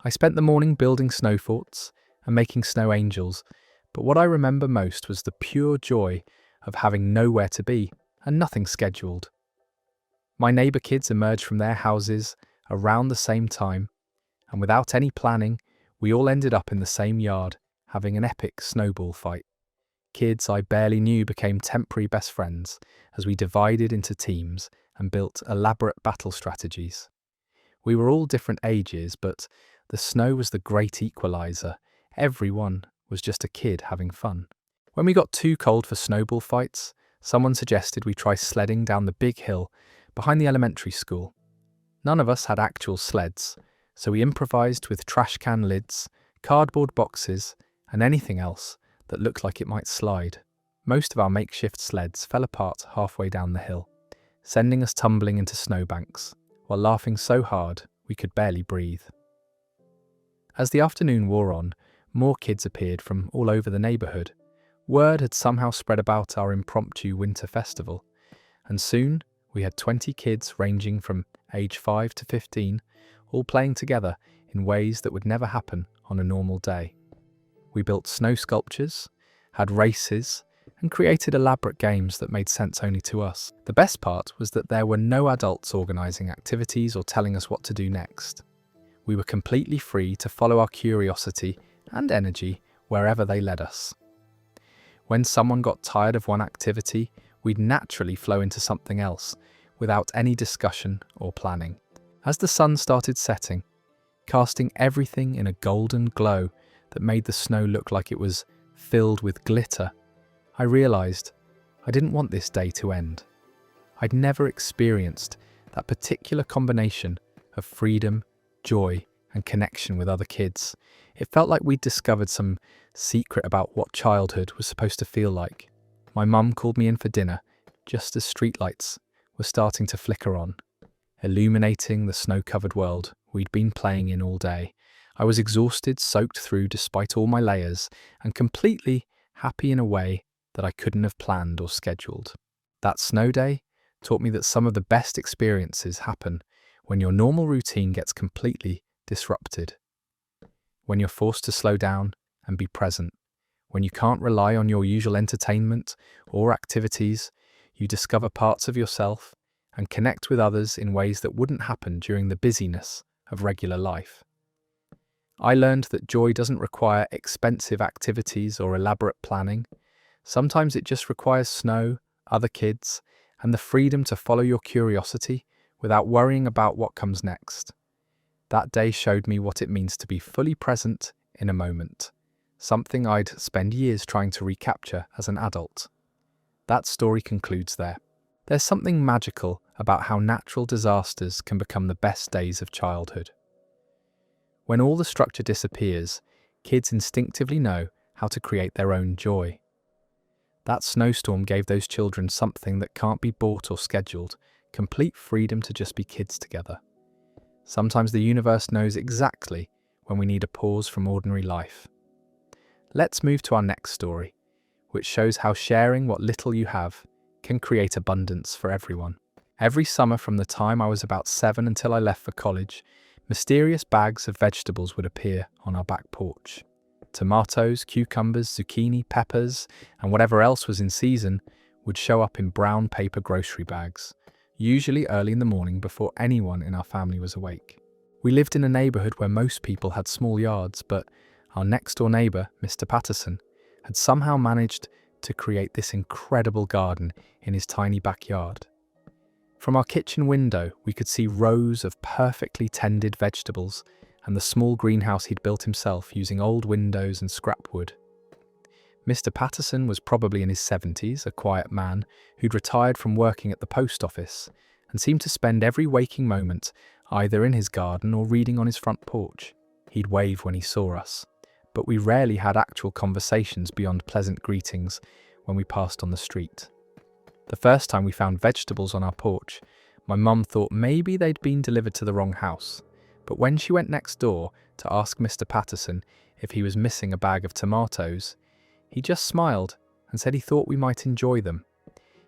I spent the morning building snow forts and making snow angels, but what I remember most was the pure joy of having nowhere to be and nothing scheduled. My neighbour kids emerged from their houses around the same time, and without any planning, we all ended up in the same yard, having an epic snowball fight. Kids I barely knew became temporary best friends as we divided into teams and built elaborate battle strategies. We were all different ages, but the snow was the great equalizer. Everyone was just a kid having fun. When we got too cold for snowball fights, someone suggested we try sledding down the big hill behind the elementary school. None of us had actual sleds, so we improvised with trash can lids, cardboard boxes, and anything else that looked like it might slide. Most of our makeshift sleds fell apart halfway down the hill, sending us tumbling into snowbanks, while laughing so hard we could barely breathe. As the afternoon wore on, more kids appeared from all over the neighbourhood. Word had somehow spread about our impromptu winter festival, and soon we had 20 kids ranging from age 5 to 15, all playing together in ways that would never happen on a normal day. We built snow sculptures, had races, and created elaborate games that made sense only to us. The best part was that there were no adults organising activities or telling us what to do next. We were completely free to follow our curiosity and energy wherever they led us. When someone got tired of one activity, we'd naturally flow into something else, without any discussion or planning. As the sun started setting, casting everything in a golden glow that made the snow look like it was filled with glitter, I realised I didn't want this day to end. I'd never experienced that particular combination of freedom, joy, and connection with other kids. It felt like we'd discovered some secret about what childhood was supposed to feel like. My mum called me in for dinner just as streetlights were starting to flicker on, illuminating the snow-covered world we'd been playing in all day. I was exhausted, soaked through despite all my layers, and completely happy in a way that I couldn't have planned or scheduled. That snow day taught me that some of the best experiences happen when your normal routine gets completely disrupted. When you're forced to slow down and be present. When you can't rely on your usual entertainment or activities, you discover parts of yourself and connect with others in ways that wouldn't happen during the busyness of regular life. I learned that joy doesn't require expensive activities or elaborate planning. Sometimes it just requires snow, other kids, and the freedom to follow your curiosity without worrying about what comes next. That day showed me what it means to be fully present in a moment, something I'd spend years trying to recapture as an adult. That story concludes there. There's something magical about how natural disasters can become the best days of childhood. When all the structure disappears, kids instinctively know how to create their own joy. That snowstorm gave those children something that can't be bought or scheduled, complete freedom to just be kids together. Sometimes the universe knows exactly when we need a pause from ordinary life. Let's move to our next story, which shows how sharing what little you have can create abundance for everyone. Every summer from the time I was about 7 until I left for college, mysterious bags of vegetables would appear on our back porch. Tomatoes, cucumbers, zucchini, peppers, and whatever else was in season would show up in brown paper grocery bags, usually early in the morning before anyone in our family was awake. We lived in a neighbourhood where most people had small yards, but our next-door neighbour, Mr. Patterson, had somehow managed to create this incredible garden in his tiny backyard. From our kitchen window, we could see rows of perfectly tended vegetables and the small greenhouse he'd built himself using old windows and scrap wood. Mr. Patterson was probably in his 70s, a quiet man who'd retired from working at the post office and seemed to spend every waking moment either in his garden or reading on his front porch. He'd wave when he saw us, but we rarely had actual conversations beyond pleasant greetings when we passed on the street. The first time we found vegetables on our porch, my mum thought maybe they'd been delivered to the wrong house, but when she went next door to ask Mr. Patterson if he was missing a bag of tomatoes, he just smiled and said he thought we might enjoy them.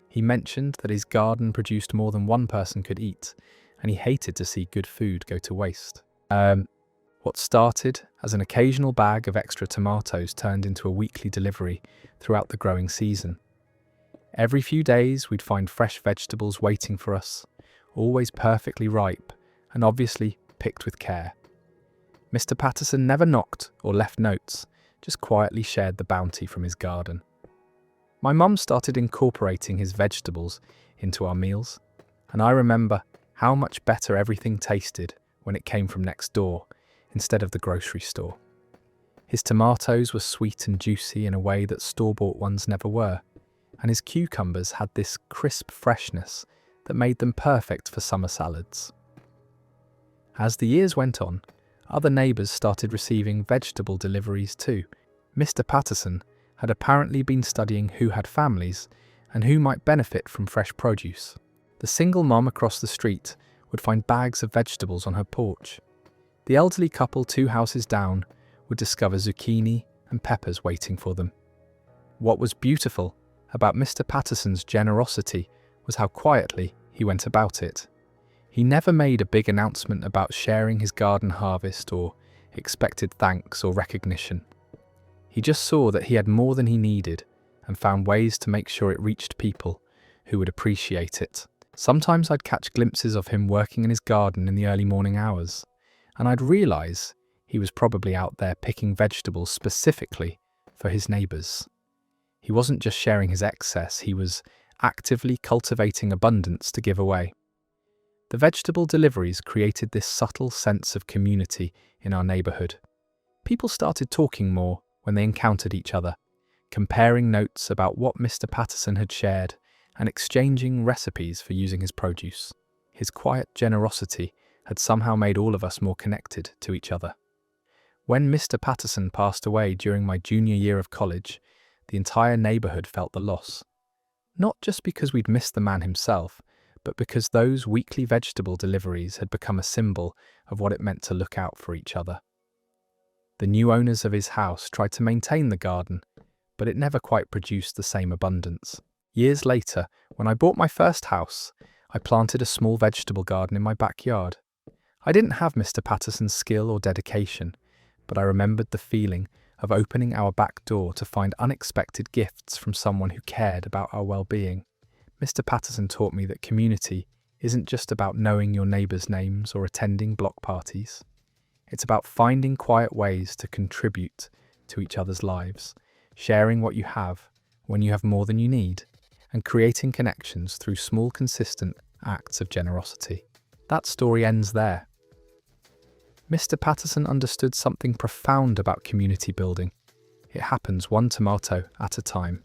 He mentioned that his garden produced more than one person could eat, and he hated to see good food go to waste. What What started as an occasional bag of extra tomatoes turned into a weekly delivery throughout the growing season. Every few days we'd find fresh vegetables waiting for us, always perfectly ripe and obviously picked with care. Mr. Patterson never knocked or left notes, just quietly shared the bounty from his garden. My mum started incorporating his vegetables into our meals, and I remember how much better everything tasted when it came from next door instead of the grocery store. His tomatoes were sweet and juicy in a way that store-bought ones never were, and his cucumbers had this crisp freshness that made them perfect for summer salads. As the years went on, other neighbours started receiving vegetable deliveries too. Mr. Patterson had apparently been studying who had families and who might benefit from fresh produce. The single mom across the street would find bags of vegetables on her porch. The elderly couple 2 houses down would discover zucchini and peppers waiting for them. What was beautiful about Mr. Patterson's generosity was how quietly he went about it. He never made a big announcement about sharing his garden harvest or expected thanks or recognition. He just saw that he had more than he needed and found ways to make sure it reached people who would appreciate it. Sometimes I'd catch glimpses of him working in his garden in the early morning hours, and I'd realise he was probably out there picking vegetables specifically for his neighbours. He wasn't just sharing his excess, he was actively cultivating abundance to give away. The vegetable deliveries created this subtle sense of community in our neighbourhood. People started talking more when they encountered each other, comparing notes about what Mr. Patterson had shared and exchanging recipes for using his produce. His quiet generosity had somehow made all of us more connected to each other. When Mr. Patterson passed away during my junior year of college, the entire neighbourhood felt the loss. Not just because we'd missed the man himself, but because those weekly vegetable deliveries had become a symbol of what it meant to look out for each other. The new owners of his house tried to maintain the garden, but it never quite produced the same abundance. Years later, when I bought my first house, I planted a small vegetable garden in my backyard. I didn't have Mr. Patterson's skill or dedication, but I remembered the feeling of opening our back door to find unexpected gifts from someone who cared about our well-being. Mr. Patterson taught me that community isn't just about knowing your neighbours' names or attending block parties. It's about finding quiet ways to contribute to each other's lives, sharing what you have when you have more than you need, and creating connections through small, consistent acts of generosity. That story ends there. Mr. Patterson understood something profound about community building. It happens one tomato at a time.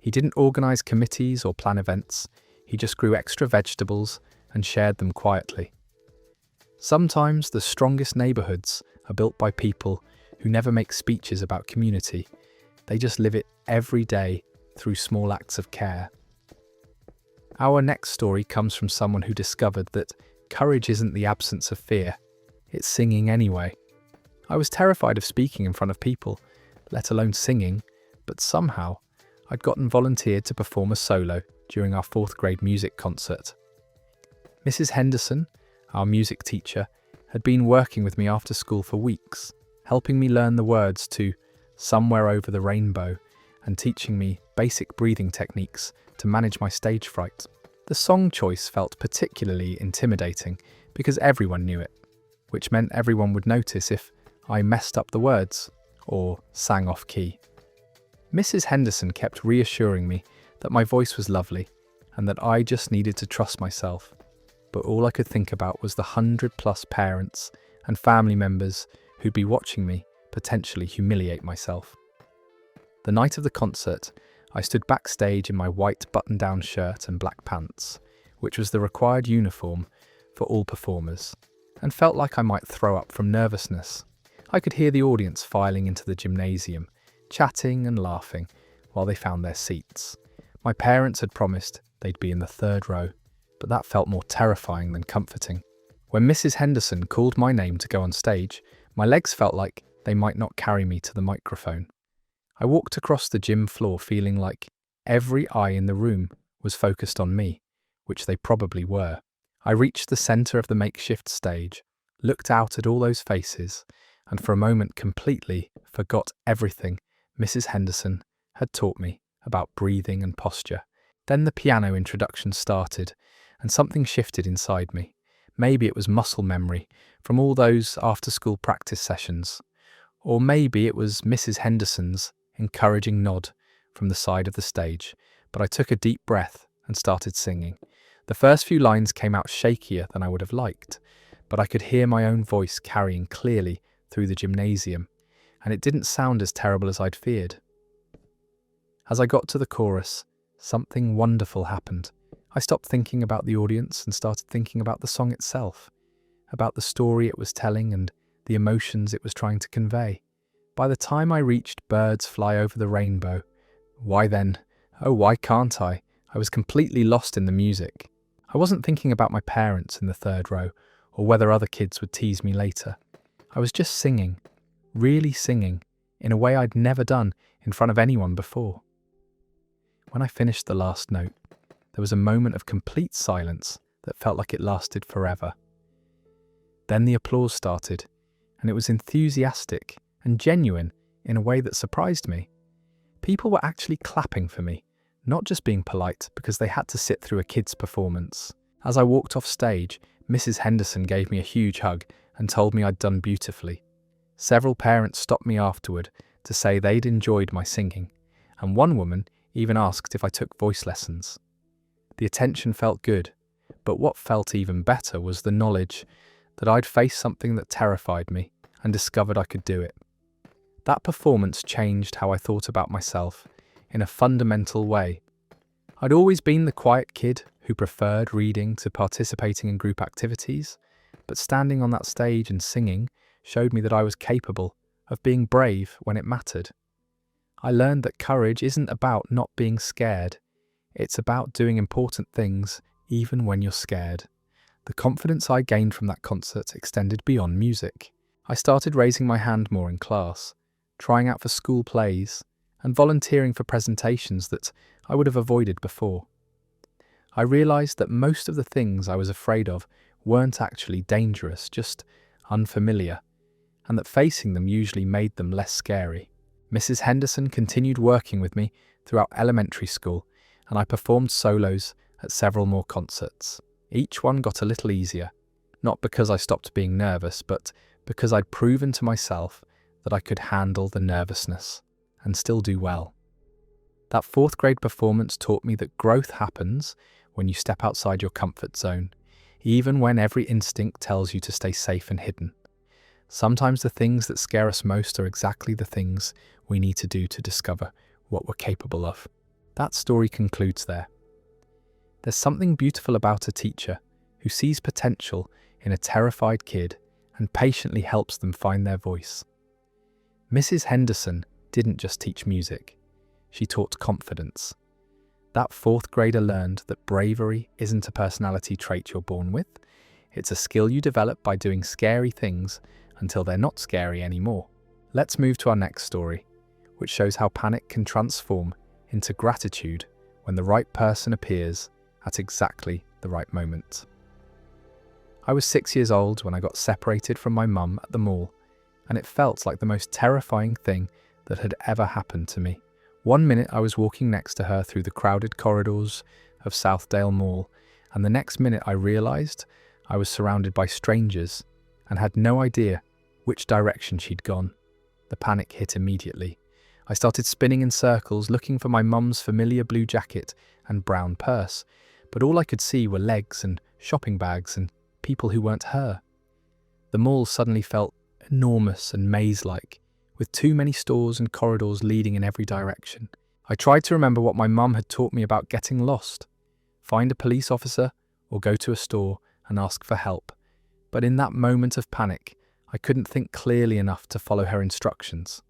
He didn't organise committees or plan events. He just grew extra vegetables and shared them quietly. Sometimes the strongest neighbourhoods are built by people who never make speeches about community. They just live it every day through small acts of care. Our next story comes from someone who discovered that courage isn't the absence of fear. It's singing anyway. I was terrified of speaking in front of people, let alone singing, but somehow I'd gotten volunteered to perform a solo during our 4th grade music concert. Mrs. Henderson, our music teacher, had been working with me after school for weeks, helping me learn the words to Somewhere Over the Rainbow and teaching me basic breathing techniques to manage my stage fright. The song choice felt particularly intimidating because everyone knew it, which meant everyone would notice if I messed up the words or sang off key. Mrs. Henderson kept reassuring me that my voice was lovely and that I just needed to trust myself. But all I could think about was the 100+ parents and family members who'd be watching me potentially humiliate myself. The night of the concert, I stood backstage in my white button-down shirt and black pants, which was the required uniform for all performers, and felt like I might throw up from nervousness. I could hear the audience filing into the gymnasium, chatting and laughing while they found their seats. My parents had promised they'd be in the 3rd row, but that felt more terrifying than comforting. When Mrs. Henderson called my name to go on stage, my legs felt like they might not carry me to the microphone. I walked across the gym floor feeling like every eye in the room was focused on me, which they probably were. I reached the centre of the makeshift stage, looked out at all those faces, and for a moment completely forgot everything Mrs. Henderson had taught me about breathing and posture. Then the piano introduction started, and something shifted inside me. Maybe it was muscle memory from all those after-school practice sessions, or maybe it was Mrs. Henderson's encouraging nod from the side of the stage, but I took a deep breath and started singing. The first few lines came out shakier than I would have liked, but I could hear my own voice carrying clearly through the gymnasium, and it didn't sound as terrible as I'd feared. As I got to the chorus, something wonderful happened. I stopped thinking about the audience and started thinking about the song itself, about the story it was telling and the emotions it was trying to convey. By the time I reached "Birds Fly Over the Rainbow," why then, oh why can't I was completely lost in the music. I wasn't thinking about my parents in the third row, or whether other kids would tease me later. I was just singing, really singing, in a way I'd never done in front of anyone before. When I finished the last note, there was a moment of complete silence that felt like it lasted forever. Then the applause started, and it was enthusiastic and genuine in a way that surprised me. People were actually clapping for me, not just being polite because they had to sit through a kid's performance. As I walked off stage, Mrs. Henderson gave me a huge hug and told me I'd done beautifully. Several parents stopped me afterward to say they'd enjoyed my singing, and one woman even asked if I took voice lessons. The attention felt good, but what felt even better was the knowledge that I'd faced something that terrified me and discovered I could do it. That performance changed how I thought about myself in a fundamental way. I'd always been the quiet kid who preferred reading to participating in group activities, but standing on that stage and singing showed me that I was capable of being brave when it mattered. I learned that courage isn't about not being scared. It's about doing important things even when you're scared. The confidence I gained from that concert extended beyond music. I started raising my hand more in class, trying out for school plays, and volunteering for presentations that I would have avoided before. I realised that most of the things I was afraid of weren't actually dangerous, just unfamiliar, and that facing them usually made them less scary. Mrs. Henderson continued working with me throughout elementary school, and I performed solos at several more concerts. Each one got a little easier, not because I stopped being nervous, but because I'd proven to myself that I could handle the nervousness and still do well. That fourth grade performance taught me that growth happens when you step outside your comfort zone, even when every instinct tells you to stay safe and hidden. Sometimes the things that scare us most are exactly the things we need to do to discover what we're capable of. That story concludes there. There's something beautiful about a teacher who sees potential in a terrified kid and patiently helps them find their voice. Mrs. Henderson didn't just teach music, she taught confidence. That fourth grader learned that bravery isn't a personality trait you're born with, it's a skill you develop by doing scary things until they're not scary anymore. Let's move to our next story, which shows how panic can transform into gratitude when the right person appears at exactly the right moment. I was 6 years old when I got separated from my mum at the mall, and it felt like the most terrifying thing that had ever happened to me. One minute I was walking next to her through the crowded corridors of Southdale Mall, and the next minute I realised I was surrounded by strangers and had no idea which direction she'd gone. The panic hit immediately. I started spinning in circles looking for my mum's familiar blue jacket and brown purse, but all I could see were legs and shopping bags and people who weren't her. The mall suddenly felt enormous and maze-like, with too many stores and corridors leading in every direction. I tried to remember what my mum had taught me about getting lost. Find a police officer or go to a store and ask for help. But in that moment of panic, I couldn't think clearly enough to follow her instructions.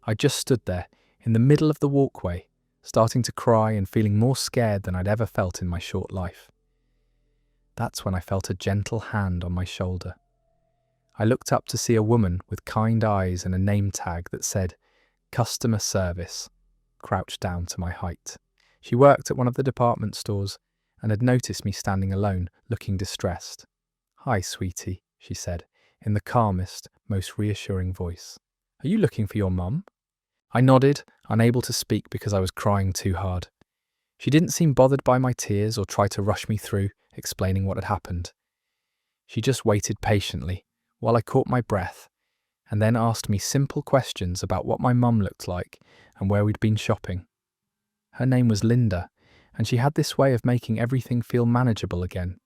I just stood there, in the middle of the walkway, starting to cry and feeling more scared than I'd ever felt in my short life. That's when I felt a gentle hand on my shoulder. I looked up to see a woman with kind eyes and a name tag that said, "Customer Service," crouched down to my height. She worked at one of the department stores and had noticed me standing alone, looking distressed. "Hi, sweetie," she said. in the calmest, most reassuring voice. "Are you looking for your mum?" I nodded, unable to speak because I was crying too hard. She didn't seem bothered by my tears or try to rush me through explaining what had happened. She just waited patiently while I caught my breath and then asked me simple questions about what my mum looked like and where we'd been shopping. Her name was Linda, and she had this way of making everything feel manageable again.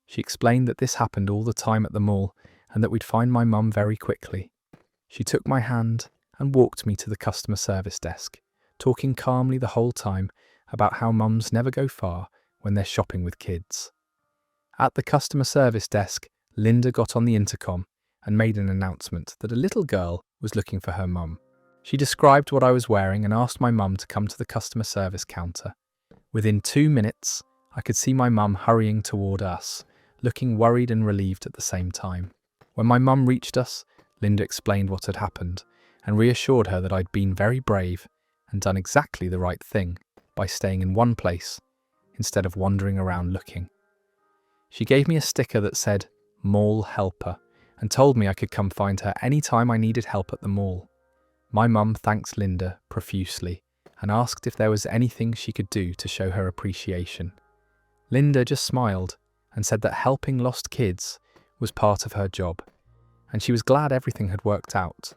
She explained that this happened all the time at the mall and that we'd find my mum very quickly. She took my hand and walked me to the customer service desk, talking calmly the whole time about how mums never go far when they're shopping with kids. At the customer service desk, Linda got on the intercom and made an announcement that a little girl was looking for her mum. She described what I was wearing and asked my mum to come to the customer service counter. Within 2 minutes, I could see my mum hurrying toward us, looking worried and relieved at the same time. When my mum reached us, Linda explained what had happened and reassured her that I'd been very brave and done exactly the right thing by staying in one place instead of wandering around looking. She gave me a sticker that said, "Mall Helper," and told me I could come find her anytime I needed help at the mall. My mum thanked Linda profusely and asked if there was anything she could do to show her appreciation. Linda just smiled and said that helping lost kids was part of her job, and she was glad everything had worked out.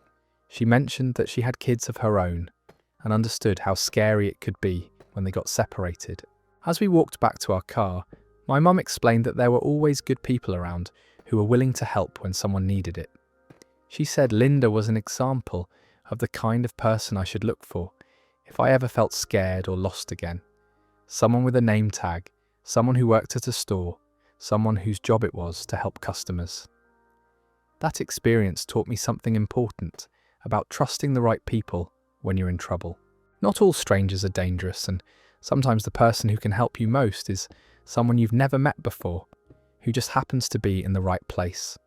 She mentioned that she had kids of her own and understood how scary it could be when they got separated. As we walked back to our car, my mum explained that there were always good people around who were willing to help when someone needed it. She said Linda was an example of the kind of person I should look for if I ever felt scared or lost again. Someone with a name tag, someone who worked at a store, someone whose job it was to help customers. That experience taught me something important about trusting the right people when you're in trouble. Not all strangers are dangerous, and sometimes the person who can help you most is someone you've never met before, who just happens to be in the right place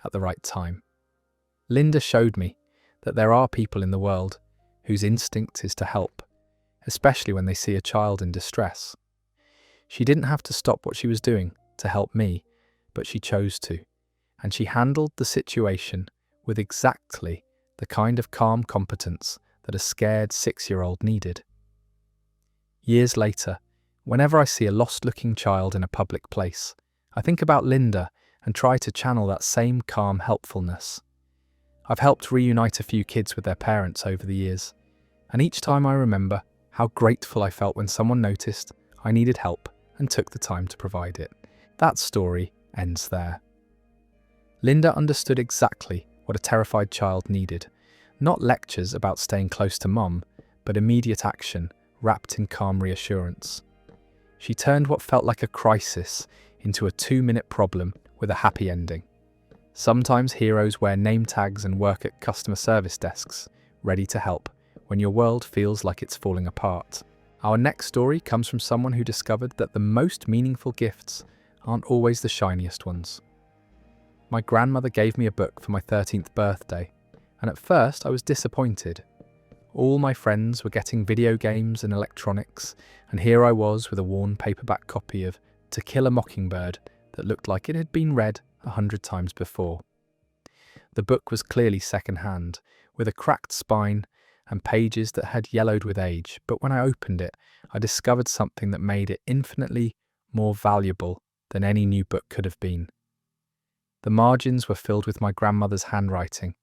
at the right time. Linda showed me that there are people in the world whose instinct is to help, especially when they see a child in distress. She didn't have to stop what she was doing to help me, but she chose to, and she handled the situation with exactly the kind of calm competence that a scared 6-year-old needed. Years later, whenever I see a lost-looking child in a public place, I think about Linda and try to channel that same calm helpfulness. I've helped reunite a few kids with their parents over the years, and each time I remember how grateful I felt when someone noticed I needed help and took the time to provide it. That story ends there. Linda understood exactly what a terrified child needed, not lectures about staying close to mum, but immediate action wrapped in calm reassurance. She turned what felt like a crisis into a 2-minute problem with a happy ending. Sometimes heroes wear name tags and work at customer service desks, ready to help when your world feels like it's falling apart. Our next story comes from someone who discovered that the most meaningful gifts aren't always the shiniest ones. My grandmother gave me a book for my 13th birthday, and at first I was disappointed. All my friends were getting video games and electronics, and here I was with a worn paperback copy of To Kill a Mockingbird that looked like it had been read 100 times before. The book was clearly second-hand, with a cracked spine and pages that had yellowed with age, but when I opened it, I discovered something that made it infinitely more valuable than any new book could have been. The margins were filled with my grandmother's handwriting,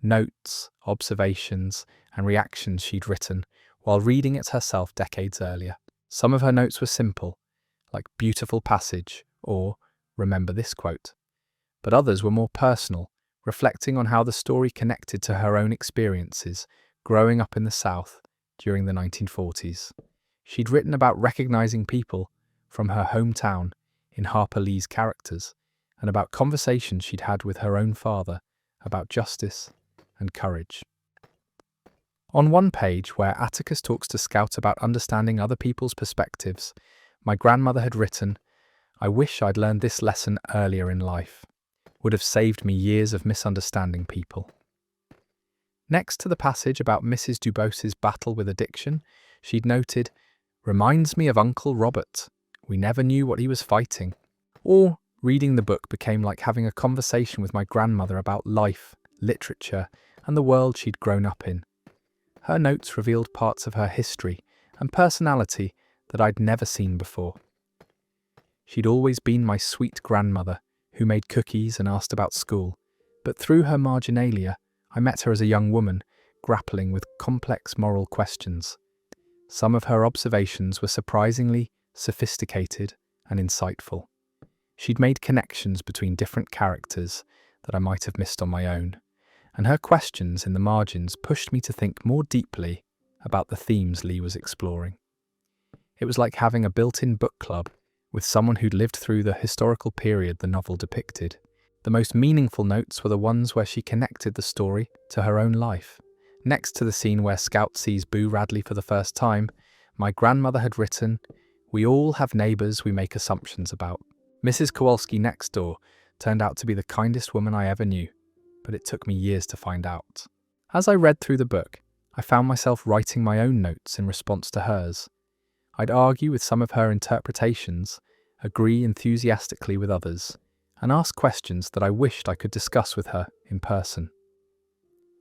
notes, observations, and reactions she'd written while reading it herself decades earlier. Some of her notes were simple, like "beautiful passage" or "remember this quote," but others were more personal, reflecting on how the story connected to her own experiences growing up in the South during the 1940s. She'd written about recognizing people from her hometown in Harper Lee's characters, and about conversations she'd had with her own father about justice and courage. On one page, where Atticus talks to Scout about understanding other people's perspectives, my grandmother had written, "I wish I'd learned this lesson earlier in life. Would have saved me years of misunderstanding people." Next to the passage about Mrs. Dubos's battle with addiction, she'd noted, "Reminds me of Uncle Robert. We never knew what he was fighting." Or Reading the book became like having a conversation with my grandmother about life, literature, and the world she'd grown up in. Her notes revealed parts of her history and personality that I'd never seen before. She'd always been my sweet grandmother who made cookies and asked about school, but through her marginalia, I met her as a young woman grappling with complex moral questions. Some of her observations were surprisingly sophisticated and insightful. She'd made connections between different characters that I might have missed on my own, and her questions in the margins pushed me to think more deeply about the themes Lee was exploring. It was like having a built-in book club with someone who'd lived through the historical period the novel depicted. The most meaningful notes were the ones where she connected the story to her own life. Next to the scene where Scout sees Boo Radley for the first time, my grandmother had written, "We all have neighbours we make assumptions about." Mrs. Kowalski next door turned out to be the kindest woman I ever knew, but it took me years to find out. As I read through the book, I found myself writing my own notes in response to hers. I'd argue with some of her interpretations, agree enthusiastically with others, and ask questions that I wished I could discuss with her in person.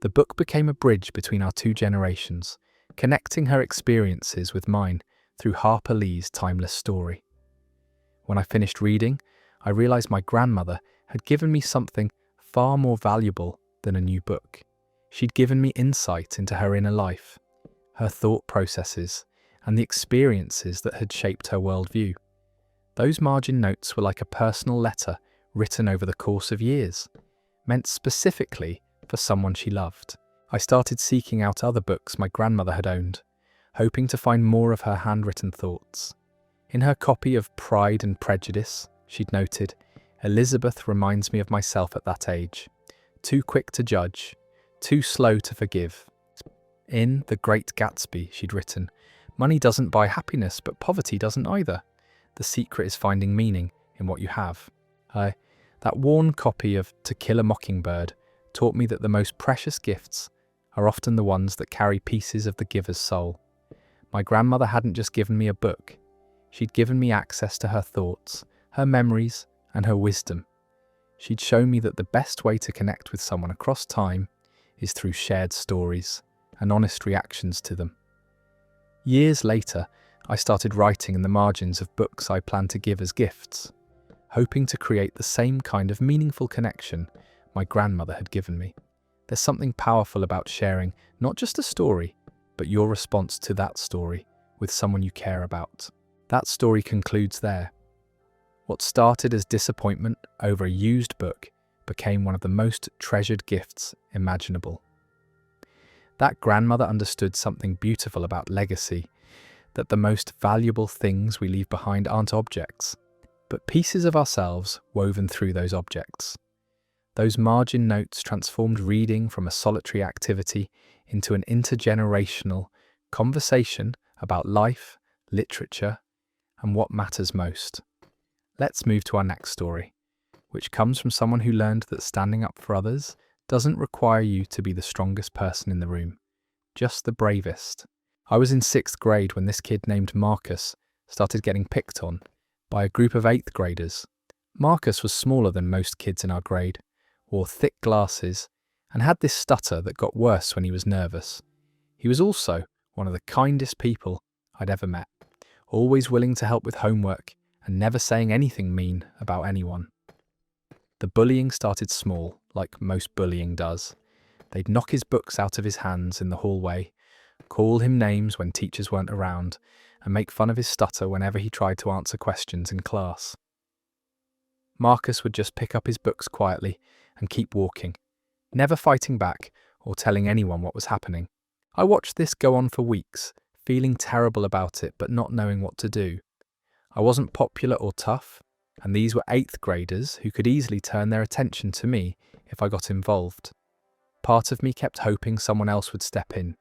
The book became a bridge between our two generations, connecting her experiences with mine through Harper Lee's timeless story. When I finished reading, I realized my grandmother had given me something far more valuable than a new book. She'd given me insight into her inner life, her thought processes, and the experiences that had shaped her worldview. Those margin notes were like a personal letter written over the course of years, meant specifically for someone she loved. I started seeking out other books my grandmother had owned, hoping to find more of her handwritten thoughts. In her copy of Pride and Prejudice, she'd noted, "Elizabeth reminds me of myself at that age. Too quick to judge, too slow to forgive." In The Great Gatsby, she'd written, "Money doesn't buy happiness, but poverty doesn't either. The secret is finding meaning in what you have." That worn copy of To Kill a Mockingbird taught me that the most precious gifts are often the ones that carry pieces of the giver's soul. My grandmother hadn't just given me a book. She'd given me access to her thoughts, her memories, and her wisdom. She'd shown me that the best way to connect with someone across time is through shared stories and honest reactions to them. Years later, I started writing in the margins of books I planned to give as gifts, hoping to create the same kind of meaningful connection my grandmother had given me. There's something powerful about sharing not just a story, but your response to that story with someone you care about. That story concludes there. What started as disappointment over a used book became one of the most treasured gifts imaginable. That grandmother understood something beautiful about legacy, that the most valuable things we leave behind aren't objects, but pieces of ourselves woven through those objects. Those margin notes transformed reading from a solitary activity into an intergenerational conversation about life, literature, and what matters most. Let's move to our next story, which comes from someone who learned that standing up for others doesn't require you to be the strongest person in the room, just the bravest. I was in 6th grade when this kid named Marcus started getting picked on by a group of 8th graders. Marcus was smaller than most kids in our grade, wore thick glasses, and had this stutter that got worse when he was nervous. He was also one of the kindest people I'd ever met, always willing to help with homework and never saying anything mean about anyone. The bullying started small, like most bullying does. They'd knock his books out of his hands in the hallway, call him names when teachers weren't around, and make fun of his stutter whenever he tried to answer questions in class. Marcus would just pick up his books quietly and keep walking, never fighting back or telling anyone what was happening. I watched this go on for weeks, feeling terrible about it but not knowing what to do. I wasn't popular or tough, and these were 8th graders who could easily turn their attention to me if I got involved. Part of me kept hoping someone else would step in.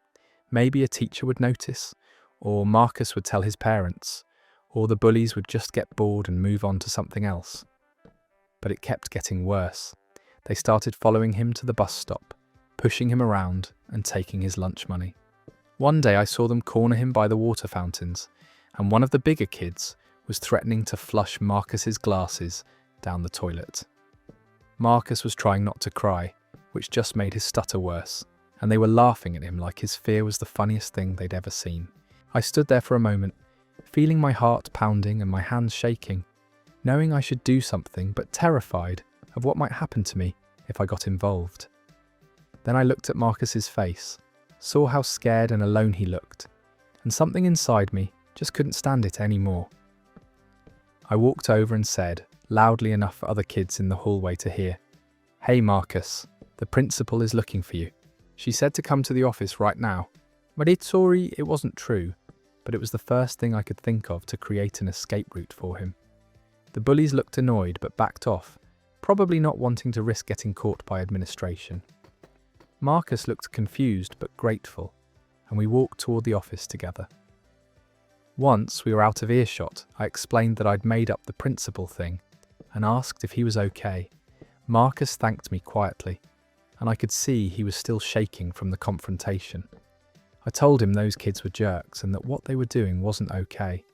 Maybe a teacher would notice, or Marcus would tell his parents, or the bullies would just get bored and move on to something else. But it kept getting worse. They started following him to the bus stop, pushing him around and taking his lunch money. One day I saw them corner him by the water fountains, and one of the bigger kids was threatening to flush Marcus's glasses down the toilet. Marcus was trying not to cry, which just made his stutter worse, and they were laughing at him like his fear was the funniest thing they'd ever seen. I stood there for a moment, feeling my heart pounding and my hands shaking, knowing I should do something but terrified of what might happen to me if I got involved. Then I looked at Marcus's face, saw how scared and alone he looked, and something inside me just couldn't stand it anymore. I walked over and said, loudly enough for other kids in the hallway to hear, "Hey Marcus, the principal is looking for you. She said to come to the office right now." But it's sorry, it wasn't true, but it was the first thing I could think of to create an escape route for him. The bullies looked annoyed but backed off, probably not wanting to risk getting caught by administration. Marcus looked confused but grateful, and we walked toward the office together. Once we were out of earshot, I explained that I'd made up the principal thing and asked if he was okay. Marcus thanked me quietly, and I could see he was still shaking from the confrontation. I told him those kids were jerks and that what they were doing wasn't okay.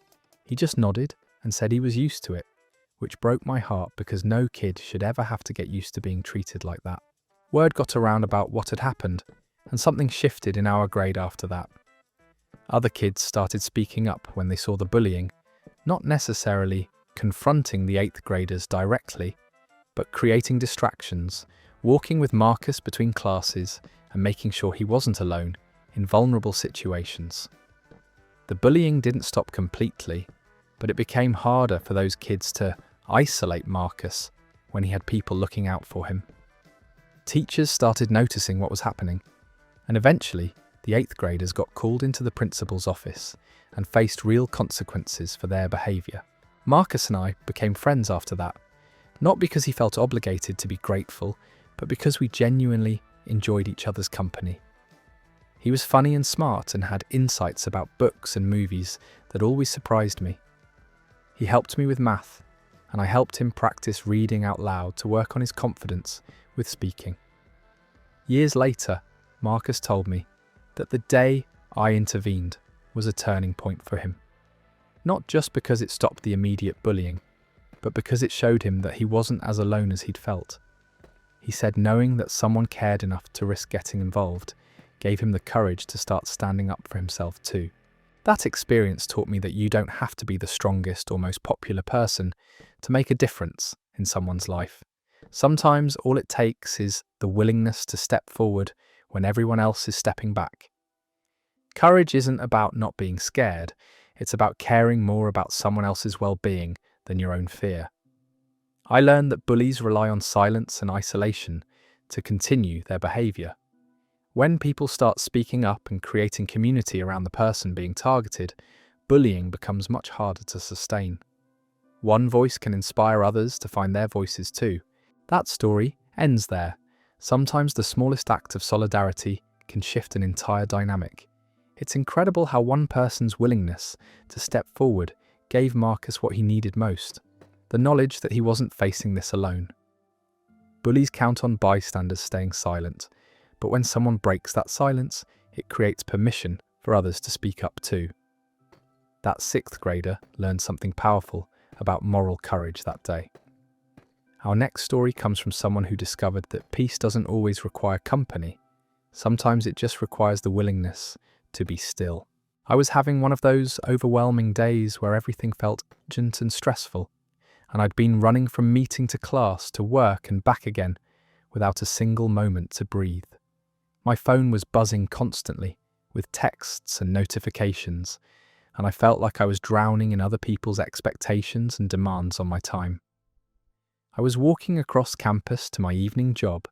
He just nodded and said he was used to it, which broke my heart because no kid should ever have to get used to being treated like that. Word got around about what had happened, and something shifted in our grade after that. Other kids started speaking up when they saw the bullying, not necessarily confronting the 8th graders directly, but creating distractions, walking with Marcus between classes and making sure he wasn't alone in vulnerable situations. The bullying didn't stop completely, but it became harder for those kids to isolate Marcus when he had people looking out for him. Teachers started noticing what was happening, and eventually the 8th graders got called into the principal's office and faced real consequences for their behaviour. Marcus and I became friends after that, not because he felt obligated to be grateful, but because we genuinely enjoyed each other's company. He was funny and smart and had insights about books and movies that always surprised me. He helped me with math, and I helped him practice reading out loud to work on his confidence with speaking. Years later, Marcus told me that the day I intervened was a turning point for him. Not just because it stopped the immediate bullying, but because it showed him that he wasn't as alone as he'd felt. He said knowing that someone cared enough to risk getting involved gave him the courage to start standing up for himself too. That experience taught me that you don't have to be the strongest or most popular person to make a difference in someone's life. Sometimes all it takes is the willingness to step forward when everyone else is stepping back. Courage isn't about not being scared, it's about caring more about someone else's well-being than your own fear. I learned that bullies rely on silence and isolation to continue their behaviour. When people start speaking up and creating community around the person being targeted, bullying becomes much harder to sustain. One voice can inspire others to find their voices too. That story ends there. Sometimes the smallest act of solidarity can shift an entire dynamic. It's incredible how one person's willingness to step forward gave Marcus what he needed most, the knowledge that he wasn't facing this alone. Bullies count on bystanders staying silent, but when someone breaks that silence, it creates permission for others to speak up too. That 6th grader learned something powerful about moral courage that day. Our next story comes from someone who discovered that peace doesn't always require company. Sometimes it just requires the willingness to be still. I was having one of those overwhelming days where everything felt urgent and stressful, and I'd been running from meeting to class to work and back again without a single moment to breathe. My phone was buzzing constantly with texts and notifications, and I felt like I was drowning in other people's expectations and demands on my time. I was walking across campus to my evening job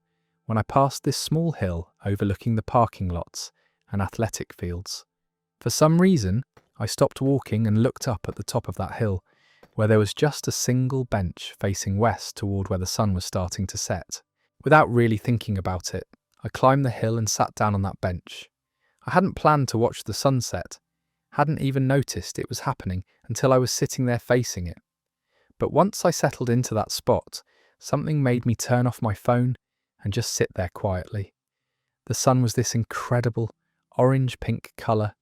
when I passed this small hill overlooking the parking lots and athletic fields. For some reason, I stopped walking and looked up at the top of that hill, where there was just a single bench facing west toward where the sun was starting to set. Without really thinking about it, I climbed the hill and sat down on that bench. I hadn't planned to watch the sunset, hadn't even noticed it was happening until I was sitting there facing it. But once I settled into that spot, something made me turn off my phone and just sit there quietly. The sun was this incredible orange-pink colour,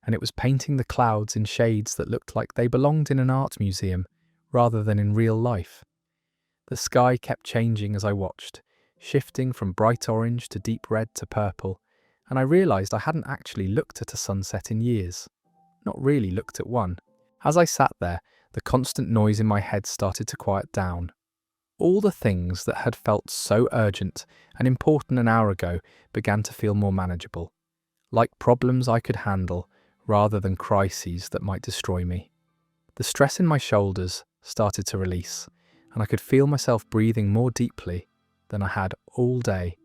and it was painting the clouds in shades that looked like they belonged in an art museum rather than in real life. The sky kept changing as I watched, shifting from bright orange to deep red to purple, and I realised I hadn't actually looked at a sunset in years. Not really looked at one. As I sat there, the constant noise in my head started to quiet down. All the things that had felt so urgent and important an hour ago began to feel more manageable, like problems I could handle rather than crises that might destroy me. The stress in my shoulders started to release, and I could feel myself breathing more deeply than I had all day.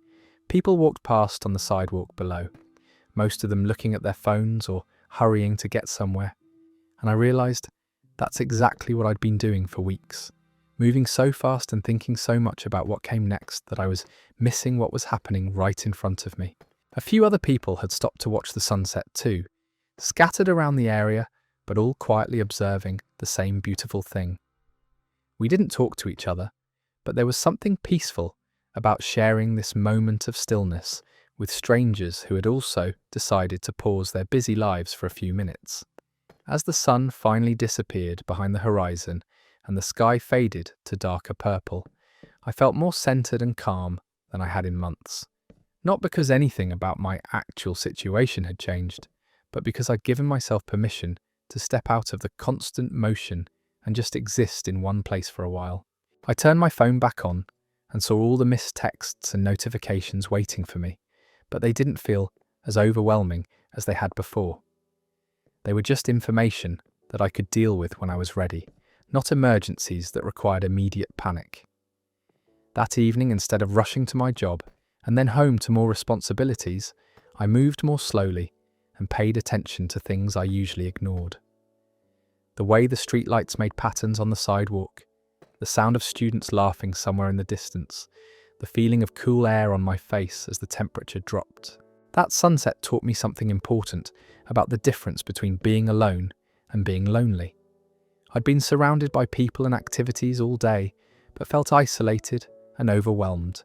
People walked past on the sidewalk below, most of them looking at their phones or hurrying to get somewhere, and I realised that's exactly what I'd been doing for weeks, moving so fast and thinking so much about what came next that I was missing what was happening right in front of me. A few other people had stopped to watch the sunset too, scattered around the area, but all quietly observing the same beautiful thing. We didn't talk to each other, but there was something peaceful about sharing this moment of stillness with strangers who had also decided to pause their busy lives for a few minutes. As the sun finally disappeared behind the horizon and the sky faded to darker purple, I felt more centered and calm than I had in months. Not because anything about my actual situation had changed, but because I'd given myself permission to step out of the constant motion and just exist in one place for a while. I turned my phone back on and saw all the missed texts and notifications waiting for me, but they didn't feel as overwhelming as they had before. They were just information that I could deal with when I was ready, not emergencies that required immediate panic. That evening, instead of rushing to my job and then home to more responsibilities, I moved more slowly and paid attention to things I usually ignored. The way the streetlights made patterns on the sidewalk, the sound of students laughing somewhere in the distance, the feeling of cool air on my face as the temperature dropped. That sunset taught me something important about the difference between being alone and being lonely. I'd been surrounded by people and activities all day, but felt isolated and overwhelmed.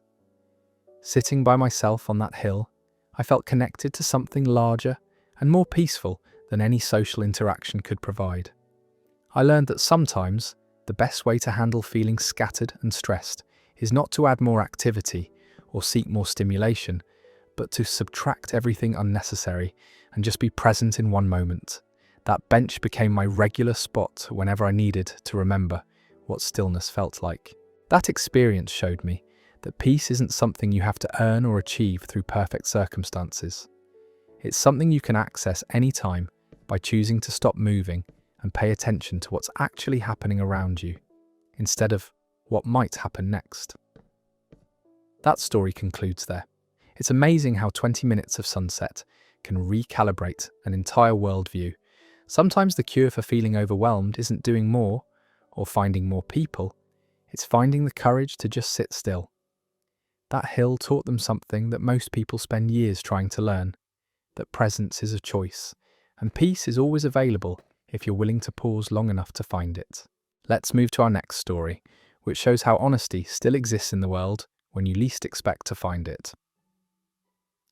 Sitting by myself on that hill, I felt connected to something larger and more peaceful than any social interaction could provide. I learned that sometimes the best way to handle feeling scattered and stressed is not to add more activity or seek more stimulation, but to subtract everything unnecessary and just be present in one moment. That bench became my regular spot whenever I needed to remember what stillness felt like. That experience showed me that peace isn't something you have to earn or achieve through perfect circumstances. It's something you can access anytime by choosing to stop moving and pay attention to what's actually happening around you, instead of what might happen next. That story concludes there. It's amazing how 20 minutes of sunset can recalibrate an entire worldview. Sometimes the cure for feeling overwhelmed isn't doing more or finding more people, it's finding the courage to just sit still. That hill taught them something that most people spend years trying to learn, that presence is a choice, and peace is always available if you're willing to pause long enough to find it. Let's move to our next story, which shows how honesty still exists in the world when you least expect to find it.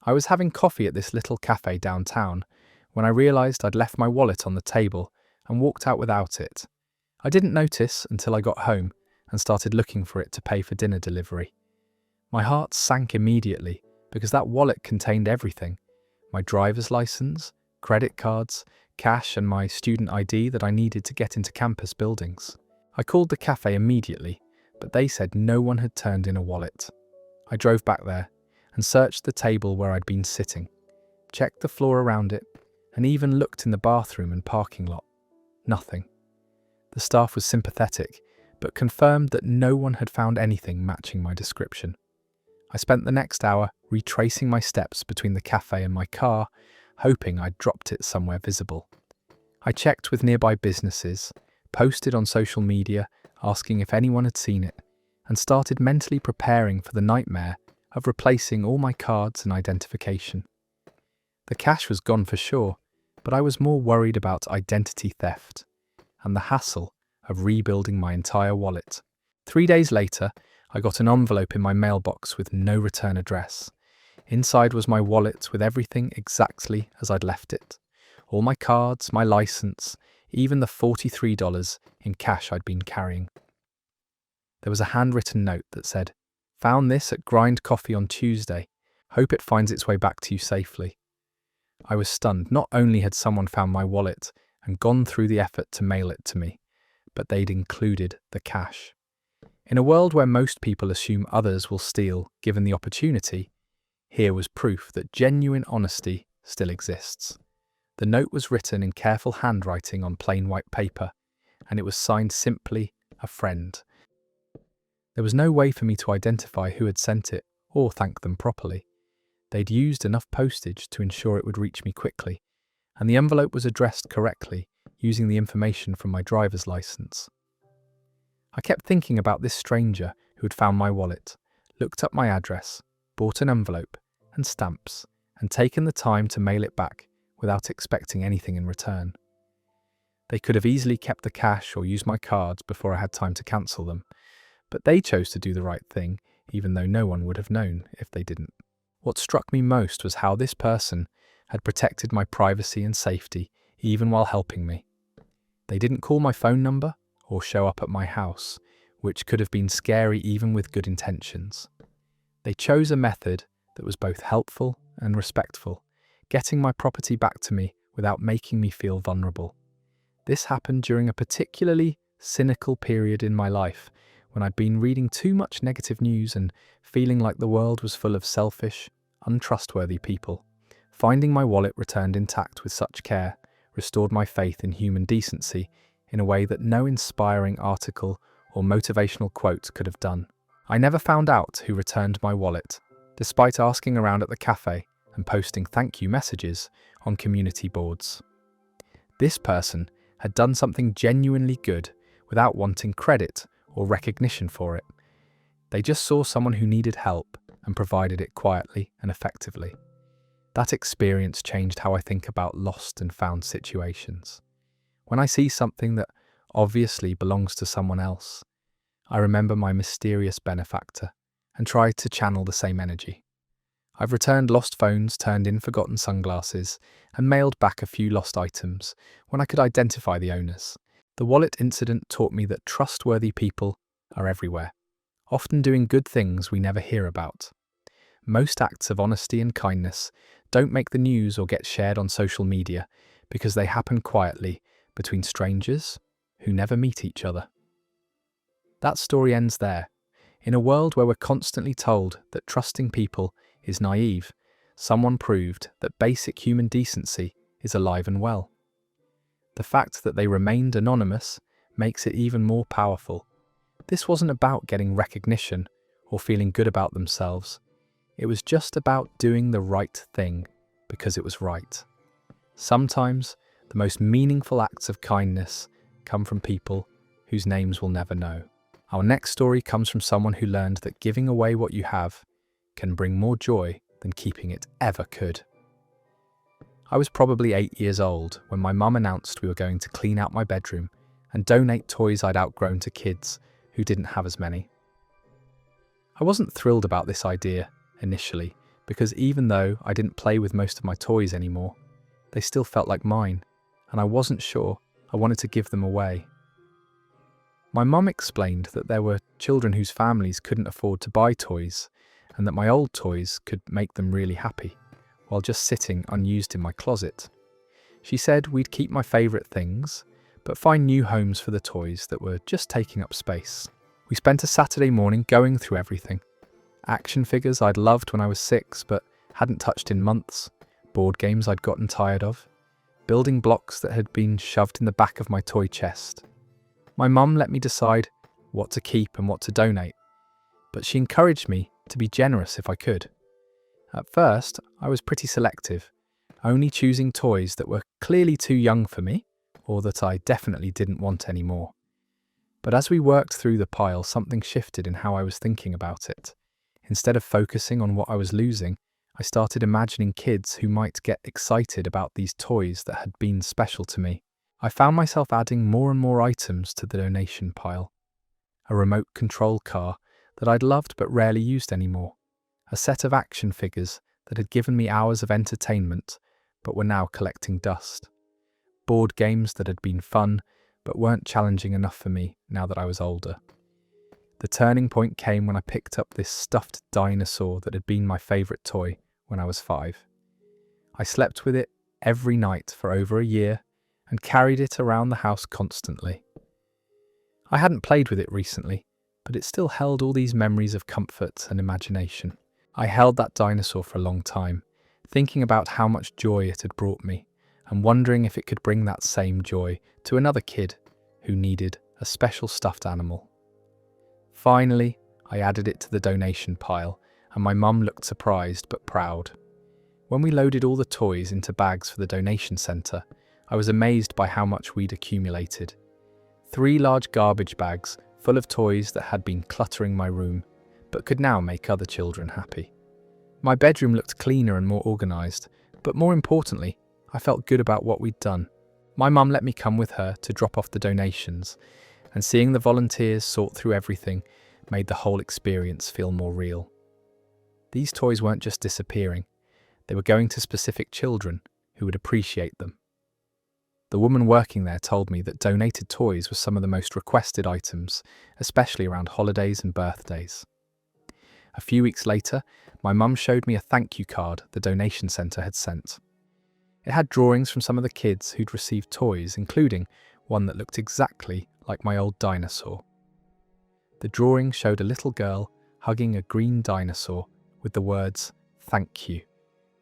I was having coffee at this little cafe downtown when I realised I'd left my wallet on the table and walked out without it. I didn't notice until I got home and started looking for it to pay for dinner delivery. My heart sank immediately because that wallet contained everything: my driver's license, credit cards, cash and my student ID that I needed to get into campus buildings. I called the cafe immediately, but they said no one had turned in a wallet. I drove back there and searched the table where I'd been sitting, checked the floor around it, and even looked in the bathroom and parking lot. Nothing. The staff was sympathetic, but confirmed that no one had found anything matching my description. I spent the next hour retracing my steps between the cafe and my car, hoping I'd dropped it somewhere visible. I checked with nearby businesses, posted on social media asking if anyone had seen it, and started mentally preparing for the nightmare of replacing all my cards and identification. The cash was gone for sure, but I was more worried about identity theft and the hassle of rebuilding my entire wallet. 3 days later, I got an envelope in my mailbox with no return address. Inside was my wallet with everything exactly as I'd left it. All my cards, my license, even the $43 in cash I'd been carrying. There was a handwritten note that said, "Found this at Grind Coffee on Tuesday. Hope it finds its way back to you safely." I was stunned. Not only had someone found my wallet and gone through the effort to mail it to me, but they'd included the cash. In a world where most people assume others will steal given the opportunity, here was proof that genuine honesty still exists. The note was written in careful handwriting on plain white paper, and it was signed simply, "A friend." There was no way for me to identify who had sent it or thank them properly. They'd used enough postage to ensure it would reach me quickly, and the envelope was addressed correctly using the information from my driver's license. I kept thinking about this stranger who had found my wallet, looked up my address, bought an envelope and stamps, and taken the time to mail it back without expecting anything in return. They could have easily kept the cash or used my cards before I had time to cancel them, but they chose to do the right thing, even though no one would have known if they didn't. What struck me most was how this person had protected my privacy and safety even while helping me. They didn't call my phone number or show up at my house, which could have been scary even with good intentions. They chose a method that was both helpful and respectful, getting my property back to me without making me feel vulnerable. This happened during a particularly cynical period in my life when I'd been reading too much negative news and feeling like the world was full of selfish, untrustworthy people. Finding my wallet returned intact with such care restored my faith in human decency in a way that no inspiring article or motivational quote could have done. I never found out who returned my wallet, despite asking around at the cafe and posting thank you messages on community boards. This person had done something genuinely good without wanting credit or recognition for it. They just saw someone who needed help and provided it quietly and effectively. That experience changed how I think about lost and found situations. When I see something that obviously belongs to someone else, I remember my mysterious benefactor and try to channel the same energy. I've returned lost phones, turned in forgotten sunglasses, and mailed back a few lost items when I could identify the owners. The wallet incident taught me that trustworthy people are everywhere, often doing good things we never hear about. Most acts of honesty and kindness don't make the news or get shared on social media because they happen quietly between strangers who never meet each other. That story ends there. In a world where we're constantly told that trusting people is naive, someone proved that basic human decency is alive and well. The fact that they remained anonymous makes it even more powerful. This wasn't about getting recognition or feeling good about themselves. It was just about doing the right thing because it was right. Sometimes the most meaningful acts of kindness come from people whose names we'll never know. Our next story comes from someone who learned that giving away what you have can bring more joy than keeping it ever could. I was probably 8 years old when my mum announced we were going to clean out my bedroom and donate toys I'd outgrown to kids who didn't have as many. I wasn't thrilled about this idea initially because even though I didn't play with most of my toys anymore, they still felt like mine, and I wasn't sure I wanted to give them away. My mum explained that there were children whose families couldn't afford to buy toys and that my old toys could make them really happy, while just sitting unused in my closet. She said we'd keep my favourite things, but find new homes for the toys that were just taking up space. We spent a Saturday morning going through everything. Action figures I'd loved when I was 6 but hadn't touched in months, board games I'd gotten tired of, building blocks that had been shoved in the back of my toy chest. My mum let me decide what to keep and what to donate, but she encouraged me to be generous if I could. At first, I was pretty selective, only choosing toys that were clearly too young for me, or that I definitely didn't want anymore. But as we worked through the pile, something shifted in how I was thinking about it. Instead of focusing on what I was losing, I started imagining kids who might get excited about these toys that had been special to me. I found myself adding more and more items to the donation pile. A remote control car that I'd loved but rarely used anymore. A set of action figures that had given me hours of entertainment but were now collecting dust. Board games that had been fun but weren't challenging enough for me now that I was older. The turning point came when I picked up this stuffed dinosaur that had been my favourite toy when I was 5. I slept with it every night for over a year and carried it around the house constantly. I hadn't played with it recently, but it still held all these memories of comfort and imagination. I held that dinosaur for a long time, thinking about how much joy it had brought me and wondering if it could bring that same joy to another kid who needed a special stuffed animal. Finally, I added it to the donation pile, and my mum looked surprised but proud. When we loaded all the toys into bags for the donation centre, I was amazed by how much we'd accumulated. 3 large garbage bags full of toys that had been cluttering my room, but could now make other children happy. My bedroom looked cleaner and more organised, but more importantly, I felt good about what we'd done. My mum let me come with her to drop off the donations, and seeing the volunteers sort through everything made the whole experience feel more real. These toys weren't just disappearing, they were going to specific children who would appreciate them. The woman working there told me that donated toys were some of the most requested items, especially around holidays and birthdays. A few weeks later, my mum showed me a thank you card the donation centre had sent. It had drawings from some of the kids who'd received toys, including one that looked exactly like my old dinosaur. The drawing showed a little girl hugging a green dinosaur with the words, "Thank you,"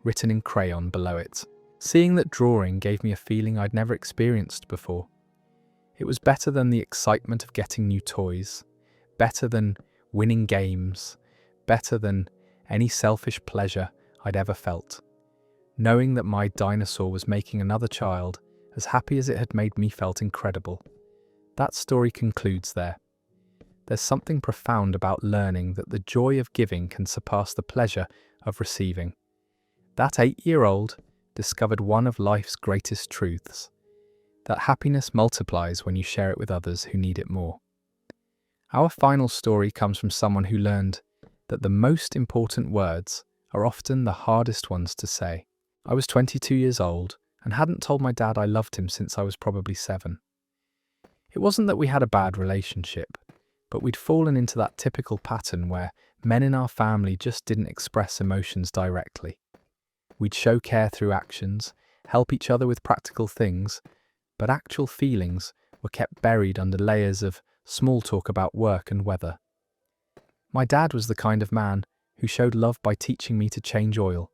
written in crayon below it. Seeing that drawing gave me a feeling I'd never experienced before. It was better than the excitement of getting new toys, better than winning games, better than any selfish pleasure I'd ever felt. Knowing that my dinosaur was making another child as happy as it had made me felt incredible. That story concludes there. There's something profound about learning that the joy of giving can surpass the pleasure of receiving. That 8-year-old discovered one of life's greatest truths, that happiness multiplies when you share it with others who need it more. Our final story comes from someone who learned that the most important words are often the hardest ones to say. I was 22 years old and hadn't told my dad I loved him since I was probably 7. It wasn't that we had a bad relationship, but we'd fallen into that typical pattern where men in our family just didn't express emotions directly. We'd show care through actions, help each other with practical things, but actual feelings were kept buried under layers of small talk about work and weather. My dad was the kind of man who showed love by teaching me to change oil,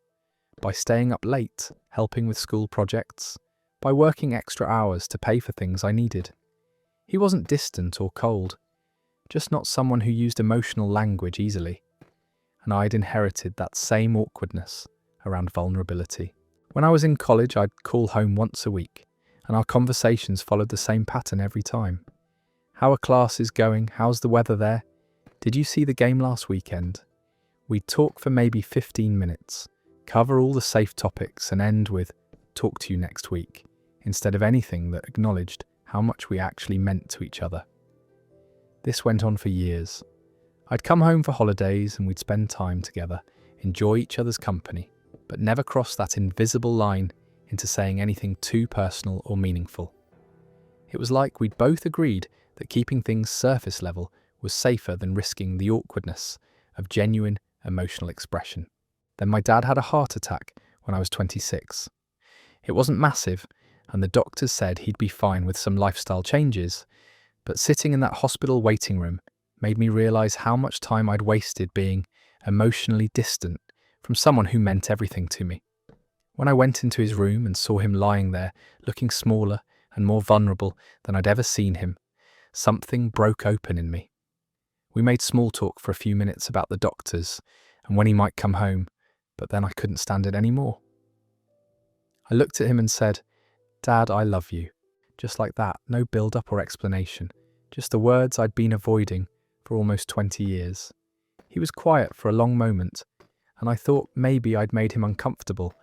by staying up late, helping with school projects, by working extra hours to pay for things I needed. He wasn't distant or cold, just not someone who used emotional language easily. And I'd inherited that same awkwardness around vulnerability. When I was in college, I'd call home once a week, and our conversations followed the same pattern every time. How are classes going? How's the weather there? Did you see the game last weekend? We'd talk for maybe 15 minutes, cover all the safe topics, and end with, "Talk to you next week," instead of anything that acknowledged how much we actually meant to each other. This went on for years. I'd come home for holidays and we'd spend time together, enjoy each other's company, but never cross that invisible line into saying anything too personal or meaningful. It was like we'd both agreed that keeping things surface level was safer than risking the awkwardness of genuine emotional expression. Then my dad had a heart attack when I was 26. It wasn't massive, and the doctors said he'd be fine with some lifestyle changes, but sitting in that hospital waiting room made me realise how much time I'd wasted being emotionally distant from someone who meant everything to me. When I went into his room and saw him lying there, looking smaller and more vulnerable than I'd ever seen him, something broke open in me. We made small talk for a few minutes about the doctors and when he might come home, but then I couldn't stand it anymore. I looked at him and said, "Dad, I love you." Just like that, no build-up or explanation, just the words I'd been avoiding for almost 20 years. He was quiet for a long moment, and I thought maybe I'd made him uncomfortable,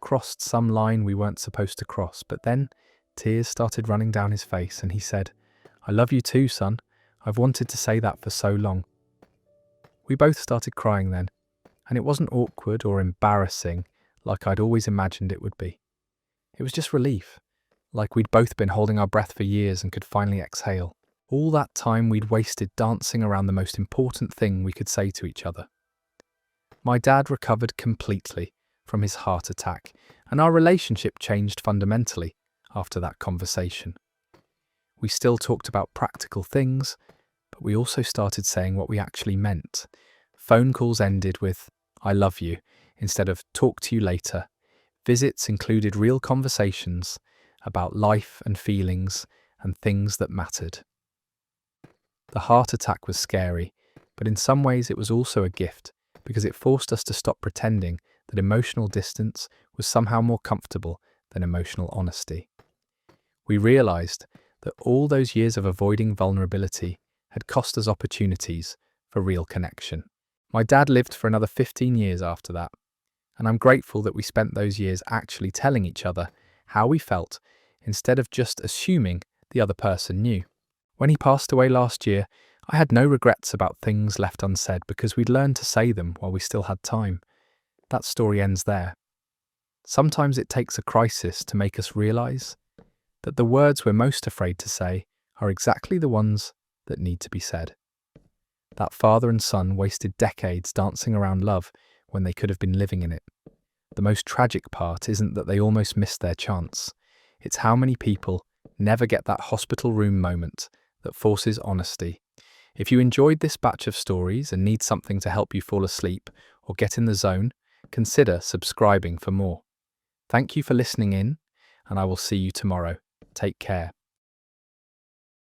crossed some line we weren't supposed to cross, but then tears started running down his face and he said, "I love you too, son. I've wanted to say that for so long." We both started crying then, and it wasn't awkward or embarrassing like I'd always imagined it would be. It was just relief, like we'd both been holding our breath for years and could finally exhale. All that time we'd wasted dancing around the most important thing we could say to each other. My dad recovered completely from his heart attack, and our relationship changed fundamentally after that conversation. We still talked about practical things, but we also started saying what we actually meant. Phone calls ended with, "I love you," instead of "talk to you later." Visits included real conversations about life and feelings and things that mattered. The heart attack was scary, but in some ways it was also a gift because it forced us to stop pretending that emotional distance was somehow more comfortable than emotional honesty. We realized that all those years of avoiding vulnerability had cost us opportunities for real connection. My dad lived for another 15 years after that, and I'm grateful that we spent those years actually telling each other how we felt instead of just assuming the other person knew. When he passed away last year, I had no regrets about things left unsaid because we'd learned to say them while we still had time. That story ends there. Sometimes it takes a crisis to make us realize that the words we're most afraid to say are exactly the ones that need to be said. That father and son wasted decades dancing around love when they could have been living in it. The most tragic part isn't that they almost missed their chance. It's how many people never get that hospital room moment that forces honesty. If you enjoyed this batch of stories and need something to help you fall asleep or get in the zone, consider subscribing for more. Thank you for listening in, and I will see you tomorrow. Take care.